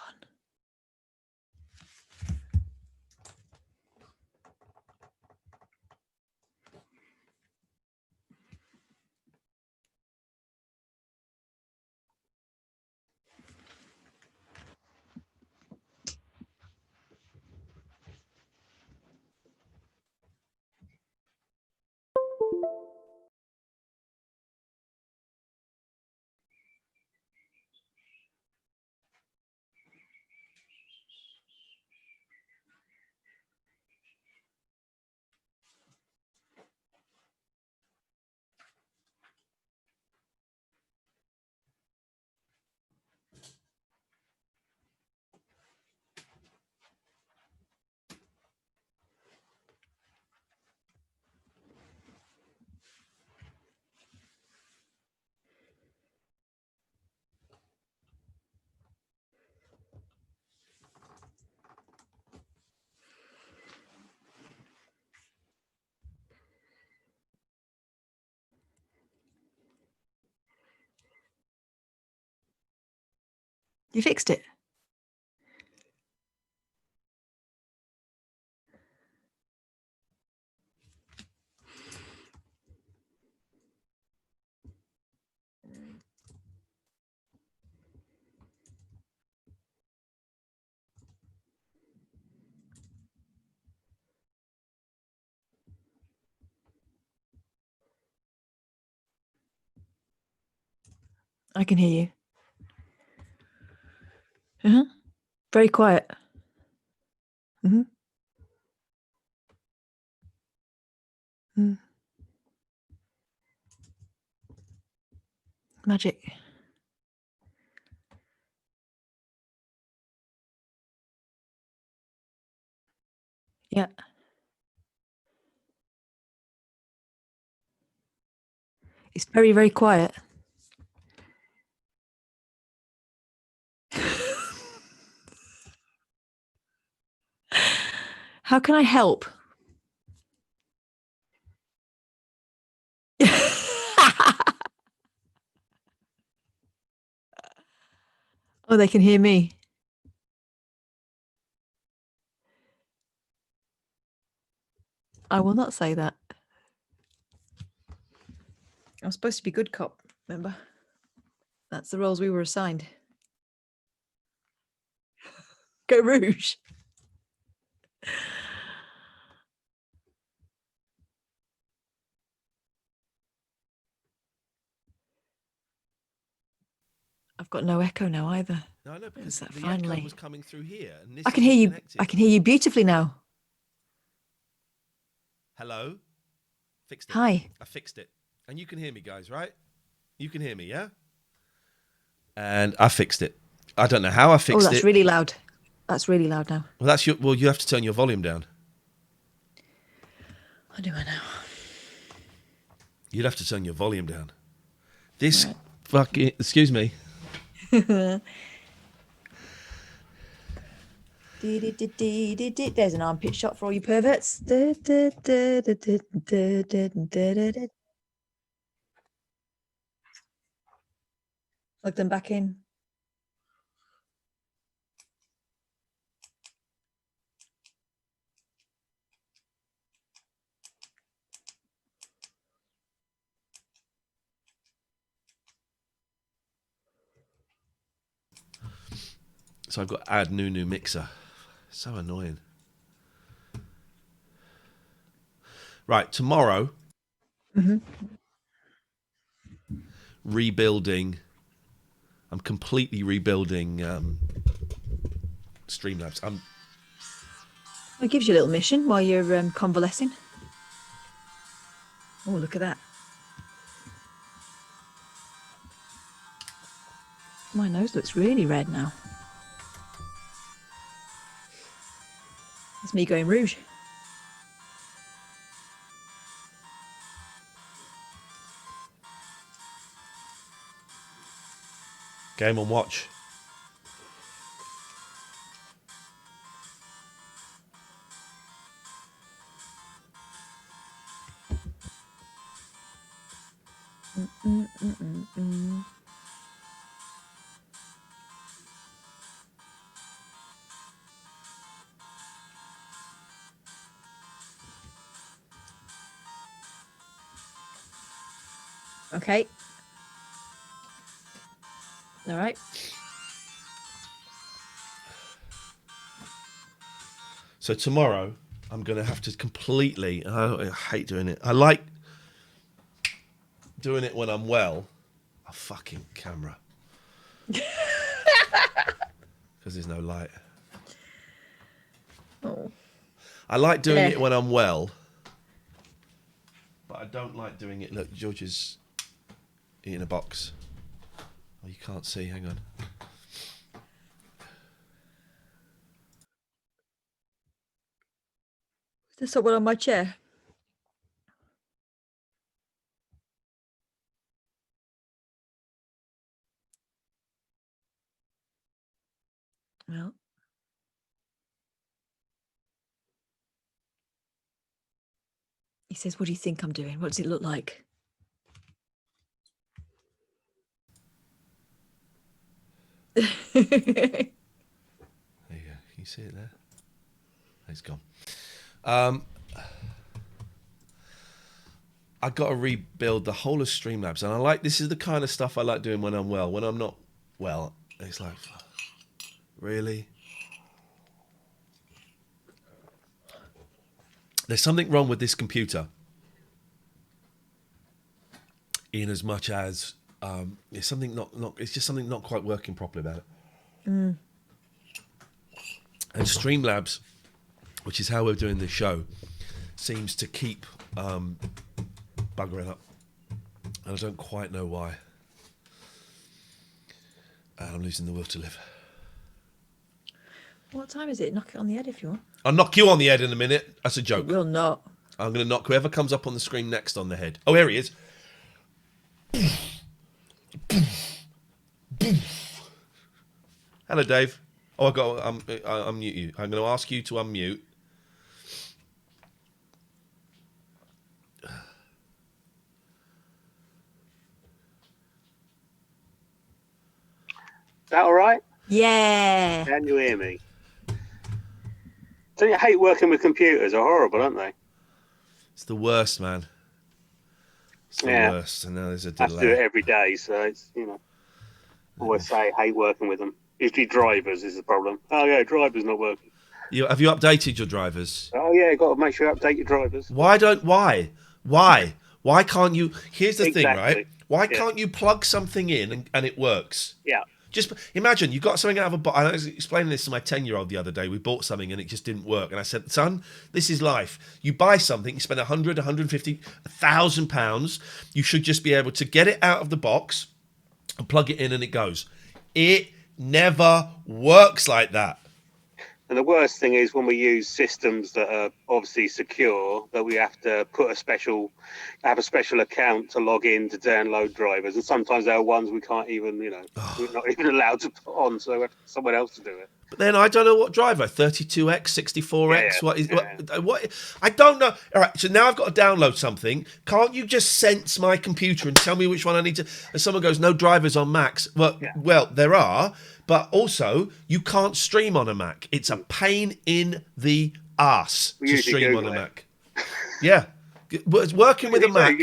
You fixed it. I can hear you. Very quiet. Magic. Yeah. It's very, very quiet. How can I help? Oh, they can hear me. I will not say that. I'm supposed to be good cop, remember? That's the roles we were assigned. Go Rouge. I've got no echo now either. No, I know, because the finally? echo was coming through here, and this I can is hear you. disconnected. I can hear you beautifully now. Hello? Fixed it. Hi. I fixed it. And you can hear me, guys, right? You can hear me, yeah? And I fixed it. I don't know how I fixed it. Oh, that's really loud. That's really loud now. Well, that's your. Well, you have to turn your volume down. How do I know? You'd have to turn your volume down. This fucking. Excuse me. There's an armpit shot for all you perverts. Plug them back in. So I've got to add new mixer. So annoying. Right, tomorrow. Rebuilding. I'm completely rebuilding Streamlabs. It gives you a little mission while you're convalescing. Oh, look at that. My nose looks really red now. me going rouge. Game on watch. Okay. All right. So tomorrow, I'm going to have to completely... I hate doing it. I like doing it when I'm well. A fucking camera. Because there's no light. Oh. I like doing it when I'm well. But I don't like doing it... Look, George is eating a box. Oh, you can't see. Hang on. There's someone on my chair. Well. He says, what do you think I'm doing? What does it look like? There you go. Can you see it there? It's gone. I got to rebuild the whole of Streamlabs, and this is the kind of stuff I like doing when I'm well. When I'm not well, it's like, really? There's something wrong with this computer, in as much as it's something it's just something not quite working properly about it. Mm. And Streamlabs, which is how we're doing this show, seems to keep buggering up. And I don't quite know why. And I'm losing the will to live. What time is it? Knock it on the head if you want. I'll knock you on the head in a minute. That's a joke. You will not. I'm going to knock whoever comes up on the screen next on the head. Oh, here he is. Hello, Dave. Oh, I got to unmute you. I'm going to ask you to unmute. Is that all right? Yeah. Can you hear me? Don't you hate working with computers? They're horrible, aren't they? It's the worst, man. It's the worst. And now there's a I have to do it delay. every day, so it's, always say I hate working with them. Usually drivers is the problem. Oh, yeah, drivers not working. Have you updated your drivers? Oh, yeah, you've got to make sure you update your drivers. Why can't you... Here's the thing, right? Why can't you plug something in and it works? Yeah. Just imagine you got something out of a box. I was explaining this to my 10-year-old the other day. We bought something and it just didn't work. And I said, son, this is life. You buy something, you spend 100, 150, £1,000. You should just be able to get it out of the box and plug it in and it goes. It never works like that. And the worst thing is when we use systems that are obviously secure, that we have to have a special account to log in to download drivers. And sometimes there are ones we can't even, we're not even allowed to put on, so we have someone else to do it. But then I don't know what driver, 32X, 64X, what? I don't know. All right, so now I've got to download something. Can't you just sense my computer and tell me which one I need to... And someone goes, no drivers on Macs. Well, there are, but also you can't stream on a Mac. It's a pain in the ass to stream on a Mac. Yeah. It's working with a Mac.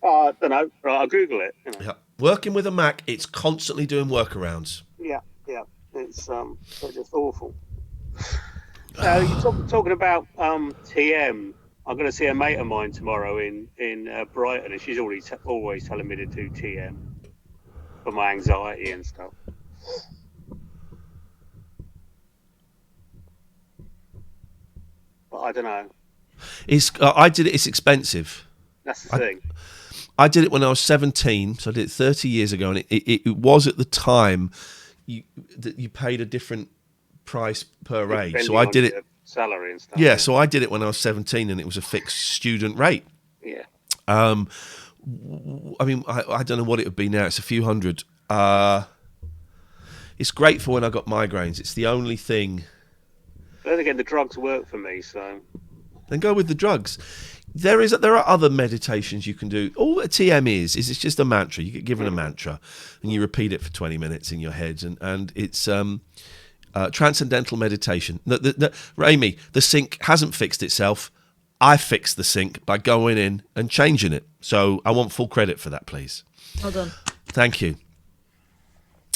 I don't know. Right, I'll Google it. Yeah. Working with a Mac, it's constantly doing workarounds. Yeah. It's just awful. You're talking about TM. I'm going to see a mate of mine tomorrow in Brighton, and she's always telling me to do TM for my anxiety and stuff. But I don't know. I did it. It's expensive. That's the thing. I did it when I was 17, so I did it 30 years ago, and it was at the time that you paid a different price per age. So I did it. salary and stuff. Yeah, so I did it when I was 17, and it was a fixed student rate. Yeah. I mean, I don't know what it would be now. It's a few hundred. It's great for when I got migraines. It's the only thing. But then again, the drugs work for me, so. Then go with the drugs. There are other meditations you can do. All that TM is it's just a mantra. You get given a mantra, and you repeat it for 20 minutes in your head, and it's transcendental meditation. Amy, the sink hasn't fixed itself. I fixed the sink by going in and changing it. So I want full credit for that, please. Well done. Thank you.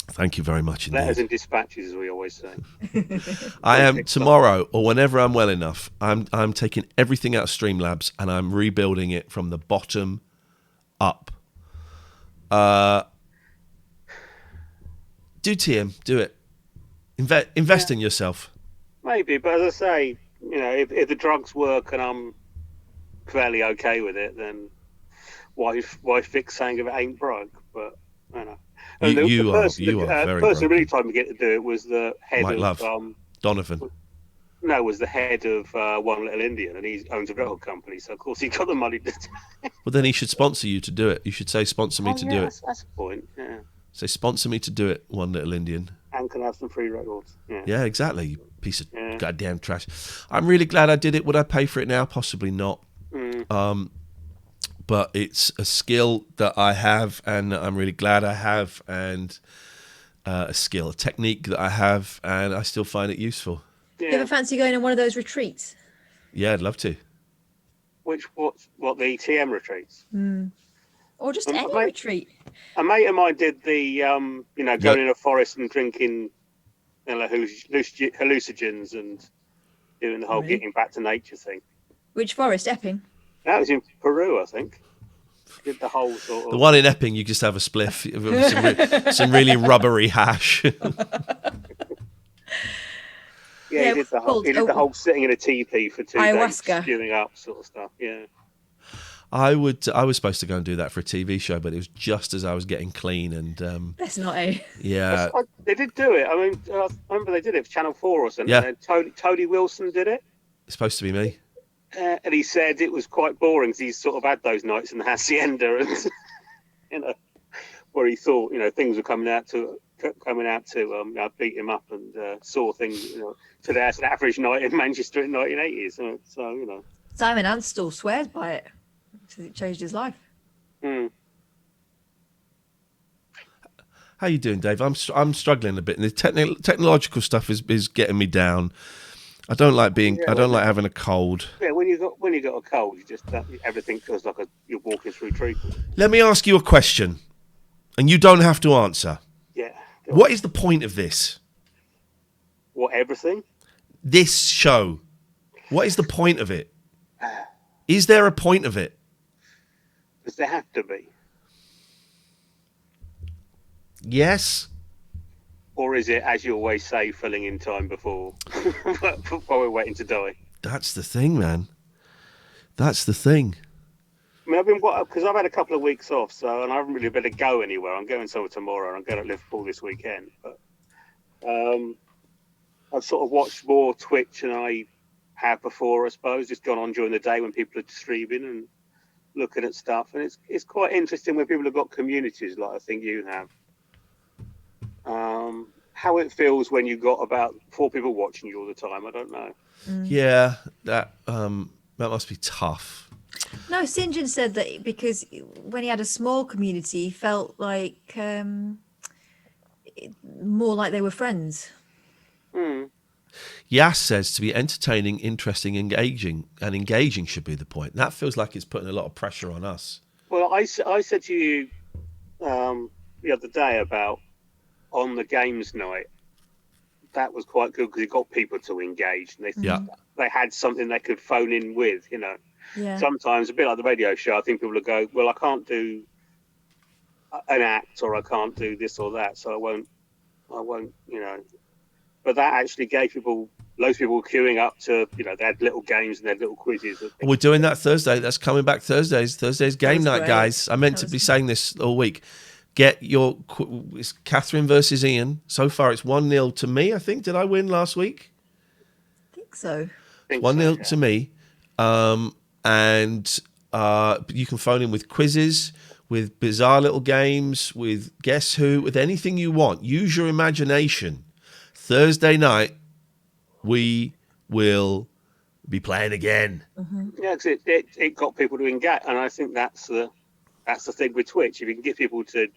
Thank you very much indeed. Letters and dispatches, as we always say. I am tomorrow, or whenever I'm well enough, I'm taking everything out of Streamlabs and I'm rebuilding it from the bottom up. Do TM, do it. Invest in yourself. Maybe, but as I say, if the drugs work and I'm fairly okay with it, then why fix something if it ain't broke? But You are very the person who really told me to get to do it was the head Mike of Love. Donovan. No, was the head of One Little Indian, and he owns a record company, so of course he got the money to. Well, then he should sponsor you to do it. You should say, sponsor me to do it. That's a point. Yeah. Say, sponsor me to do it, One Little Indian. And can have some free records. Yeah. Yeah, exactly. You piece of goddamn trash. I'm really glad I did it. Would I pay for it now? Possibly not. But it's a skill that I have, and I'm really glad I have, and a technique that I have, and I still find it useful. Do you ever fancy going on one of those retreats? Yeah, I'd love to. What the TM retreats? Or just any retreat? A mate of mine did the going in a forest and drinking hallucinogens and doing the whole getting back to nature thing. Which forest? Epping? That was in Peru, I think. Did the whole sort of... The one in Epping, you just have a spliff with some really rubbery hash. he did the whole sitting in a teepee for 2 days, spewing up sort of stuff. Yeah. I was supposed to go and do that for a TV show, but it was just as I was getting clean and. That's not a. Yeah. They did do it. I mean, I remember they did it for Channel 4 or something. Yeah. And Tony Wilson did it. It's supposed to be me. And he said it was quite boring because he sort of had those nights in the hacienda, and where he thought things were coming out to beat him up, and saw things to the average night in Manchester in 1980s. So Simon Anstall swears by it because it changed his life. How you doing, Dave? I'm struggling a bit, and the technological stuff is getting me down. I don't like I don't like having a cold. Yeah, when you got a cold, you just everything feels like you're walking through treacle. Let me ask you a question, and you don't have to answer. Yeah. What is the point of this? What, everything? This show. What is the point of it? Is there a point of it? Does there have to be? Yes. Or is it, as you always say, filling in time before we're waiting to die? That's the thing, man. That's the thing. I mean, because I've had a couple of weeks off, and I haven't really been able to go anywhere. I'm going somewhere tomorrow, and I'm going to Liverpool this weekend. But I've sort of watched more Twitch than I have before, I suppose. Just gone on during the day when people are streaming and looking at stuff, and it's quite interesting when people have got communities like I think you have. How it feels when you've got about 4 people watching you all the time, I don't know. Yeah, that must be tough. No, St. John said that because when he had a small community, he felt like more like they were friends. Yas says to be entertaining, interesting, engaging, and engaging should be the point. That feels like it's putting a lot of pressure on us. Well, I said to you the other day about on the games night, that was quite good because it got people to engage, and they had something they could phone in with, Yeah. Sometimes, a bit like the radio show, I think people will go, well, I can't do an act, or I can't do this or that, so I won't, But that actually gave loads of people queuing up to, they had little games and they had little quizzes. We're doing that Thursday. That's coming back Thursday's game night, great. guys. I meant to be saying this all week. It's Catherine versus Iain. So far, it's 1-0 to me, I think. Did I win last week? I think so. think 1-0 so, to me. And you can phone in with quizzes, with bizarre little games, with Guess Who, with anything you want. Use your imagination. Thursday night, we will be playing again. Yeah, because it got people to engage, and I think that's the thing with Twitch. If you can get people to,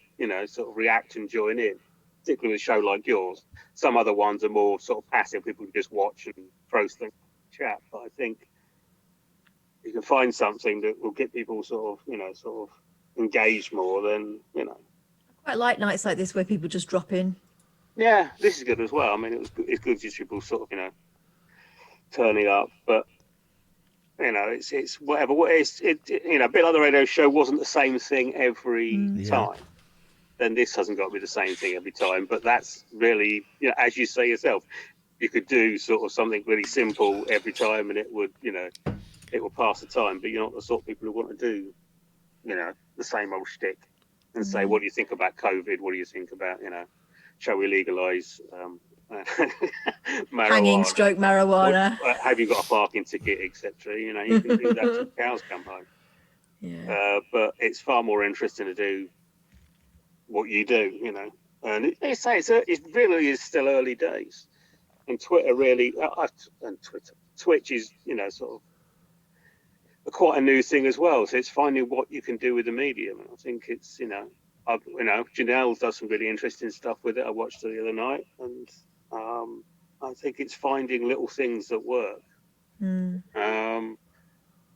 sort of react and join in, particularly with a show like yours. Some other ones are more sort of passive. People can just watch and throw things in chat. But I think you can find something that will get people sort of engaged more than. Quite like nights like this where people just drop in. Yeah, this is good as well. I mean, it's good just people sort of turning up, but it's whatever. A bit like the radio show wasn't the same thing every time. Then this hasn't got to be the same thing every time. But that's really, as you say yourself, you could do sort of something really simple every time, and it would pass the time. But you're not the sort of people who want to do, the same old shtick and say, what do you think about COVID? What do you think about, shall we legalise marijuana? Hanging stroke marijuana. Or, have you got a parking ticket, etc.? You can do that till cows come home. Yeah. But it's far more interesting to do what you do, And it really is still early days. And Twitter really, Twitch is, sort of quite a new thing as well. So it's finding what you can do with the medium. And I think it's, Janelle does some really interesting stuff with it. I watched it the other night, and I think it's finding little things that work.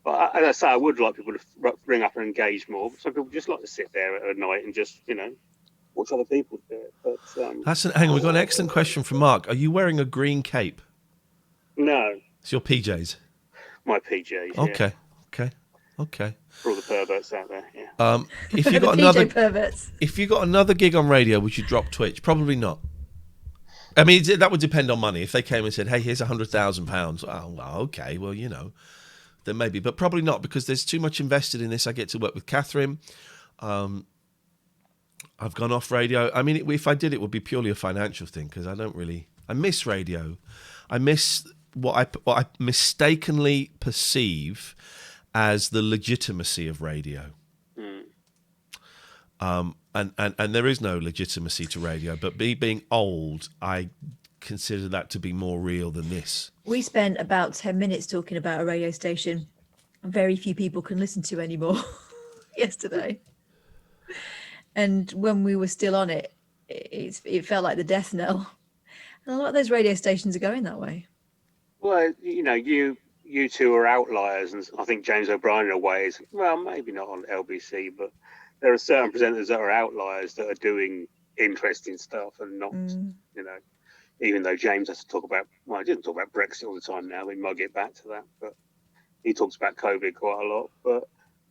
But as I say, I would like people to bring up and engage more. Some people just like to sit there at night and just, watch other people do it. But hang on, we've got an excellent question from Mark. Are you wearing a green cape? No. It's your PJs. My PJs. Okay. Yeah. Okay. For all the perverts out there. Yeah. If you got another gig on radio, would you drop Twitch? Probably not. I mean, that would depend on money. If they came and said, "Hey, here's £100,000," oh, well, okay, well, then maybe, but probably not, because there's too much invested in this. I get to work with Catherine. I've gone off radio. I mean, if I did, it would be purely a financial thing, because I miss radio. I miss what I mistakenly perceive as the legitimacy of radio. And there is no legitimacy to radio, but being old, I consider that to be more real than this. We spent about 10 minutes talking about a radio station very few people can listen to anymore yesterday. And when we were still on it, it felt like the death knell. And a lot of those radio stations are going that way. Well, you two are outliers, and I think James O'Brien in a way is, well, maybe not on LBC, but there are certain presenters that are outliers that are doing interesting stuff and not, even though James has to talk about, well, he doesn't talk about Brexit all the time now. We might get back to that, but he talks about COVID quite a lot. But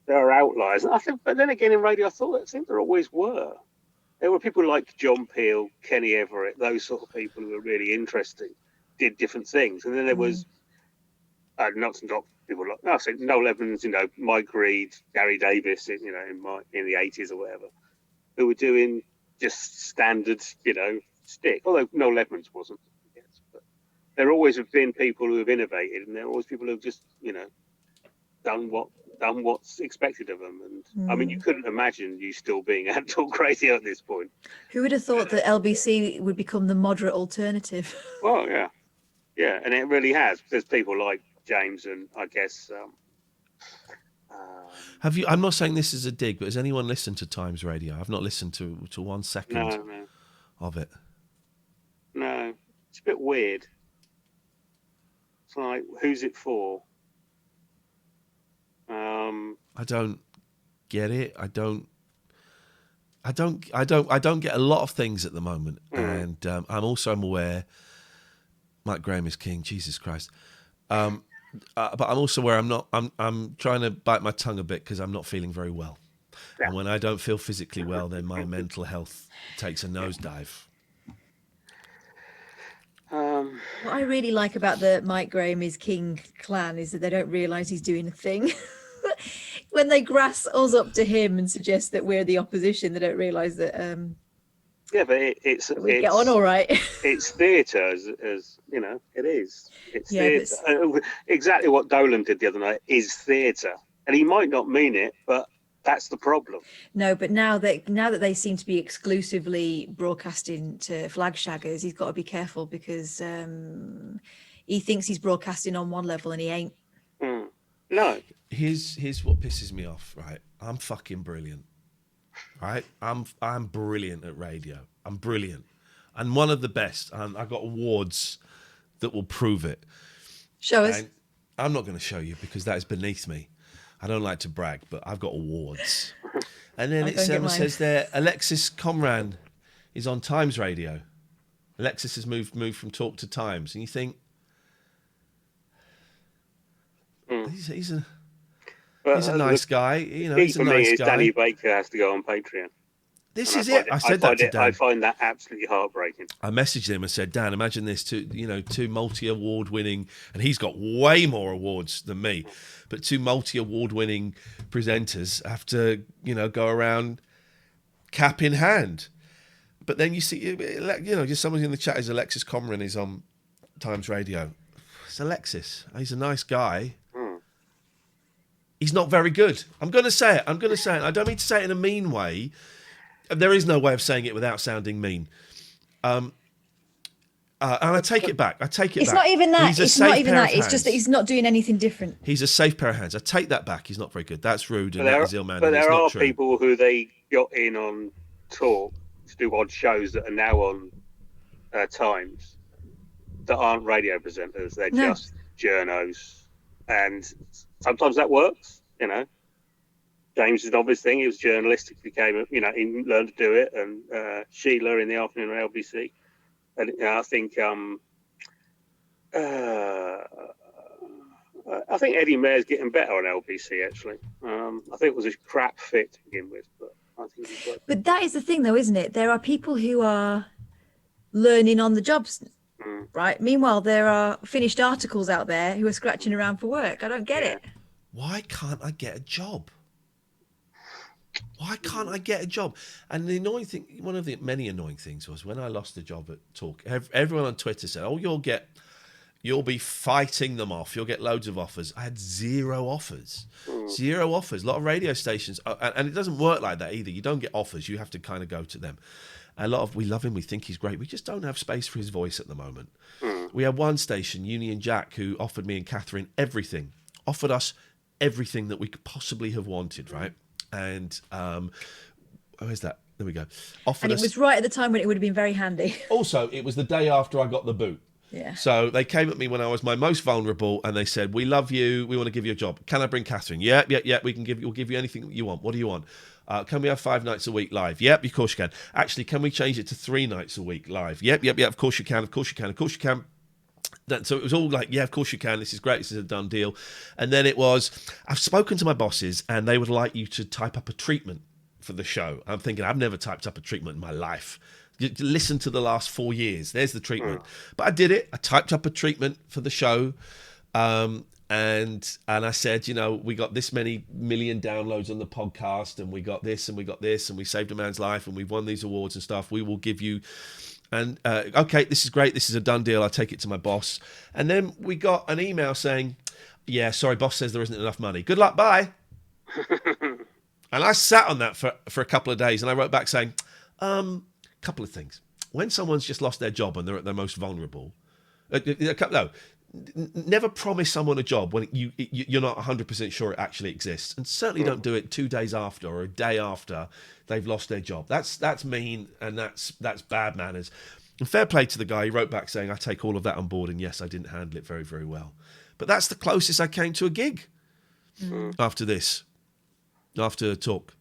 there are outliers. And I think, but then again, in radio, I think there always were. There were people like John Peel, Kenny Everett, those sort of people who were really interesting, did different things. And then there was, not people like, Noel Evans, Mike Reed, Gary Davis, in the 80s or whatever, who were doing just standard, stick. Although Noel Evans wasn't, but there always have been people who have innovated, and there are always people who have just, done what's expected of them. And I mean, you couldn't imagine you still being at talk radio at this point. Who would have thought that LBC would become the moderate alternative? Well, yeah, and it really has. There's people like James, and I guess. Have you? I'm not saying this is a dig, but has anyone listened to Times Radio? I've not listened to 1 second of it. No, it's a bit weird. It's like, who's it for? I don't get it. I don't get a lot of things at the moment, and I'm aware. Mike Graham is king. Jesus Christ. But I'm also aware I'm trying to bite my tongue a bit because I'm not feeling very well. Yeah. And when I don't feel physically well, then my mental health takes a nosedive. What I really like about the Mike Graham is king clan is that they don't realise he's doing a thing. When they grass us up to him and suggest that we're the opposition, they don't realise that Yeah, but We get on all right. It's theatre, as you know, it is. It's Yeah, but theatre. Exactly what Dolan did the other night is theatre, and he might not mean it, but that's the problem. No, but now that they seem to be exclusively broadcasting to flag shaggers, he's got to be careful because he thinks he's broadcasting on one level and he ain't. No. Here's what pisses me off, right? I'm fucking brilliant. Right? I'm brilliant at radio. I'm brilliant. And one of the best. And I've got awards that will prove it. Show us. And I'm not going to show you because that is beneath me. I don't like to brag, but I've got awards. And then it says there, Alexis Comran is on Times Radio. Alexis has moved from Talk to Times. And you think, he's a nice guy. You know, he's a nice guy. Danny Baker has to go on Patreon. This is it. I said that to Dan. I find that absolutely heartbreaking. I messaged him and said, Dan, imagine this: two multi-award winning, and he's got way more awards than me, but two multi-award winning presenters have to, go around cap in hand. But then you see, just someone in the chat is Alexis Comran is on Times Radio. It's Alexis. He's a nice guy. He's not very good. I'm going to say it. I don't mean to say it in a mean way. There is no way of saying it without sounding mean. And I take it back. It's not even that. It's not even that. It's just that he's not doing anything different. He's a safe pair of hands. I take that back. He's not very good. That's rude and that is ill-mannered. But there are true. people who they got in on Talk to do odd shows that are now on Times that aren't radio presenters. They're just journos. And sometimes that works, James is an obvious thing. He was journalistic, he learned to do it. And Sheila in the afternoon on LBC. And I think Eddie Mayer's getting better on LBC, actually. I think it was a crap fit to begin with, but I think he's got... But that is the thing, though, isn't it? There are people who are learning on the jobs, right? Meanwhile, there are finished articles out there who are scratching around for work. I don't get it. Why can't I get a job? Why can't I get a job? And the annoying thing, one of the many annoying things was when I lost the job at Talk, everyone on Twitter said, oh, you'll be fighting them off. You'll get loads of offers. I had 0 offers. 0 offers. A lot of radio stations, and it doesn't work like that either. You don't get offers. You have to kind of go to them. We love him. We think he's great. We just don't have space for his voice at the moment. We had one station, Union Jack, who offered me and Catherine everything. Offered us everything that we could possibly have wanted, right? And where's that? There we go. And it was right at the time when it would have been very handy. Also, it was the day after I got the boot. Yeah. So they came at me when I was my most vulnerable, and they said, "We love you. We want to give you a job. Can I bring Catherine? Yeah. We'll give you anything you want. What do you want? Can we have 5 nights a week live? Yep, of course you can. Actually, can we change it to 3 nights a week live? Yep. Of course you can. Of course you can. Of course you can." So it was all like, yeah, of course you can. This is great. This is a done deal. And then it was, I've spoken to my bosses and they would like you to type up a treatment for the show. I'm thinking, I've never typed up a treatment in my life. Listen to the last 4 years. There's the treatment. But I did it. I typed up a treatment for the show. And I said, we got this many million downloads on the podcast and we got this and we got this and we saved a man's life and we've won these awards and stuff. We will give you... And, okay, this is great. This is a done deal. I'll take it to my boss. And then we got an email saying, yeah, sorry, boss says there isn't enough money. Good luck, bye. And I sat on that for a couple of days and I wrote back saying, couple of things. When someone's just lost their job and they're at their most vulnerable, never promise someone a job when you're not 100% sure it actually exists. And certainly don't do it 2 days after or a day after they've lost their job. That's mean and that's bad manners. And fair play to the guy. He wrote back saying, I take all of that on board and yes, I didn't handle it very, very well. But that's the closest I came to a gig after this, after Talk.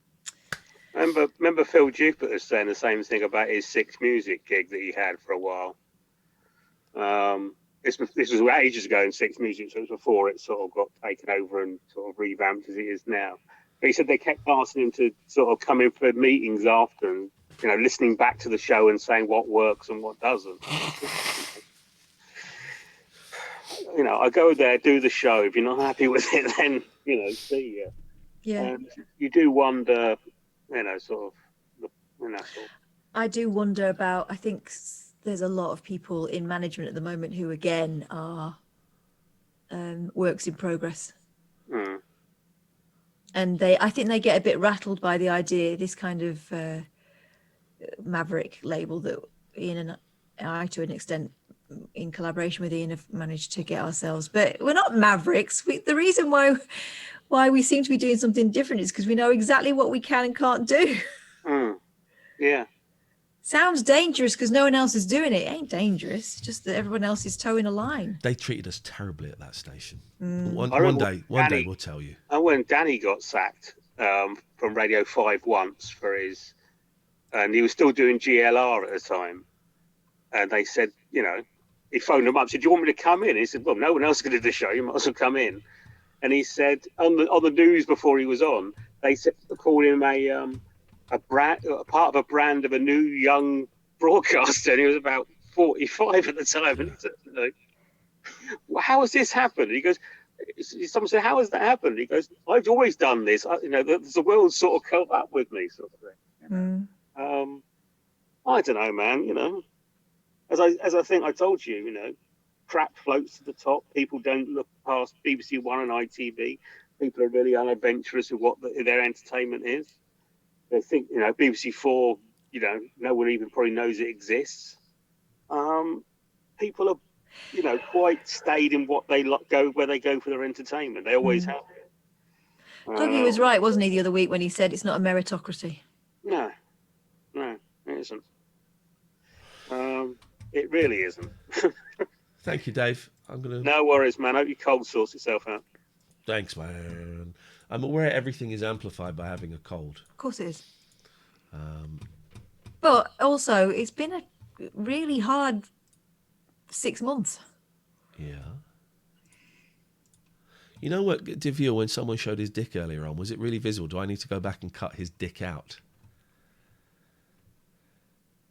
Remember Phil Jupiter saying the same thing about his Six Music gig that he had for a while. This was ages ago in Six Music, so it was before it sort of got taken over and sort of revamped as it is now. But he said they kept asking him to sort of come in for meetings after and, listening back to the show and saying what works and what doesn't. I go there, do the show. If you're not happy with it, then, see you. Yeah. And you do wonder, I do wonder about, I think there's a lot of people in management at the moment who, again, are works in progress. Mm. And I think they get a bit rattled by the idea, this kind of maverick label that Iain and I, to an extent, in collaboration with Iain, have managed to get ourselves. But we're not mavericks. The reason why we seem to be doing something different is because we know exactly what we can and can't do. Mm. Yeah. Sounds dangerous because no one else is doing it. It ain't dangerous. It's just that everyone else is towing a line. They treated us terribly at that station. Mm. One day we'll tell you. And when Danny got sacked from Radio 5 once and he was still doing GLR at the time, and they said, he phoned him up, said, "Do you want me to come in?" He said, "Well, no one else is going to do the show. You might as well come in." And he said on the news before he was on, they said called him a part of a brand of a new young broadcaster, and he was about 45 at the time. And he said, well, how has this happened? He goes, someone said, "How has that happened?" He goes, "I've always done this. The world sort of caught up with me," sort of thing. I don't know, man. As I think I told you, crap floats to the top. People don't look past BBC One and ITV. People are really unadventurous with what their entertainment is. They think, BBC Four, no one even probably knows it exists. People are, quite staid in what they where they go for their entertainment. They always have. Dougie was right, wasn't he, the other week when he said it's not a meritocracy? No, it isn't. It really isn't. Thank you, Dave. No worries, man. I hope your cold sorts itself out. Thanks, man. I'm aware everything is amplified by having a cold. Of course it is. But also, it's been a really hard 6 months. Yeah. You know what, Divya, when someone showed his dick earlier on, was it really visible? Do I need to go back and cut his dick out?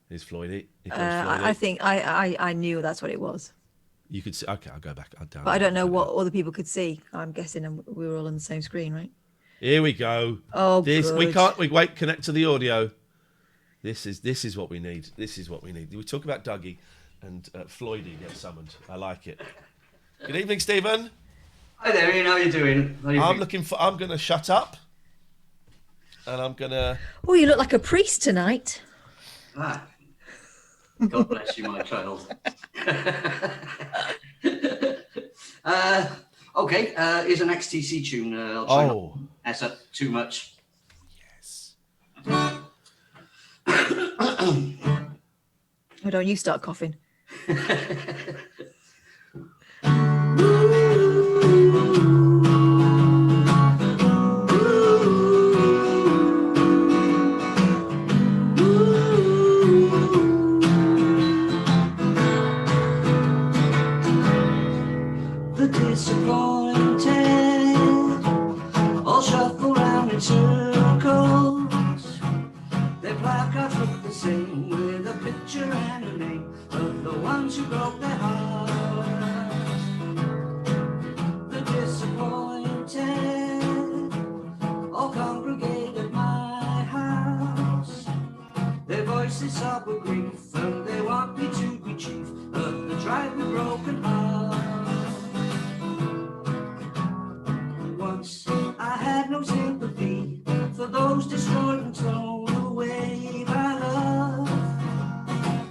Is Floydie? I think I knew that's what it was. You could see. Okay, I'll go back. But I don't know what other people could see. I'm guessing we were all on the same screen, right? Here we go. Oh, good. We can't. Wait. Connect to the audio. This is what we need. This is what we need. We talk about Dougie, and Floydie gets summoned. I like it. Good evening, Stephen. Hi there, Iain. How are you doing? I'm going to shut up, and I'm going to. Oh, you look like a priest tonight. God bless you, my child. Okay, here's an XTC tune. I'll try not to mess up too much. Yes. Oh, don't you start coughing. With a picture and a name of the ones who broke their hearts. The disappointed all congregate at my house. Their voices sob with grief, and they want me to be chief of the tribe with broken hearts. Once I had no sympathy for those destroyed and thrown away by love.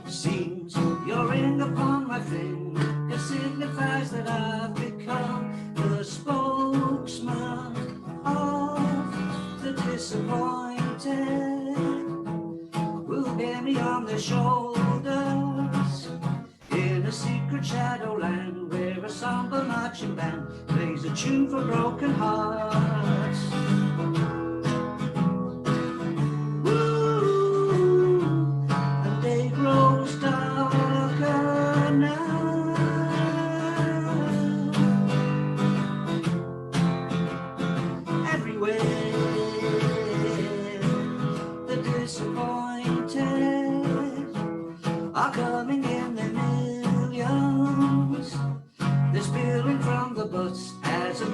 Seems your ring upon my finger signifies that I've become the spokesman of the disappointed, who bear me on their shoulders in a secret shadowland where a somber marching band plays a tune for broken hearts.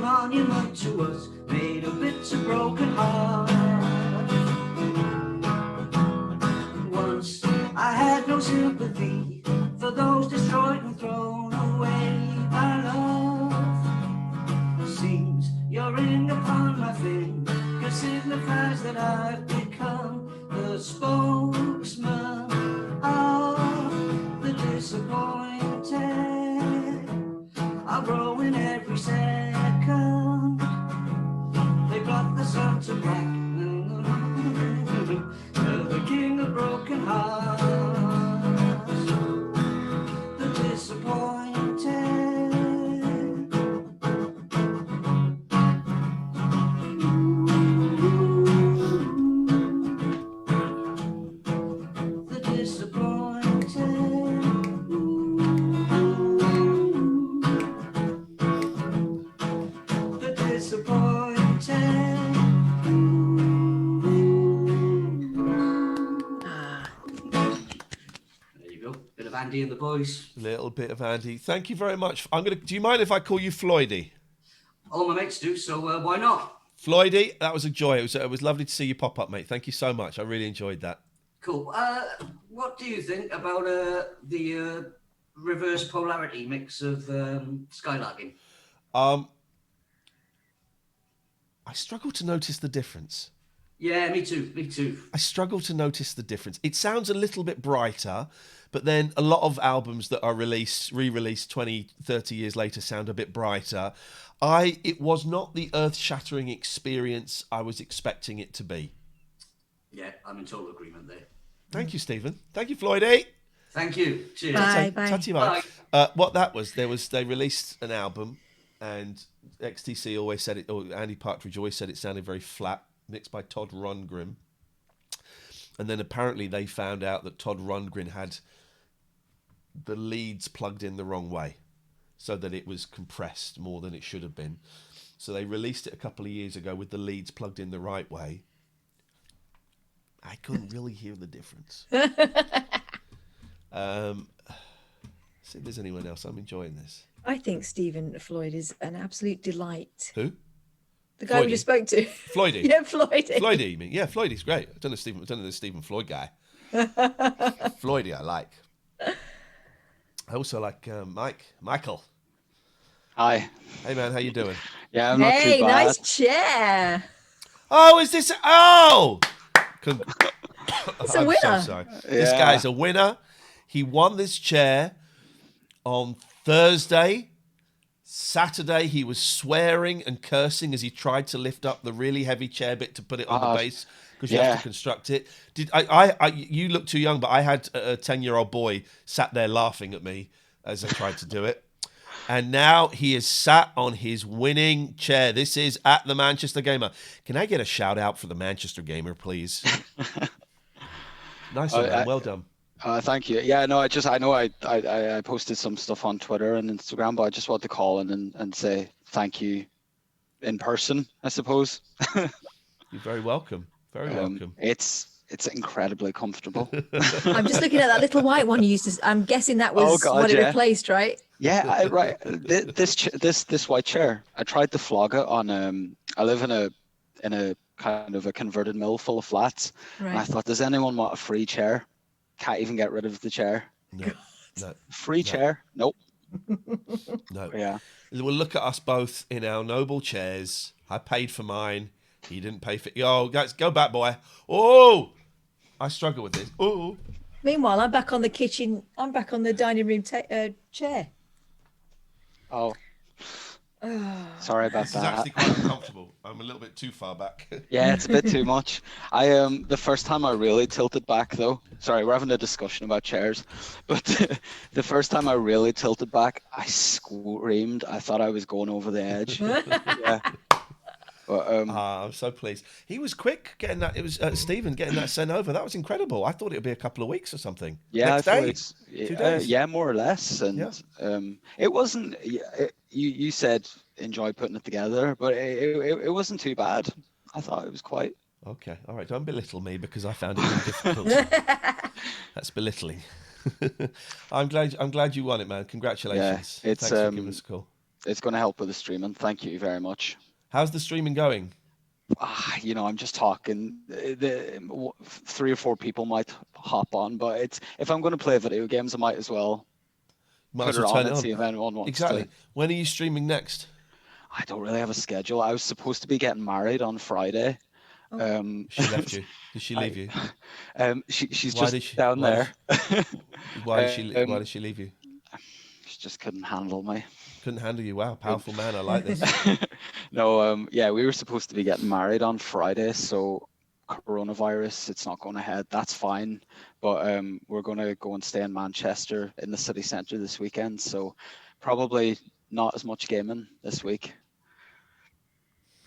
Monument to us, made of bits of broken hearts. Once sympathy for those destroyed and thrown away by love. Seems your ring upon my finger signifies that I've become the spokesman of the disappointed. I'll grow in every second. They brought the sun to black. The king of broken hearts. The disappointed. The disappointed. The disappointed. There you go. Bit of Andy and the boys. Little bit of Andy. Thank you very much. Do you mind if I call you Floydy? All my mates do, so why not? Floydy, that was a joy. It was lovely to see you pop up, mate. Thank you so much. I really enjoyed that. Cool. What do you think about the reverse polarity mix of skylarking? I struggle to notice the difference. Yeah, me too. Me too. I struggle to notice the difference. It sounds a little bit brighter, but then a lot of albums that are re-released 20, 30 years later sound a bit brighter. It was not the earth-shattering experience I was expecting it to be. Yeah, I'm in total agreement there. Thank you, Stephen. Thank you, Floydy. Thank you. Cheers. Bye. What that was, they released an album, and XTC always said it, or Andy Partridge always said it sounded very flat, mixed by Todd Rundgren. And then apparently they found out that Todd Rundgren had the leads plugged in the wrong way, so that it was compressed more than it should have been. So they released it a couple of years ago with the leads plugged in the right way. I couldn't really hear the difference. See if there's anyone else. I'm enjoying this. I think Stephen Floyd is an absolute delight. Who? The guy we just spoke to. Floydy. Yeah, Floydy. Floydy, you mean? Yeah, Floydy's great. I don't know the Stephen Floyd guy. Floydy, I like. I also like Michael. Hi. Hey, man, how you doing? Yeah, I'm not too bad. Nice chair. Oh, is this? Oh! It's a I'm winner. so sorry. This guy's a winner. He won this chair on Thursday. Saturday, he was swearing and cursing as he tried to lift up the really heavy chair bit to put it on the base, because you have to construct it. You look too young, but I had a 10-year-old boy sat there laughing at me as I tried to do it. And now he is sat on his winning chair. This is at the Manchester Gamer. Can I get a shout out for the Manchester Gamer, please? Nice one, man. Well done. Thank you. Yeah, no, I know I posted some stuff on Twitter and Instagram, but I just want to call in and say thank you in person, I suppose. You're very welcome. Very welcome. It's incredibly comfortable. I'm just looking at that little white one you used to. I'm guessing that was what it replaced, right? Yeah, right. This white chair. I tried to flog it on. I live in a kind of a converted mill full of flats, and I thought, does anyone want a free chair? Can't even get rid of the chair. No. Free chair? Nope. No. Yeah. Well, look at us both in our noble chairs. I paid for mine. He didn't pay for. Oh, guys, go back, boy. Oh, I struggle with this. Oh. Meanwhile, I'm back on the kitchen. I'm back on the dining room chair. Oh. Sorry about this that. This is actually quite uncomfortable. I'm a little bit too far back. Yeah, it's a bit too much. The first time I really tilted back, though. Sorry, we're having a discussion about chairs, but the first time I really tilted back, I screamed. I thought I was going over the edge. Yeah. But, I'm so pleased. He was quick getting that. It was Stephen getting that sent over. That was incredible. I thought it would be a couple of weeks or something. Yeah, Next day. 2 days. Yeah, more or less. And it wasn't. You said enjoy putting it together, but it wasn't too bad. I thought it was quite. Okay, all right. Don't belittle me because I found it really difficult. That's belittling. I'm glad you won it, man. Congratulations. Yeah, it's Thanks for giving us a call. It's going to help with the streaming. Thank you very much. How's the streaming going? I'm just talking. 3 or 4 people might hop on, but if I'm going to play video games, I might as well Might put as it well on turn it and on. see if anyone wants Exactly. to. When are you streaming next? I don't really have a schedule. I was supposed to be getting married on Friday. She left you. Did she leave you? She's Why just did she, down why there. Why did she leave you? She just couldn't handle me. Couldn't handle you. Wow, powerful man. I like this. No, yeah, we were supposed to be getting married on Friday, so coronavirus, it's not going ahead. That's fine, but we're going to go and stay in Manchester in the city centre this weekend, so probably not as much gaming this week.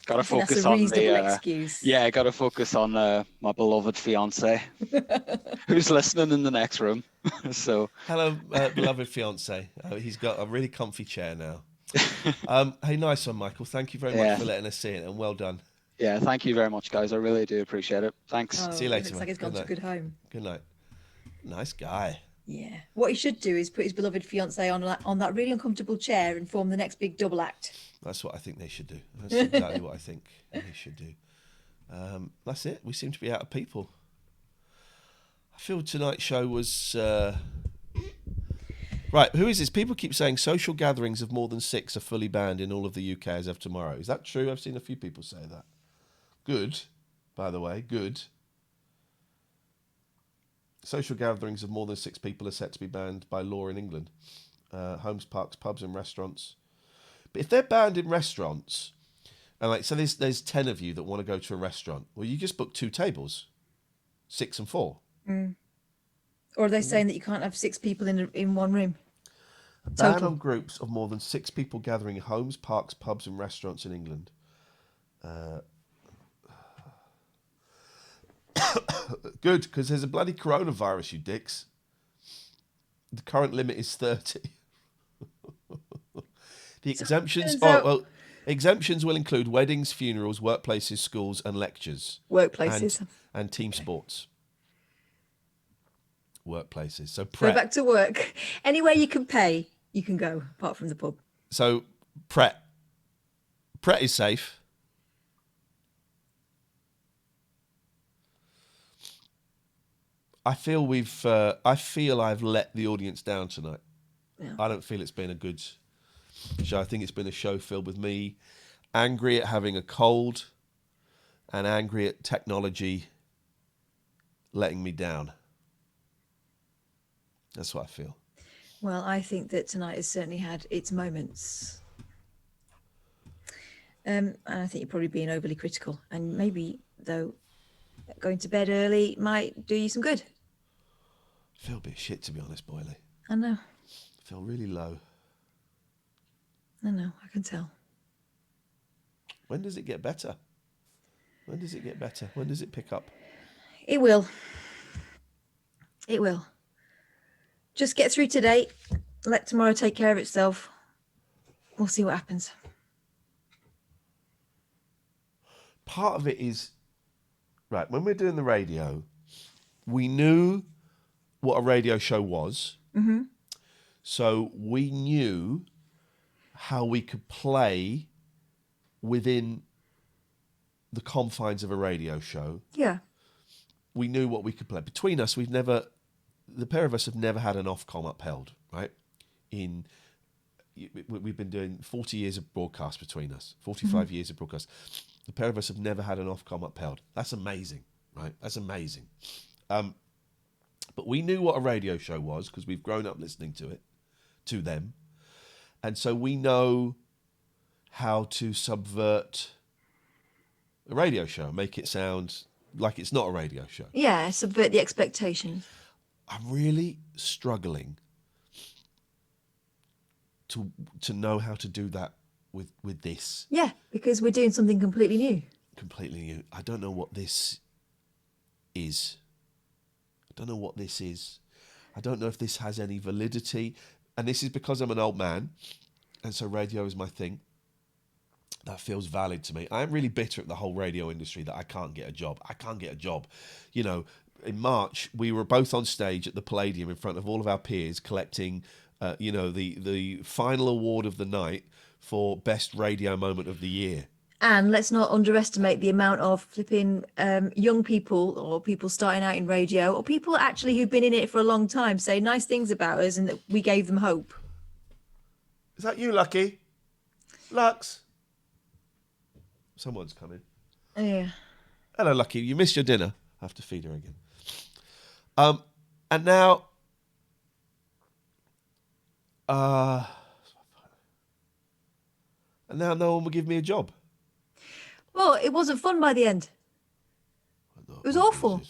Got to focus that's a on reasonable excuse. Yeah, got to focus on my beloved fiance, who's listening in the next room. So hello, beloved fiance. He's got a really comfy chair now. Hey, nice one, Michael. Thank you very much for letting us see it, and well done. Yeah, thank you very much, guys. I really do appreciate it. Thanks. See you later. Looks like he's gone to a good home. Good night. Nice guy. Yeah. What he should do is put his beloved fiance on that really uncomfortable chair and form the next big double act. That's what I think they should do. That's exactly what I think they should do. That's it. We seem to be out of people. I feel tonight's show was... Right, who is this? People keep saying social gatherings of more than 6 are fully banned in all of the UK as of tomorrow. Is that true? I've seen a few people say that. Good, by the way, good. Social gatherings of more than 6 people are set to be banned by law in England. Homes, parks, pubs and restaurants. But if they're banned in restaurants, and so there's 10 of you that want to go to a restaurant, well, you just book 2 tables, 6 and 4. Mm. Or are they saying that you can't have 6 people in one room? A ban on groups of more than 6 people gathering in homes, parks, pubs and restaurants in England. Good, because there's a bloody coronavirus, you dicks. The current limit is 30. The exemptions... exemptions will include weddings, funerals, workplaces, schools and lectures. Workplaces. And team sports. Workplaces. So Go back to work. Anywhere you can pay, you can go, apart from the pub. So Pret is safe. I feel I've let the audience down tonight. Yeah. I don't feel it's been a good show. I think it's been a show filled with me angry at having a cold and angry at technology letting me down. That's what I feel. Well, I think that tonight has certainly had its moments. And I think you're probably being overly critical. And maybe, though, going to bed early might do you some good. I feel a bit shit, to be honest, Boyley. I know. I feel really low. I know, I can tell. When does it get better? When does it get better? When does it pick up? It will. It will. Just get through today. Let tomorrow take care of itself. We'll see what happens. Part of it is, right, when we're doing the radio, we knew what a radio show was. Mm-hmm. So we knew how we could play within the confines of a radio show. Yeah. We knew what we could play. Between us, the pair of us have never had an Ofcom upheld, right? We've been doing 40 years of broadcast between us, 45 years of broadcast. The pair of us have never had an Ofcom upheld. That's amazing, right? That's amazing. But we knew what a radio show was because we've grown up listening to them. And so we know how to subvert a radio show, make it sound like it's not a radio show. Yeah, subvert the expectations. I'm really struggling to know how to do that with this. Yeah, because we're doing something completely new. Completely new. I don't know what this is. I don't know what this is. I don't know if this has any validity. And this is because I'm an old man, and so radio is my thing. That feels valid to me. I am really bitter at the whole radio industry that I can't get a job. I can't get a job. You know, in March, we were both on stage at the Palladium in front of all of our peers collecting, the final award of the night for best radio moment of the year. And let's not underestimate the amount of flipping young people or people starting out in radio or people actually who've been in it for a long time say nice things about us and that we gave them hope. Is that you, Lucky? Lux? Someone's coming. Yeah. Hello, Lucky. You missed your dinner. I have to feed her again. And now... and now no one will give me a job. Well, it wasn't fun by the end. It was awful.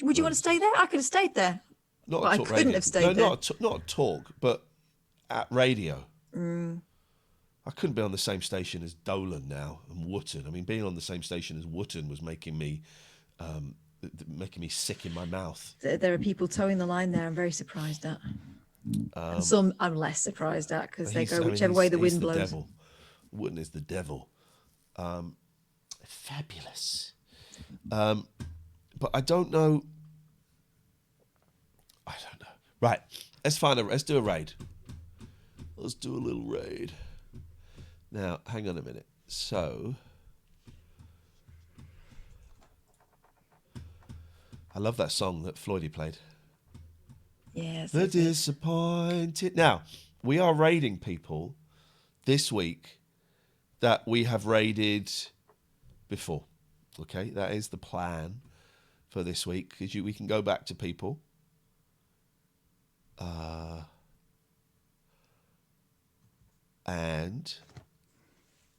Would you want to stay there? I could have stayed there. Not But at I talk couldn't radio. have stayed no, there. not at talk, but at radio. Mm. I couldn't be on the same station as Dolan now and Wootton. I mean, being on the same station as Wootton was making me sick in my mouth. There are people towing the line there. I'm very surprised at. And some I'm less surprised at because they go whichever way the wind blows. Devil. Wootton is the devil. Fabulous. But I don't know. Right. Let's do a raid. Let's do a little raid. Now, hang on a minute. So, I love that song that Floydie played. Yes. The Disappointed. Now, we are raiding people this week that we have raided before. Okay, that is the plan for this week, because we can go back to people. And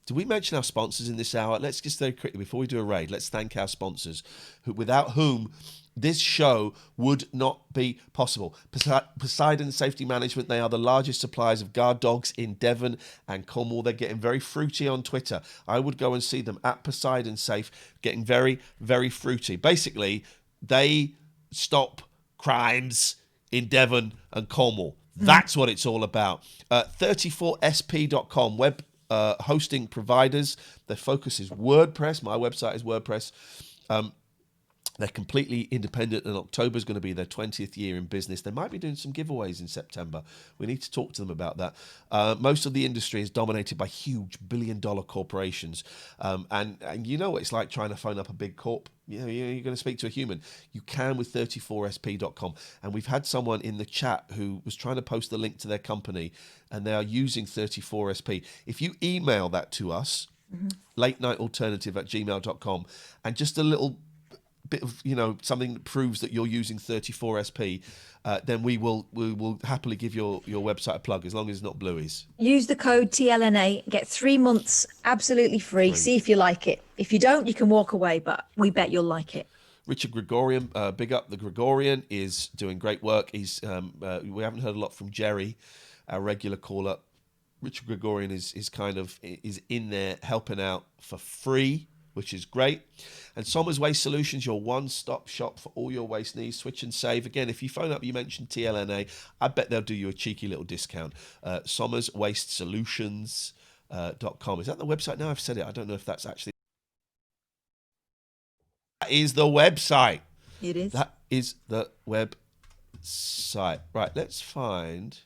do we mention our sponsors in this hour? Let's just very quickly, before we do a raid, let's thank our sponsors, without whom this show would not be possible. Poseidon Safety Management, they are the largest suppliers of guard dogs in Devon and Cornwall. They're getting very fruity on Twitter. I would go and see them at Poseidon Safe, getting very, very fruity. Basically, they stop crimes in Devon and Cornwall. That's what it's all about. 34sp.com, web hosting providers. Their focus is WordPress. My website is WordPress. They're completely independent, and October is going to be their 20th year in business. They might be doing some giveaways in September. We need to talk to them about that. Most of the industry is dominated by huge billion-dollar corporations, and you know what it's like trying to phone up a big corp. You know, you're going to speak to a human. You can with 34sp.com. And we've had someone in the chat who was trying to post the link to their company, and they are using 34sp. If you email that to us, latenightalternative@gmail.com, and just a little bit of, something that proves that you're using 34sp, then we will happily give your website a plug, as long as it's not Bluey's. Use the code TLNA, get 3 months absolutely free. See if you like it. If you don't, you can walk away, but we bet you'll like it. Richard Gregorian, big up the Gregorian, is doing great work. He's we haven't heard a lot from Jerry, our regular caller. Richard Gregorian is in there helping out for free, which is great. And Somers Waste Solutions, your one-stop shop for all your waste needs. Switch and save. Again, if you phone up, you mention TLNA, I bet they'll do you a cheeky little discount. SomersWasteSolutions.com. Is that the website? Now I've said it. I don't know if that's actually... That is the website. It is. That is the website. Right, let's find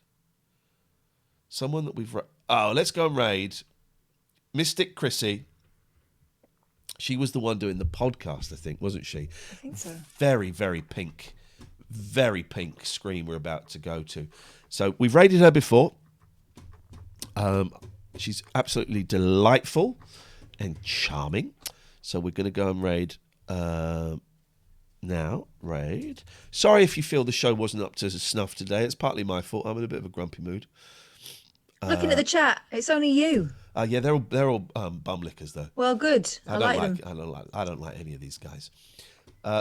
someone that we've... let's go and raid Mystic Chrissy. She was the one doing the podcast, I think, wasn't she? I think so. Very, very pink screen we're about to go to. So we've raided her before. She's absolutely delightful and charming. So we're going to go and raid now. Raid. Sorry if you feel the show wasn't up to snuff today. It's partly my fault. I'm in a bit of a grumpy mood. Looking at the chat, it's only you. Yeah, they're all bum lickers though. Well, good. I like them. I don't like any of these guys.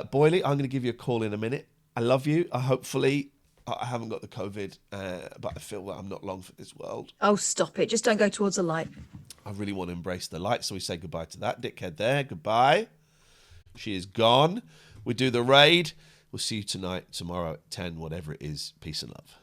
Boyley, I'm going to give you a call in a minute. I love you. Hopefully, I haven't got the COVID, but I feel that I'm not long for this world. Oh, stop it! Just don't go towards the light. I really want to embrace the light, so we say goodbye to that dickhead there. Goodbye. She is gone. We do the raid. We'll see you tomorrow at 10, whatever it is. Peace and love.